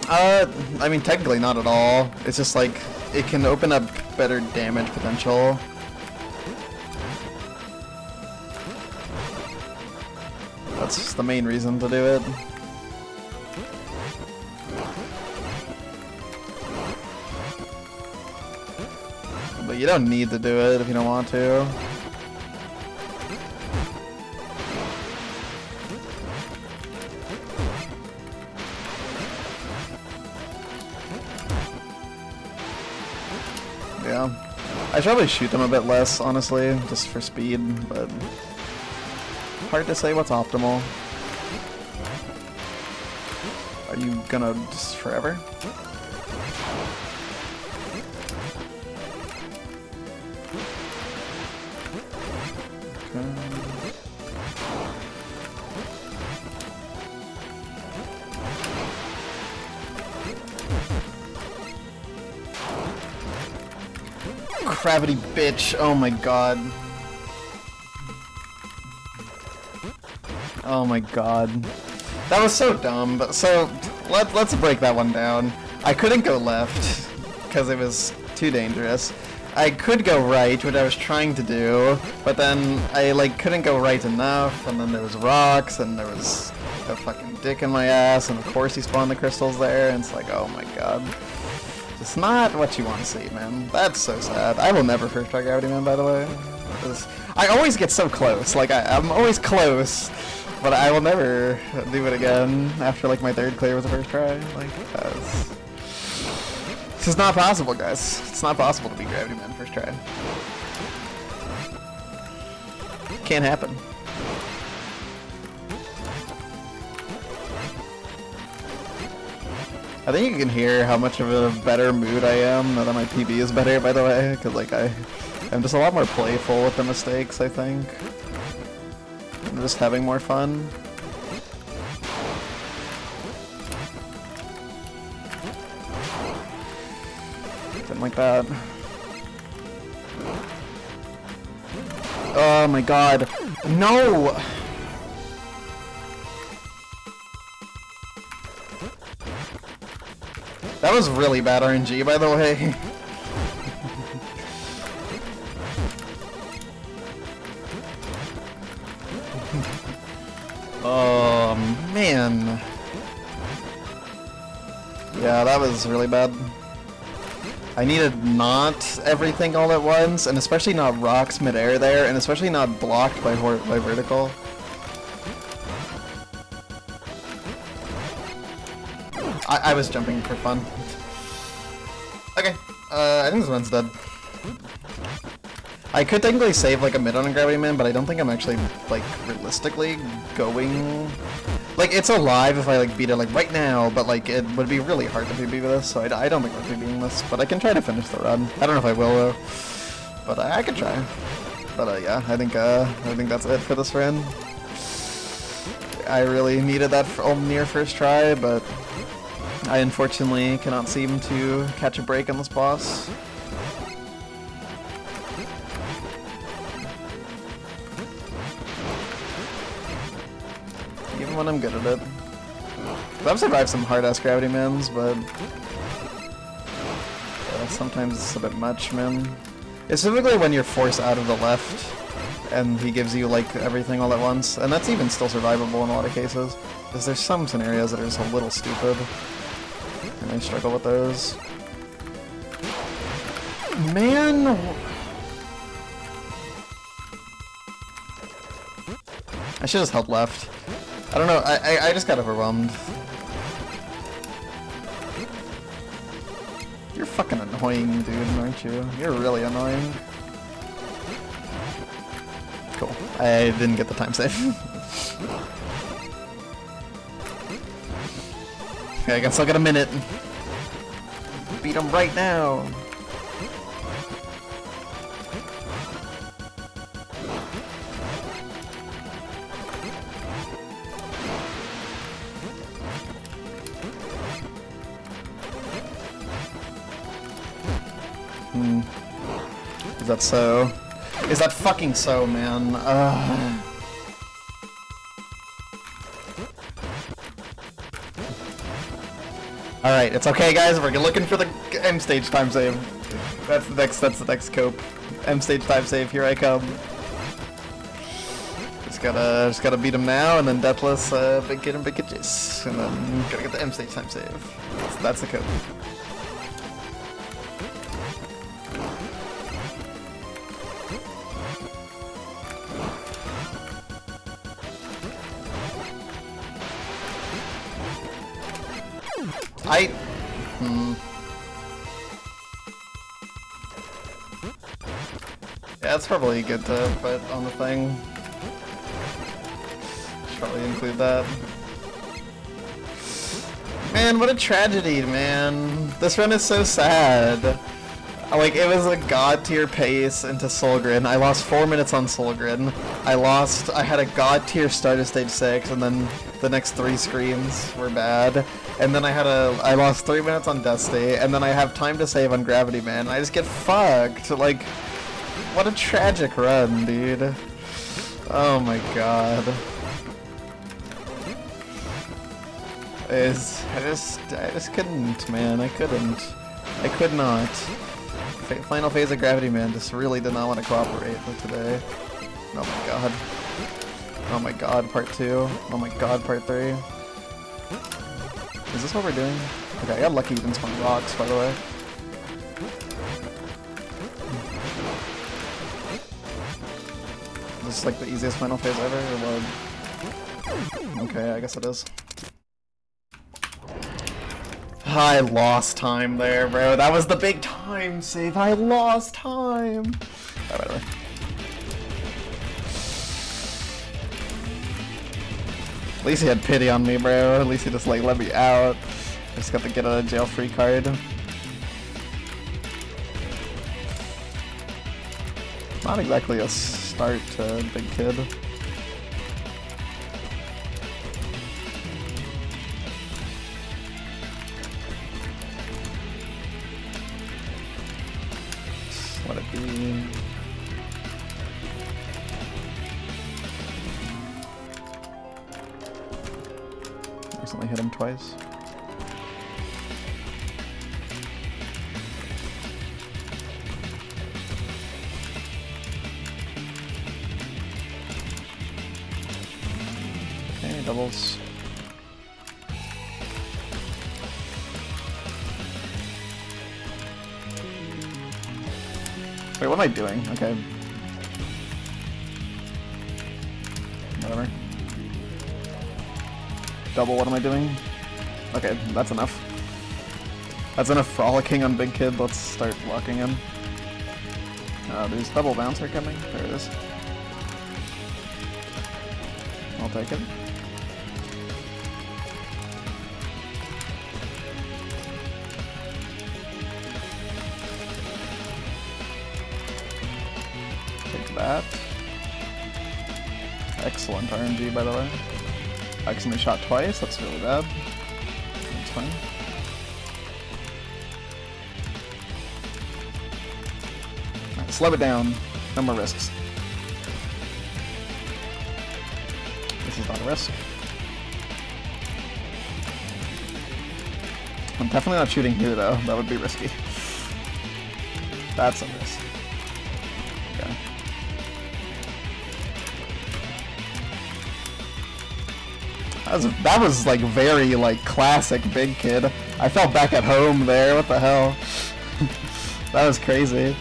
I mean, technically not at all. It's just like, it can open up better damage potential. That's just the main reason to do it. But you don't need to do it if you don't want to. Yeah. I should probably shoot them a bit less, honestly, just for speed, but hard to say what's optimal. Are you gonna just forever? gravity bitch. Oh my god. Oh my god. That was so dumb, but so let's break that one down. I couldn't go left because it was too dangerous. I could go right, which I was trying to do, but then I like couldn't go right enough, and then there was rocks, and there was a fucking dick in my ass, and of course he spawned the crystals there, and it's like, oh my god. It's not what you want to see, man. That's so sad. I will never first try Gravity Man, by the way. I always get so close, like I'm always close, but I will never do it again after like my third clear with the first try. Like, this is not possible, guys. It's not possible to beat Gravity Man first try. Can't happen. I think you can hear how much of a better mood I am now that my PB is better, by the way, because like I'm just a lot more playful with the mistakes, I think. I'm just having more fun. Something like that. Oh my god. No! That was really bad RNG, by the way. Oh, man. Yeah, that was really bad. I needed not everything all at once, and especially not rocks midair there, and especially not blocked by vertical. I was jumping for fun. Okay, I think this one's dead. I could technically save like a mid on a Gravity Man, but I don't think I'm actually like realistically going. Like it's alive if I like beat it like right now, but like it would be really hard to PB with this, so I don't think I'm PBing this. But I can try to finish the run. I don't know if I will though, but I could try. But yeah, I think that's it for this run. I really needed that near first try, but I unfortunately cannot seem to catch a break on this boss. Even when I'm good at it. I've survived some hard-ass Gravity Mans, but sometimes it's a bit much, man. It's typically when you're forced out of the left, and he gives you like everything all at once, and that's even still survivable in a lot of cases. Because there's some scenarios that are just a little stupid. And I struggle with those. Man! I should have held left. I don't know, I just got overwhelmed. You're fucking annoying, dude, aren't you? You're really annoying. Cool. I didn't get the time save. Okay, I can still get a minute. Beat him right now. Is that so? Is that fucking so, man? Alright, it's okay guys, we're looking for the M stage time save. That's the next cope. M stage time save, here I come. Just gotta beat him now, and then Deathless, big kid and big kitches. And then gotta get the M stage time save. That's the cope. Yeah, it's probably good to put on the thing. Should probably include that. Man, what a tragedy, man. This run is so sad. Like, it was a god tier pace into Solgren. I lost 4 minutes on Solgren. I had a god tier start of stage 6, and then The next 3 screens were bad, and then I lost 3 minutes on Death State, and then I have time to save on Gravity Man, and I just get fucked. Like, what a tragic run, dude. Oh my god. I just couldn't, man. I couldn't. I could not. Final phase of Gravity Man just really did not want to cooperate with today. Oh my god. Oh my god, part 2. Oh my god, part 3. Is this what we're doing? Okay, I got lucky even spawn rocks, by the way. Is this like the easiest final phase ever, or what? Okay, I guess it is. I lost time there, bro. That was the big time save. I lost time. Oh, whatever. At least he had pity on me, bro. At least he just like let me out. I just got the get out of jail free card. Not exactly a start to Big Kid. Just let it be. Recently hit him twice. Okay, doubles. Wait, what am I doing? Okay. Whatever. Double, what am I doing? Okay, that's enough. That's enough frolicking on Big Kid. Let's start locking in. There's double bouncer coming. There it is. I'll take it. Take that. Excellent RNG, by the way. Accidentally shot twice, that's really bad. That's fine. Alright, slow it down. No more risks. This is not a risk. I'm definitely not shooting here though, that would be risky. That's a risk. Okay. That was like very like classic Big Kid. I felt back at home there. What the hell? That was crazy.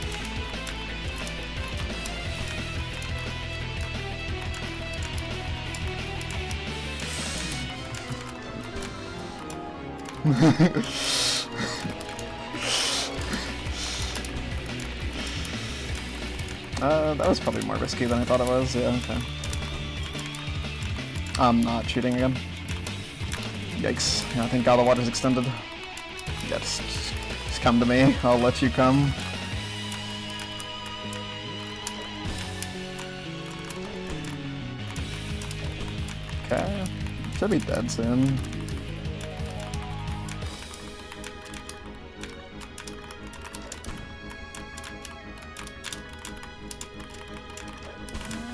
That was probably more risky than I thought it was. Yeah. Okay. I'm not shooting again. Yikes. Yeah, I think all the water's extended. Yeah, just come to me. I'll let you come. Okay. Should be dead soon.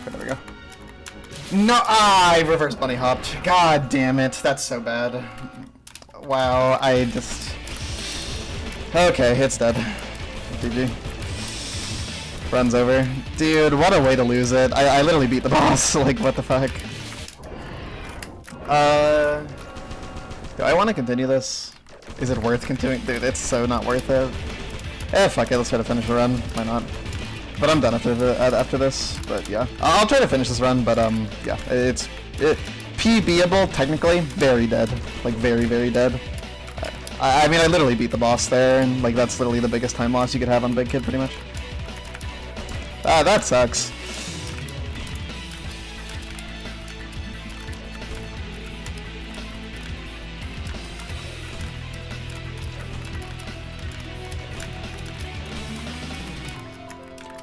There we go. No, I reverse bunny hopped. God damn it, that's so bad. Wow, I just... Okay, it's dead. GG. Runs over. Dude, what a way to lose it. I literally beat the boss. Like, what the fuck? Do I want to continue this? Is it worth continuing? Dude, it's so not worth it. Fuck it, let's try to finish the run. Why not? But I'm done after this, but yeah. I'll try to finish this run, but yeah. It's PBable, technically, very dead. Like, very, very dead. I mean, I literally beat the boss there, and like, that's literally the biggest time loss you could have on Big Kid, pretty much. That sucks.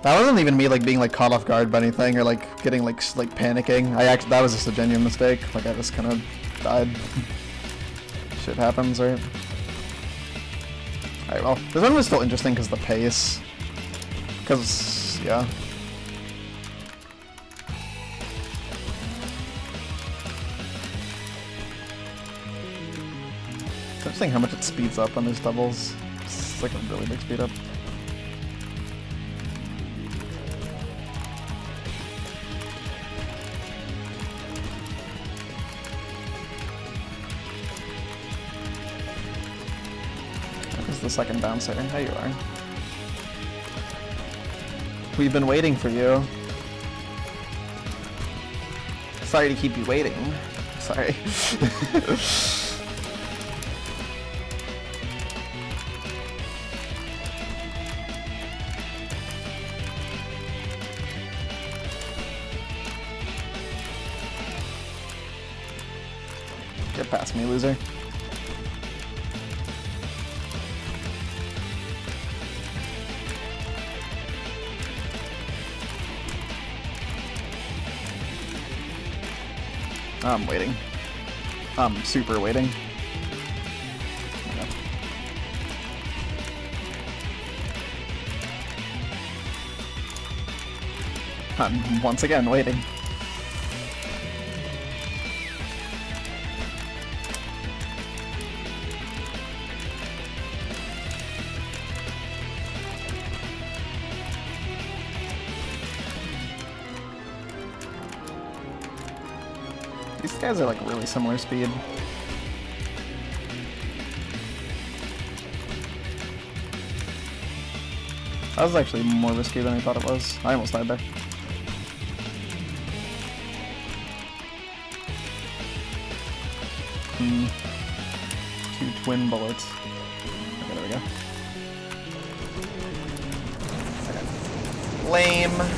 That wasn't even me like being like caught off guard by anything or like getting like panicking. That was just a genuine mistake. Like I just kind of died. Shit happens, right? Alright, well, this one was still interesting because of the pace. Because, yeah. It's interesting how much it speeds up on these doubles. It's like a really big speed up. Where's the second bouncer? There you are. We've been waiting for you. Sorry to keep you waiting. Sorry. Get past me, loser. I'm waiting. I'm super waiting. I'm once again waiting. These guys are like really similar speed. That was actually more risky than I thought it was. I almost died there. Two twin bullets. Okay, there we go. Okay. Lame.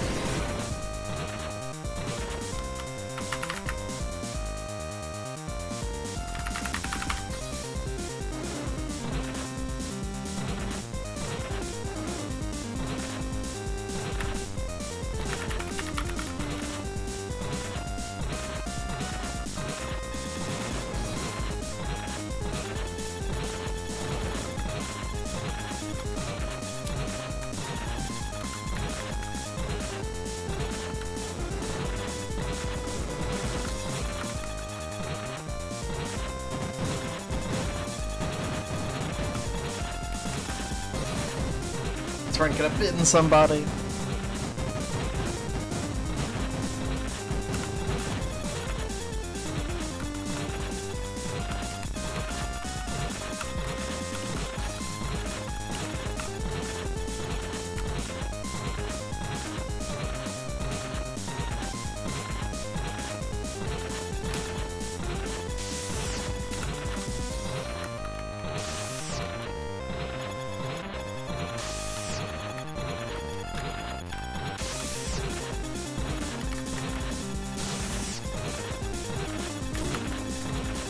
This run could have bitten somebody.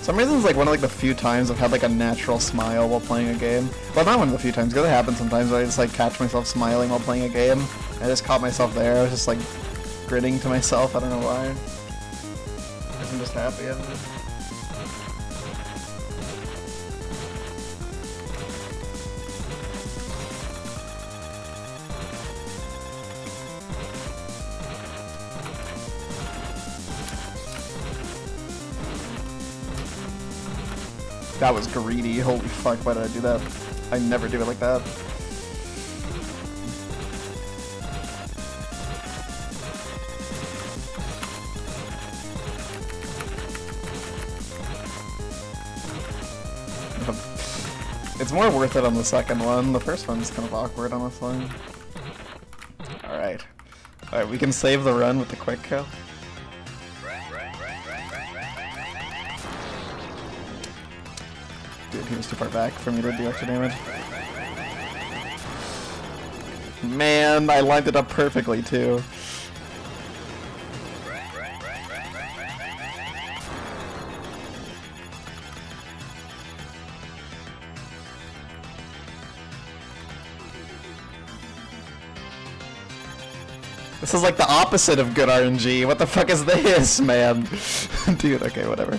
Some reason it's like one of the few times I've had like a natural smile while playing a game. Well, not one of the few times, because it happens sometimes where I just like catch myself smiling while playing a game. I just caught myself there. I was just like grinning to myself. I don't know why. I guess I'm just happy. I don't know. That was greedy. Holy fuck, why did I do that? I never do it like that. It's more worth it on the second one. The first one's kind of awkward, honestly. Alright. Alright, we can save the run with the quick kill. Dude, he was too far back for me to do extra damage. Man, I lined it up perfectly too. This is like the opposite of good RNG. What the fuck is this, man? Dude, okay, whatever.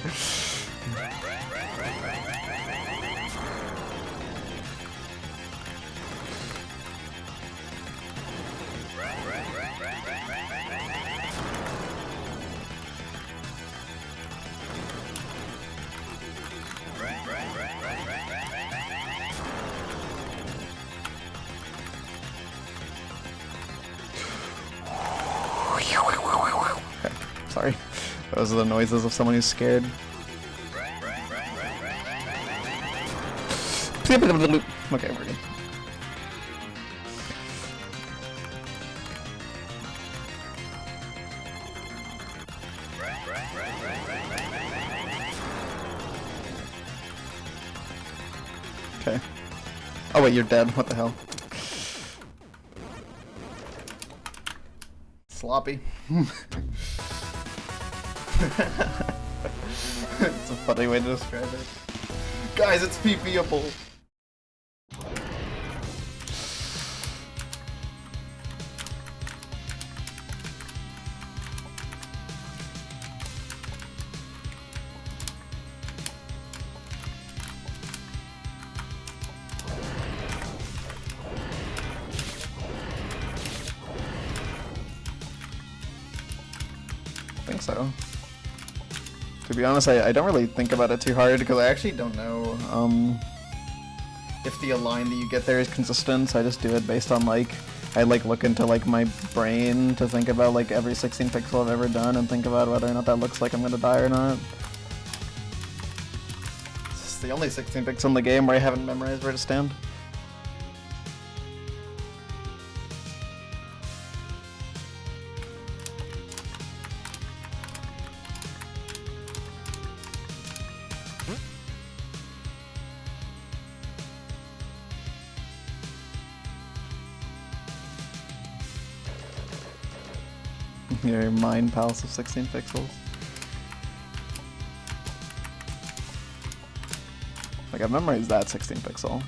Those are the noises of someone who's scared. Okay, we're good. Okay. Oh wait, you're dead. What the hell? Sloppy. It's a funny way to describe it. Guys, it's PvPable. I think so. To be honest, I don't really think about it too hard because I actually don't know if the align that you get there is consistent. I just do it based on like, I like look into like my brain to think about like every 16 pixel I've ever done and think about whether or not that looks like I'm gonna die or not. It's the only 16 pixel in the game where I haven't memorized where to stand. Your mind palace of 16 pixels. Like I've memorized that 16 pixel.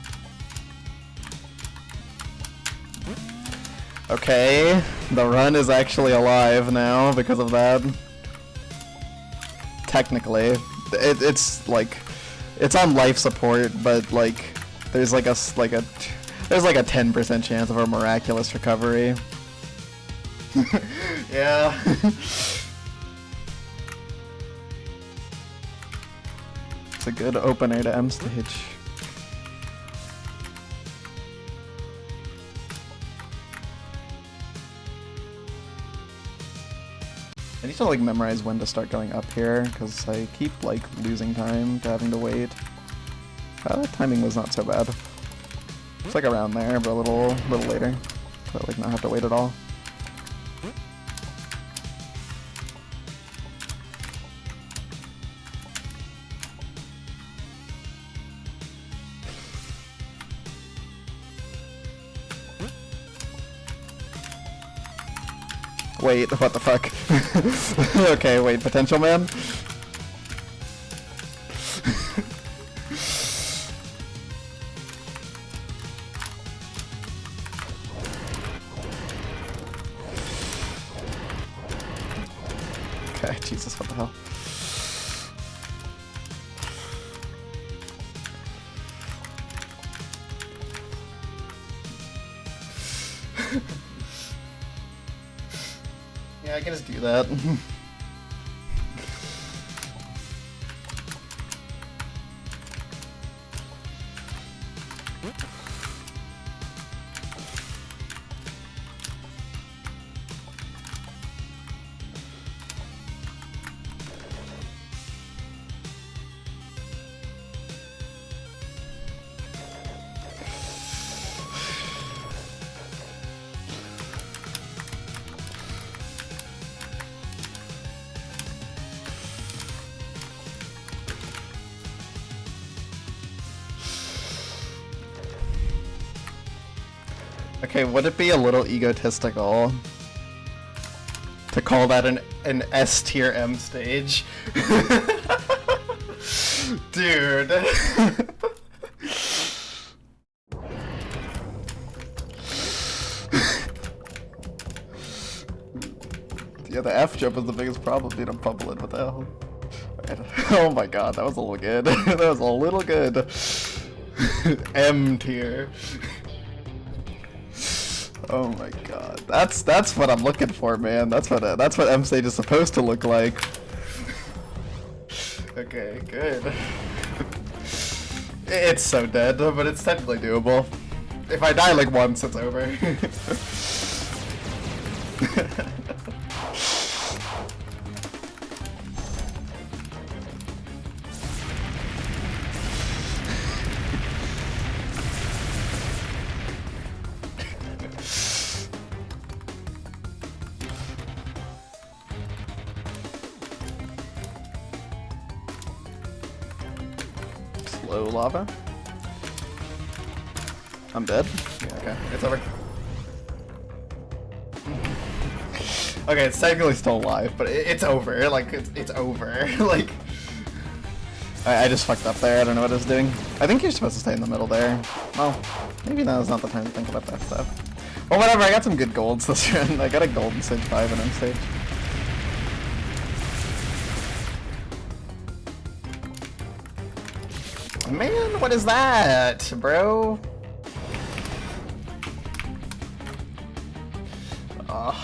Okay, the run is actually alive now because of that. Technically, it's like it's on life support, but like there's like a 10% chance of a miraculous recovery. Yeah. It's a good opener to M stage. I need to like memorize when to start going up here because I keep like losing time to having to wait. Timing was not so bad. It's like around there, but a little later. So like not have to wait at all. Wait, what the fuck? Okay, wait, potential man? Okay, Jesus, what the hell? Yeah, I can just do that. Okay, would it be a little egotistical to call that an S tier M stage? Dude. Yeah, the F jump is the biggest problem, dude. I'm fumbling. What the hell? Right. Oh my god, that was a little good. That was a little good. M tier. Oh my god, that's what I'm looking for, man. That's what M stage is supposed to look like. Okay, good. It's so dead, but it's technically doable. If I die like once, it's over. Hello, lava. I'm dead. Yeah, okay, it's over. Okay, it's technically still alive, but it's over. Like, it's over. Like, I just fucked up there. I don't know what I was doing. I think you're supposed to stay in the middle there. Well, maybe now's not the time to think about that stuff. Well, whatever. I got some good golds this run. I got a gold in stage 5 and end stage. Man, what is that, bro? Ugh.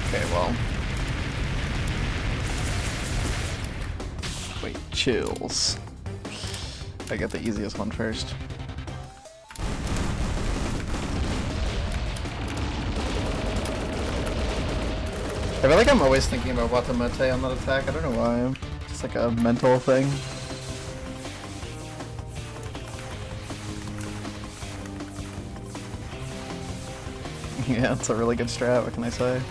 Okay, well. Wait, chills. I get the easiest one first. I feel like I'm always thinking about Watamete on that attack. I don't know why. It's like a mental thing. Yeah, it's a really good strat, what can I say?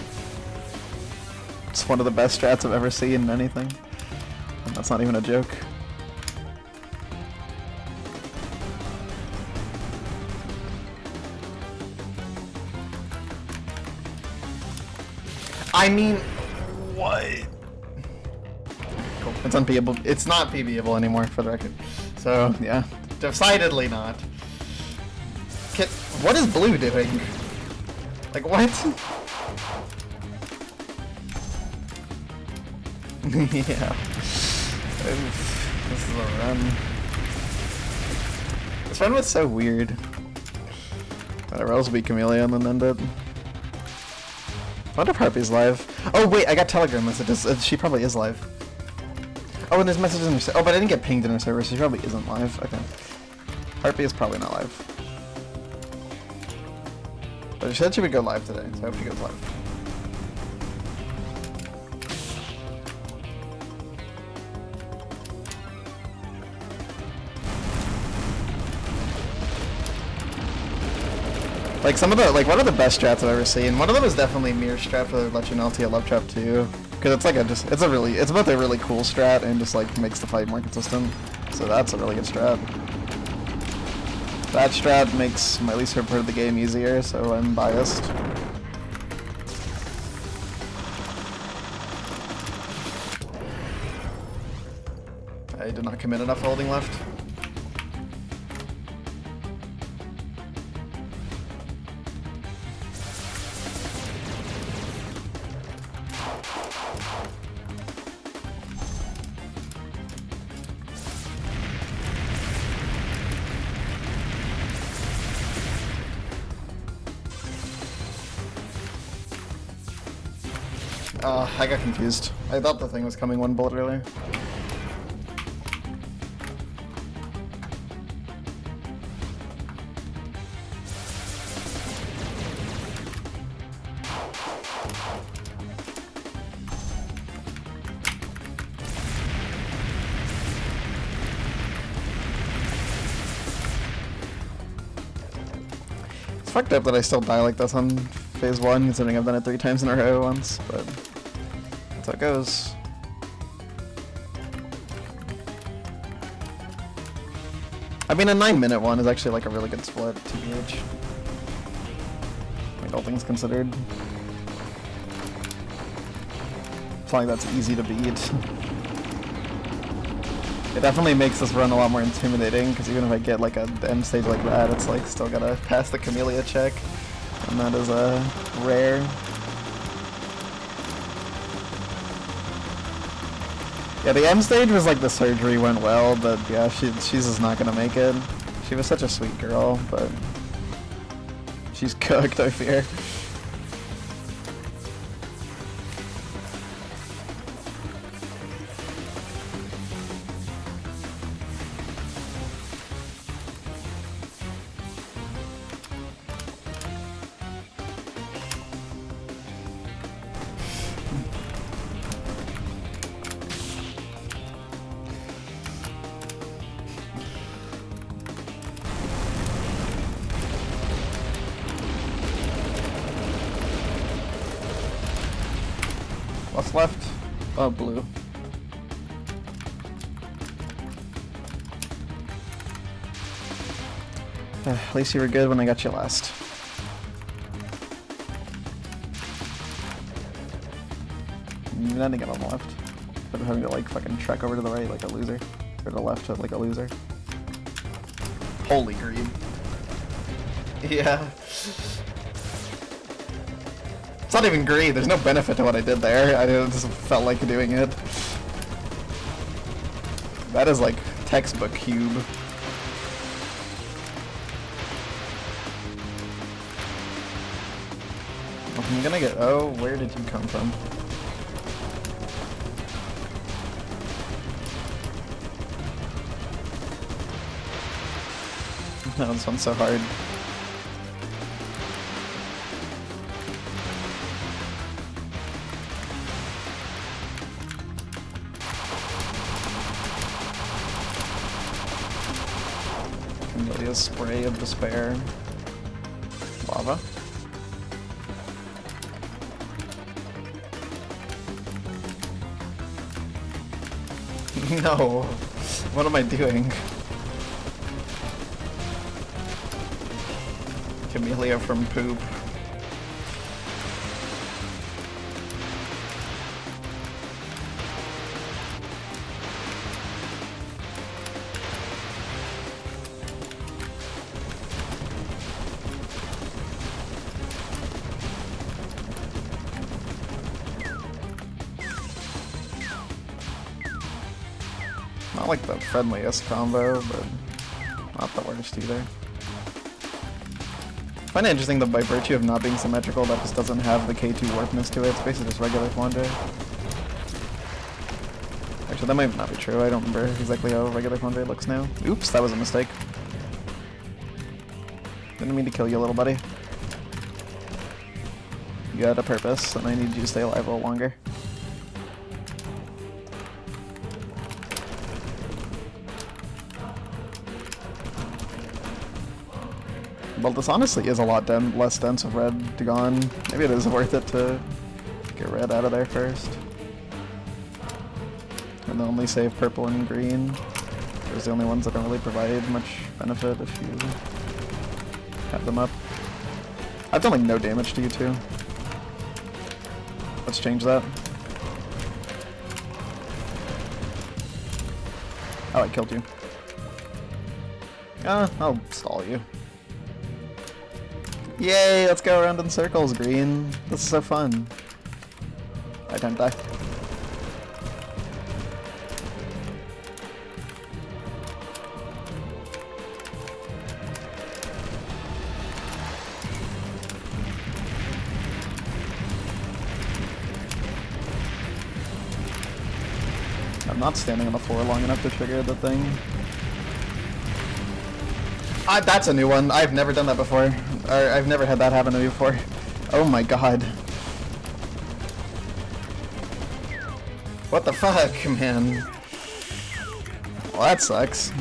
It's one of the best strats I've ever seen in anything. And that's not even a joke. I mean, what? Cool. It's unPBable. It's not PBable anymore, for the record. So, yeah. Decidedly not. What is blue doing? Like, what? Yeah. This is a run. This run was so weird. Whatever, else beat Kamilia and then end it. I wonder if Harpy's live. Oh wait, I got Telegram messages. She probably is live. Oh, and there's messages in her server. Oh, but I didn't get pinged in her server, so she probably isn't live. Okay. Harpy is probably not live. But she said she would go live today, so I hope she goes live. Like some of the, like one of the best strats I've ever seen. One of them is definitely Mirror Strat for Let You Know LT. I love Trap too. Cause it's like it's both a really cool strat and just like makes the fight more consistent. So that's a really good strat. That strat makes my least favorite part of the game easier, so I'm biased. I did not commit enough holding left. I got confused. I thought the thing was coming one bullet earlier. It's fucked up that I still die like this on phase 1, considering I've done it 3 times in a row once, but that's how it goes. I mean, a 9-minute one is actually like a really good split, TBH. Like, all things considered. I feel like that's easy to beat. It definitely makes this run a lot more intimidating, because even if I get like a end stage like that, it's like still gotta pass the Kamilia check, and that is rare. Yeah, the end stage was like the surgery went well, but yeah, she's just not gonna make it. She was such a sweet girl, but she's cooked, I fear. What's left? Oh, blue. At least you were good when I got you last. Nothing on the left. But I'm having to like fucking trek over to the right like a loser. Or to the left like a loser. Holy green. Yeah. It's not even green, there's no benefit to what I did there. I just felt like doing it. That is like textbook cube. I'm gonna get... Oh, where did you come from? No, this one's so hard. Kamilia's spray of despair. Lava. No. What am I doing? Kamilia from poop. Not like the friendliest combo, but not the worst either. I find it interesting that by virtue of not being symmetrical, that just doesn't have the K2 warpness to it. It's basically just regular Flaunde. Actually, that might not be true. I don't remember exactly how regular Flaunde looks now. Oops, that was a mistake. Didn't mean to kill you, little buddy. You had a purpose, and I need you to stay alive a little longer. Well, this honestly is a lot less dense with red gone. Maybe it is worth it to get red out of there first. And then only save purple and green. Those are the only ones that don't really provide much benefit if you have them up. I've done like no damage to you too. Let's change that. Oh, I killed you. I'll stall you. Yay, let's go around in circles, green. This is so fun. I don't die. I'm not standing on the floor long enough to trigger the thing. That's a new one. I've never done that before. I've never had that happen to me before. Oh my god. What the fuck, man? Well, that sucks.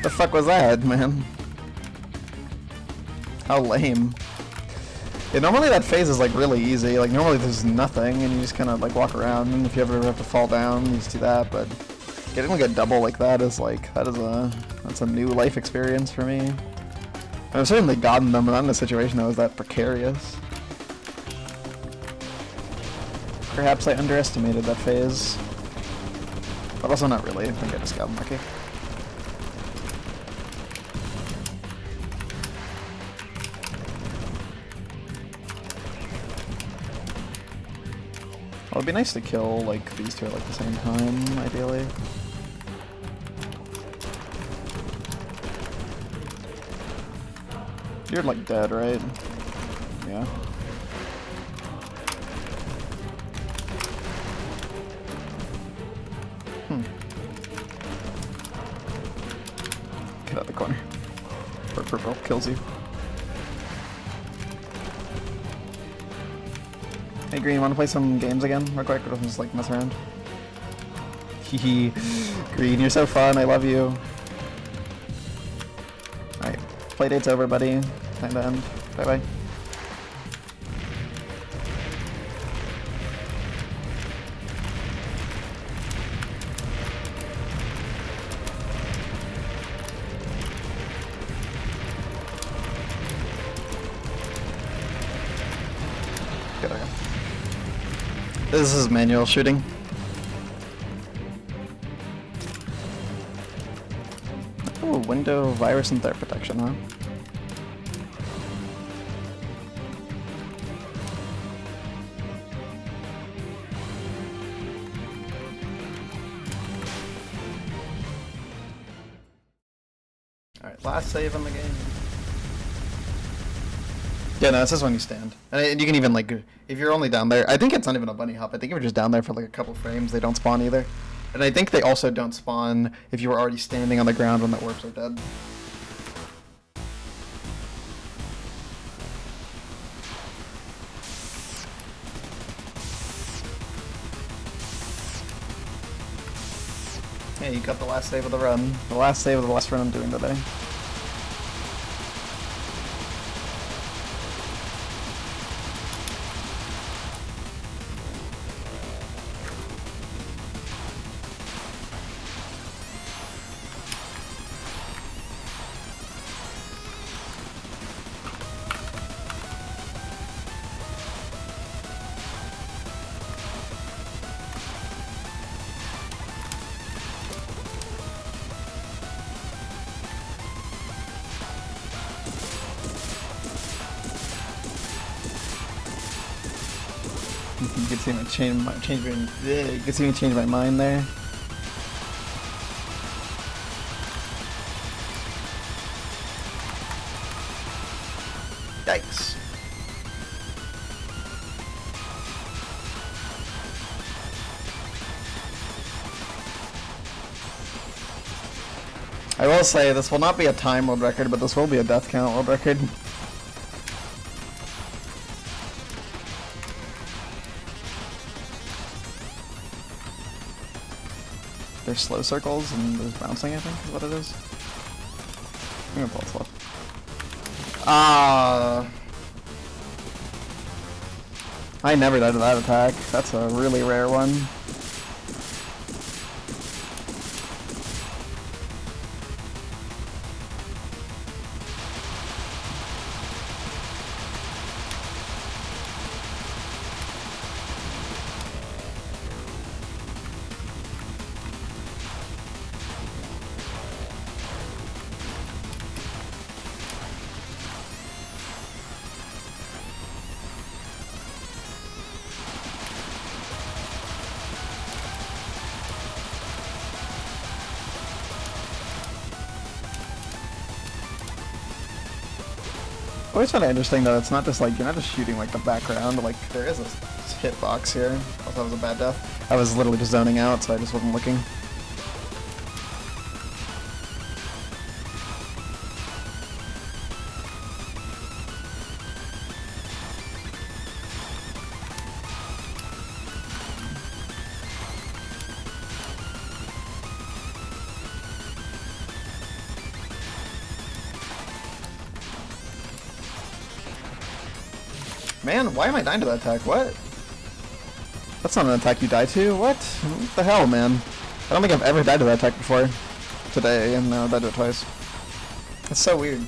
The fuck was that, man? How lame. Yeah, normally that phase is like really easy. Like normally there's nothing and you just kind of like walk around, and if you ever have to fall down, you just do that, but getting like a double like that is like, that's a new life experience for me. I've certainly gotten them, but not in a situation that was that precarious. Perhaps I underestimated that phase. But also not really, I think I just got lucky. Well, it'd be nice to kill like these two at like the same time, ideally. You're like dead, right? Yeah. Get out the corner. Or purple kills you. Hey Green, wanna play some games again real quick, or just like mess around? Hehe. Green, you're so fun, I love you. Alright, playdate's over, buddy. Time to end. Bye bye. Good, okay. This is manual shooting. Oh, window virus and threat protection, huh? Alright, last save in the game. Yeah, no, this is when you stand. And you can even, like, if you're only down there, I think it's not even a bunny hop. I think if you're just down there for, like, a couple frames, they don't spawn either. And I think they also don't spawn if you were already standing on the ground when the orbs are dead. Hey, you got the last save of the run. The last save of the last run I'm doing today. You can see me change my mind there. Yikes. I will say this will not be a time world record, but this will be a death count world record. There's slow circles and there's bouncing, I think is what it is. I'm gonna pull it slow. I never died to that attack. That's a really rare one. I always find it interesting that it's not just like, you're not just shooting like the background, like there is a hitbox here. Also, that was a bad death. I was literally just zoning out, so I just wasn't looking. Man, why am I dying to that attack? What? That's not an attack you die to? What the hell, man? I don't think I've ever died to that attack before. Today, and now I died to it twice. That's so weird.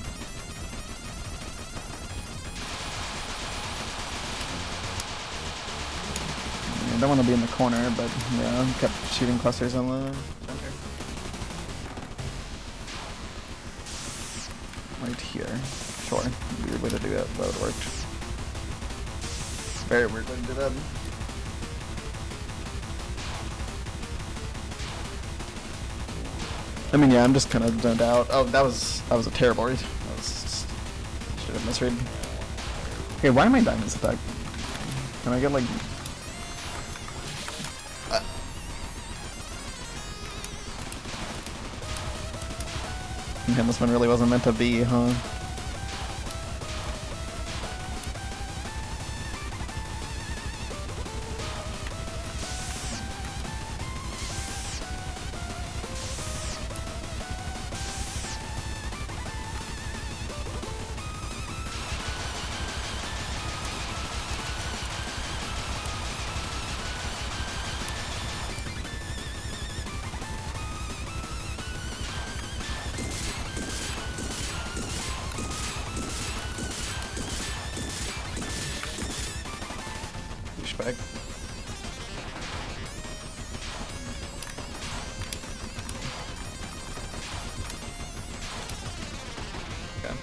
I don't want to be in the corner, but yeah, I kept shooting clusters on the center. Right here. Sure. Weird way to do it, but it worked. Very weird way to do that. I mean, yeah, I'm just kind of zoned out. Oh, that was a terrible read. That was just, should have misread. Okay, why am I dying this attack? Can I get like? Man, this one really wasn't meant to be, huh? pushback. Okay.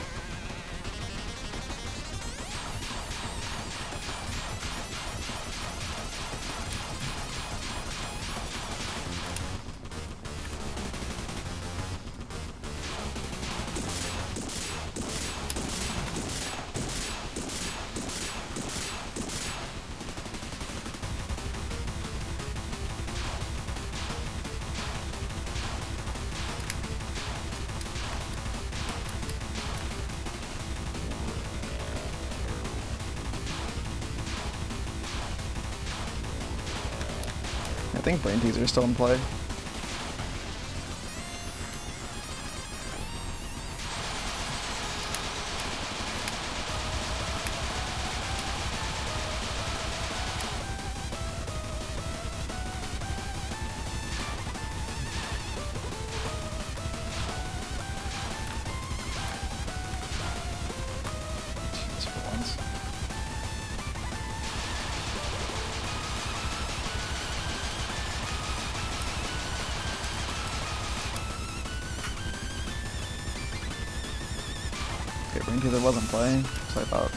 I think brain teaser is still in play. Just for once. Okay, brain teaser wasn't playing, so I thought.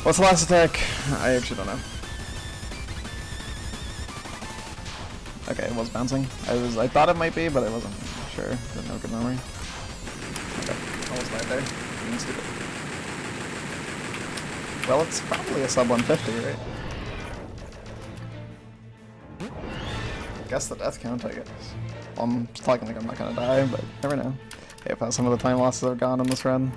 What's the last attack? I actually don't know. Okay, it was bouncing. I thought it might be, but I wasn't sure. Didn't have good memory. Okay, almost died there. Being stupid. Well, it's probably a sub 150, right? I guess the death count, I guess. Well, I'm talking like I'm not gonna die, but never know. Hey, if some of the time losses are gone in this run.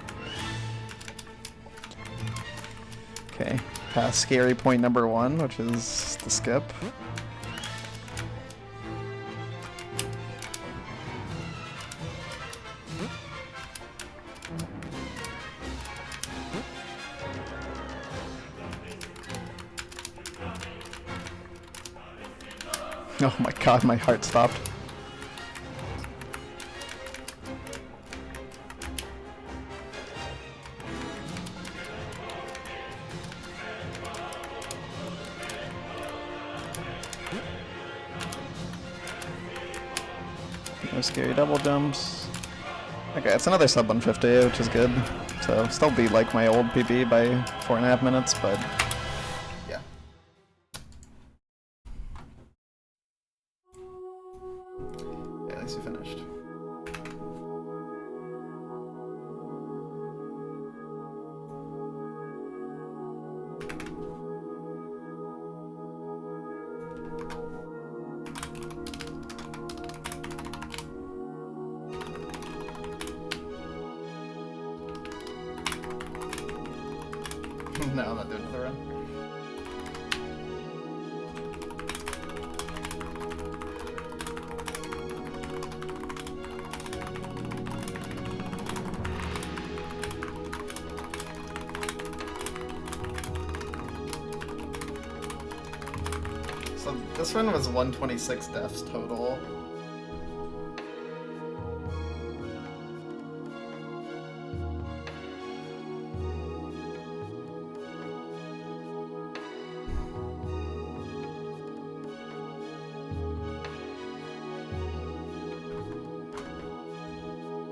Okay, past scary point number 1, which is the skip. Oh my god, my heart stopped. No scary double jumps. Okay, it's another sub 150, which is good. So still beat like my old PB by 4.5 minutes, but yeah. Yeah, at least we finished. No, I'm not doing another run. So this run was 126 deaths total.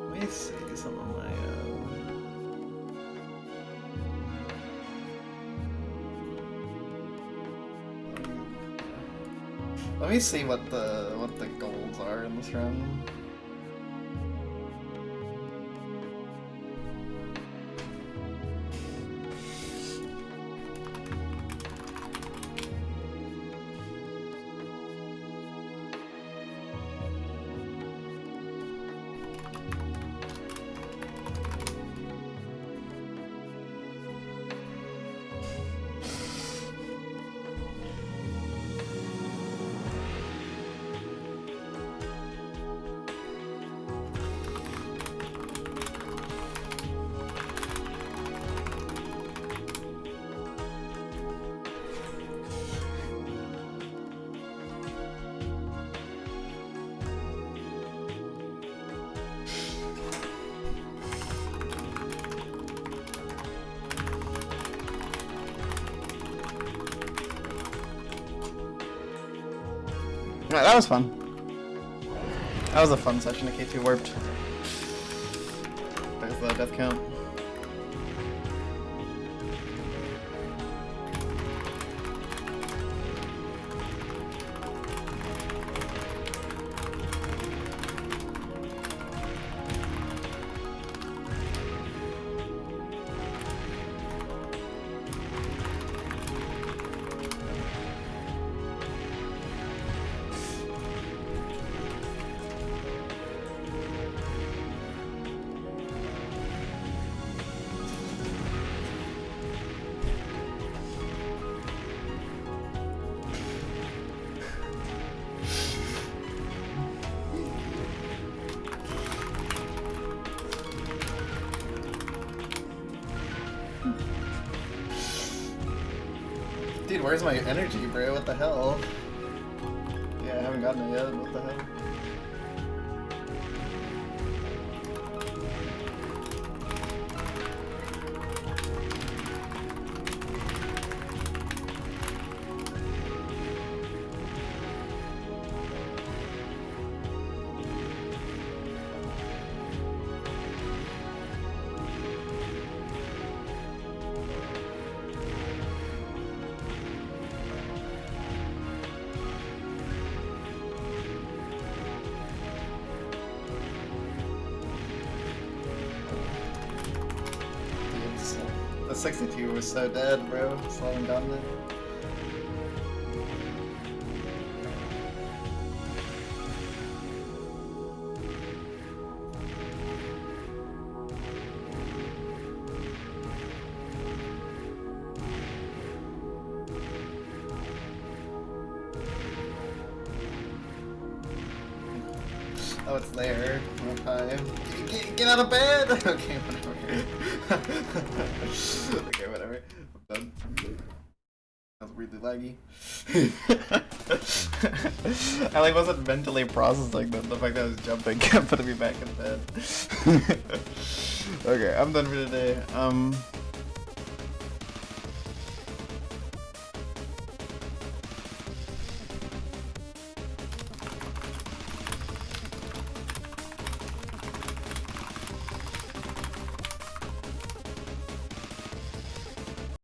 Let me see some of my let me see what the goals are in this run. Alright, that was fun. That was a fun session of K2 Warped. There's the death count. Dude, where's my energy, bro? What the hell? Yeah, I haven't gotten it yet. What the hell? The 62 was so dead, bro. Still haven't gotten it. Oh, it's there. Okay. Get out of bed! Okay, whatever. Okay, whatever. I'm done. That was weirdly laggy. I like wasn't mentally processing the fact that I was jumping kept putting me back in bed. Okay, I'm done for today.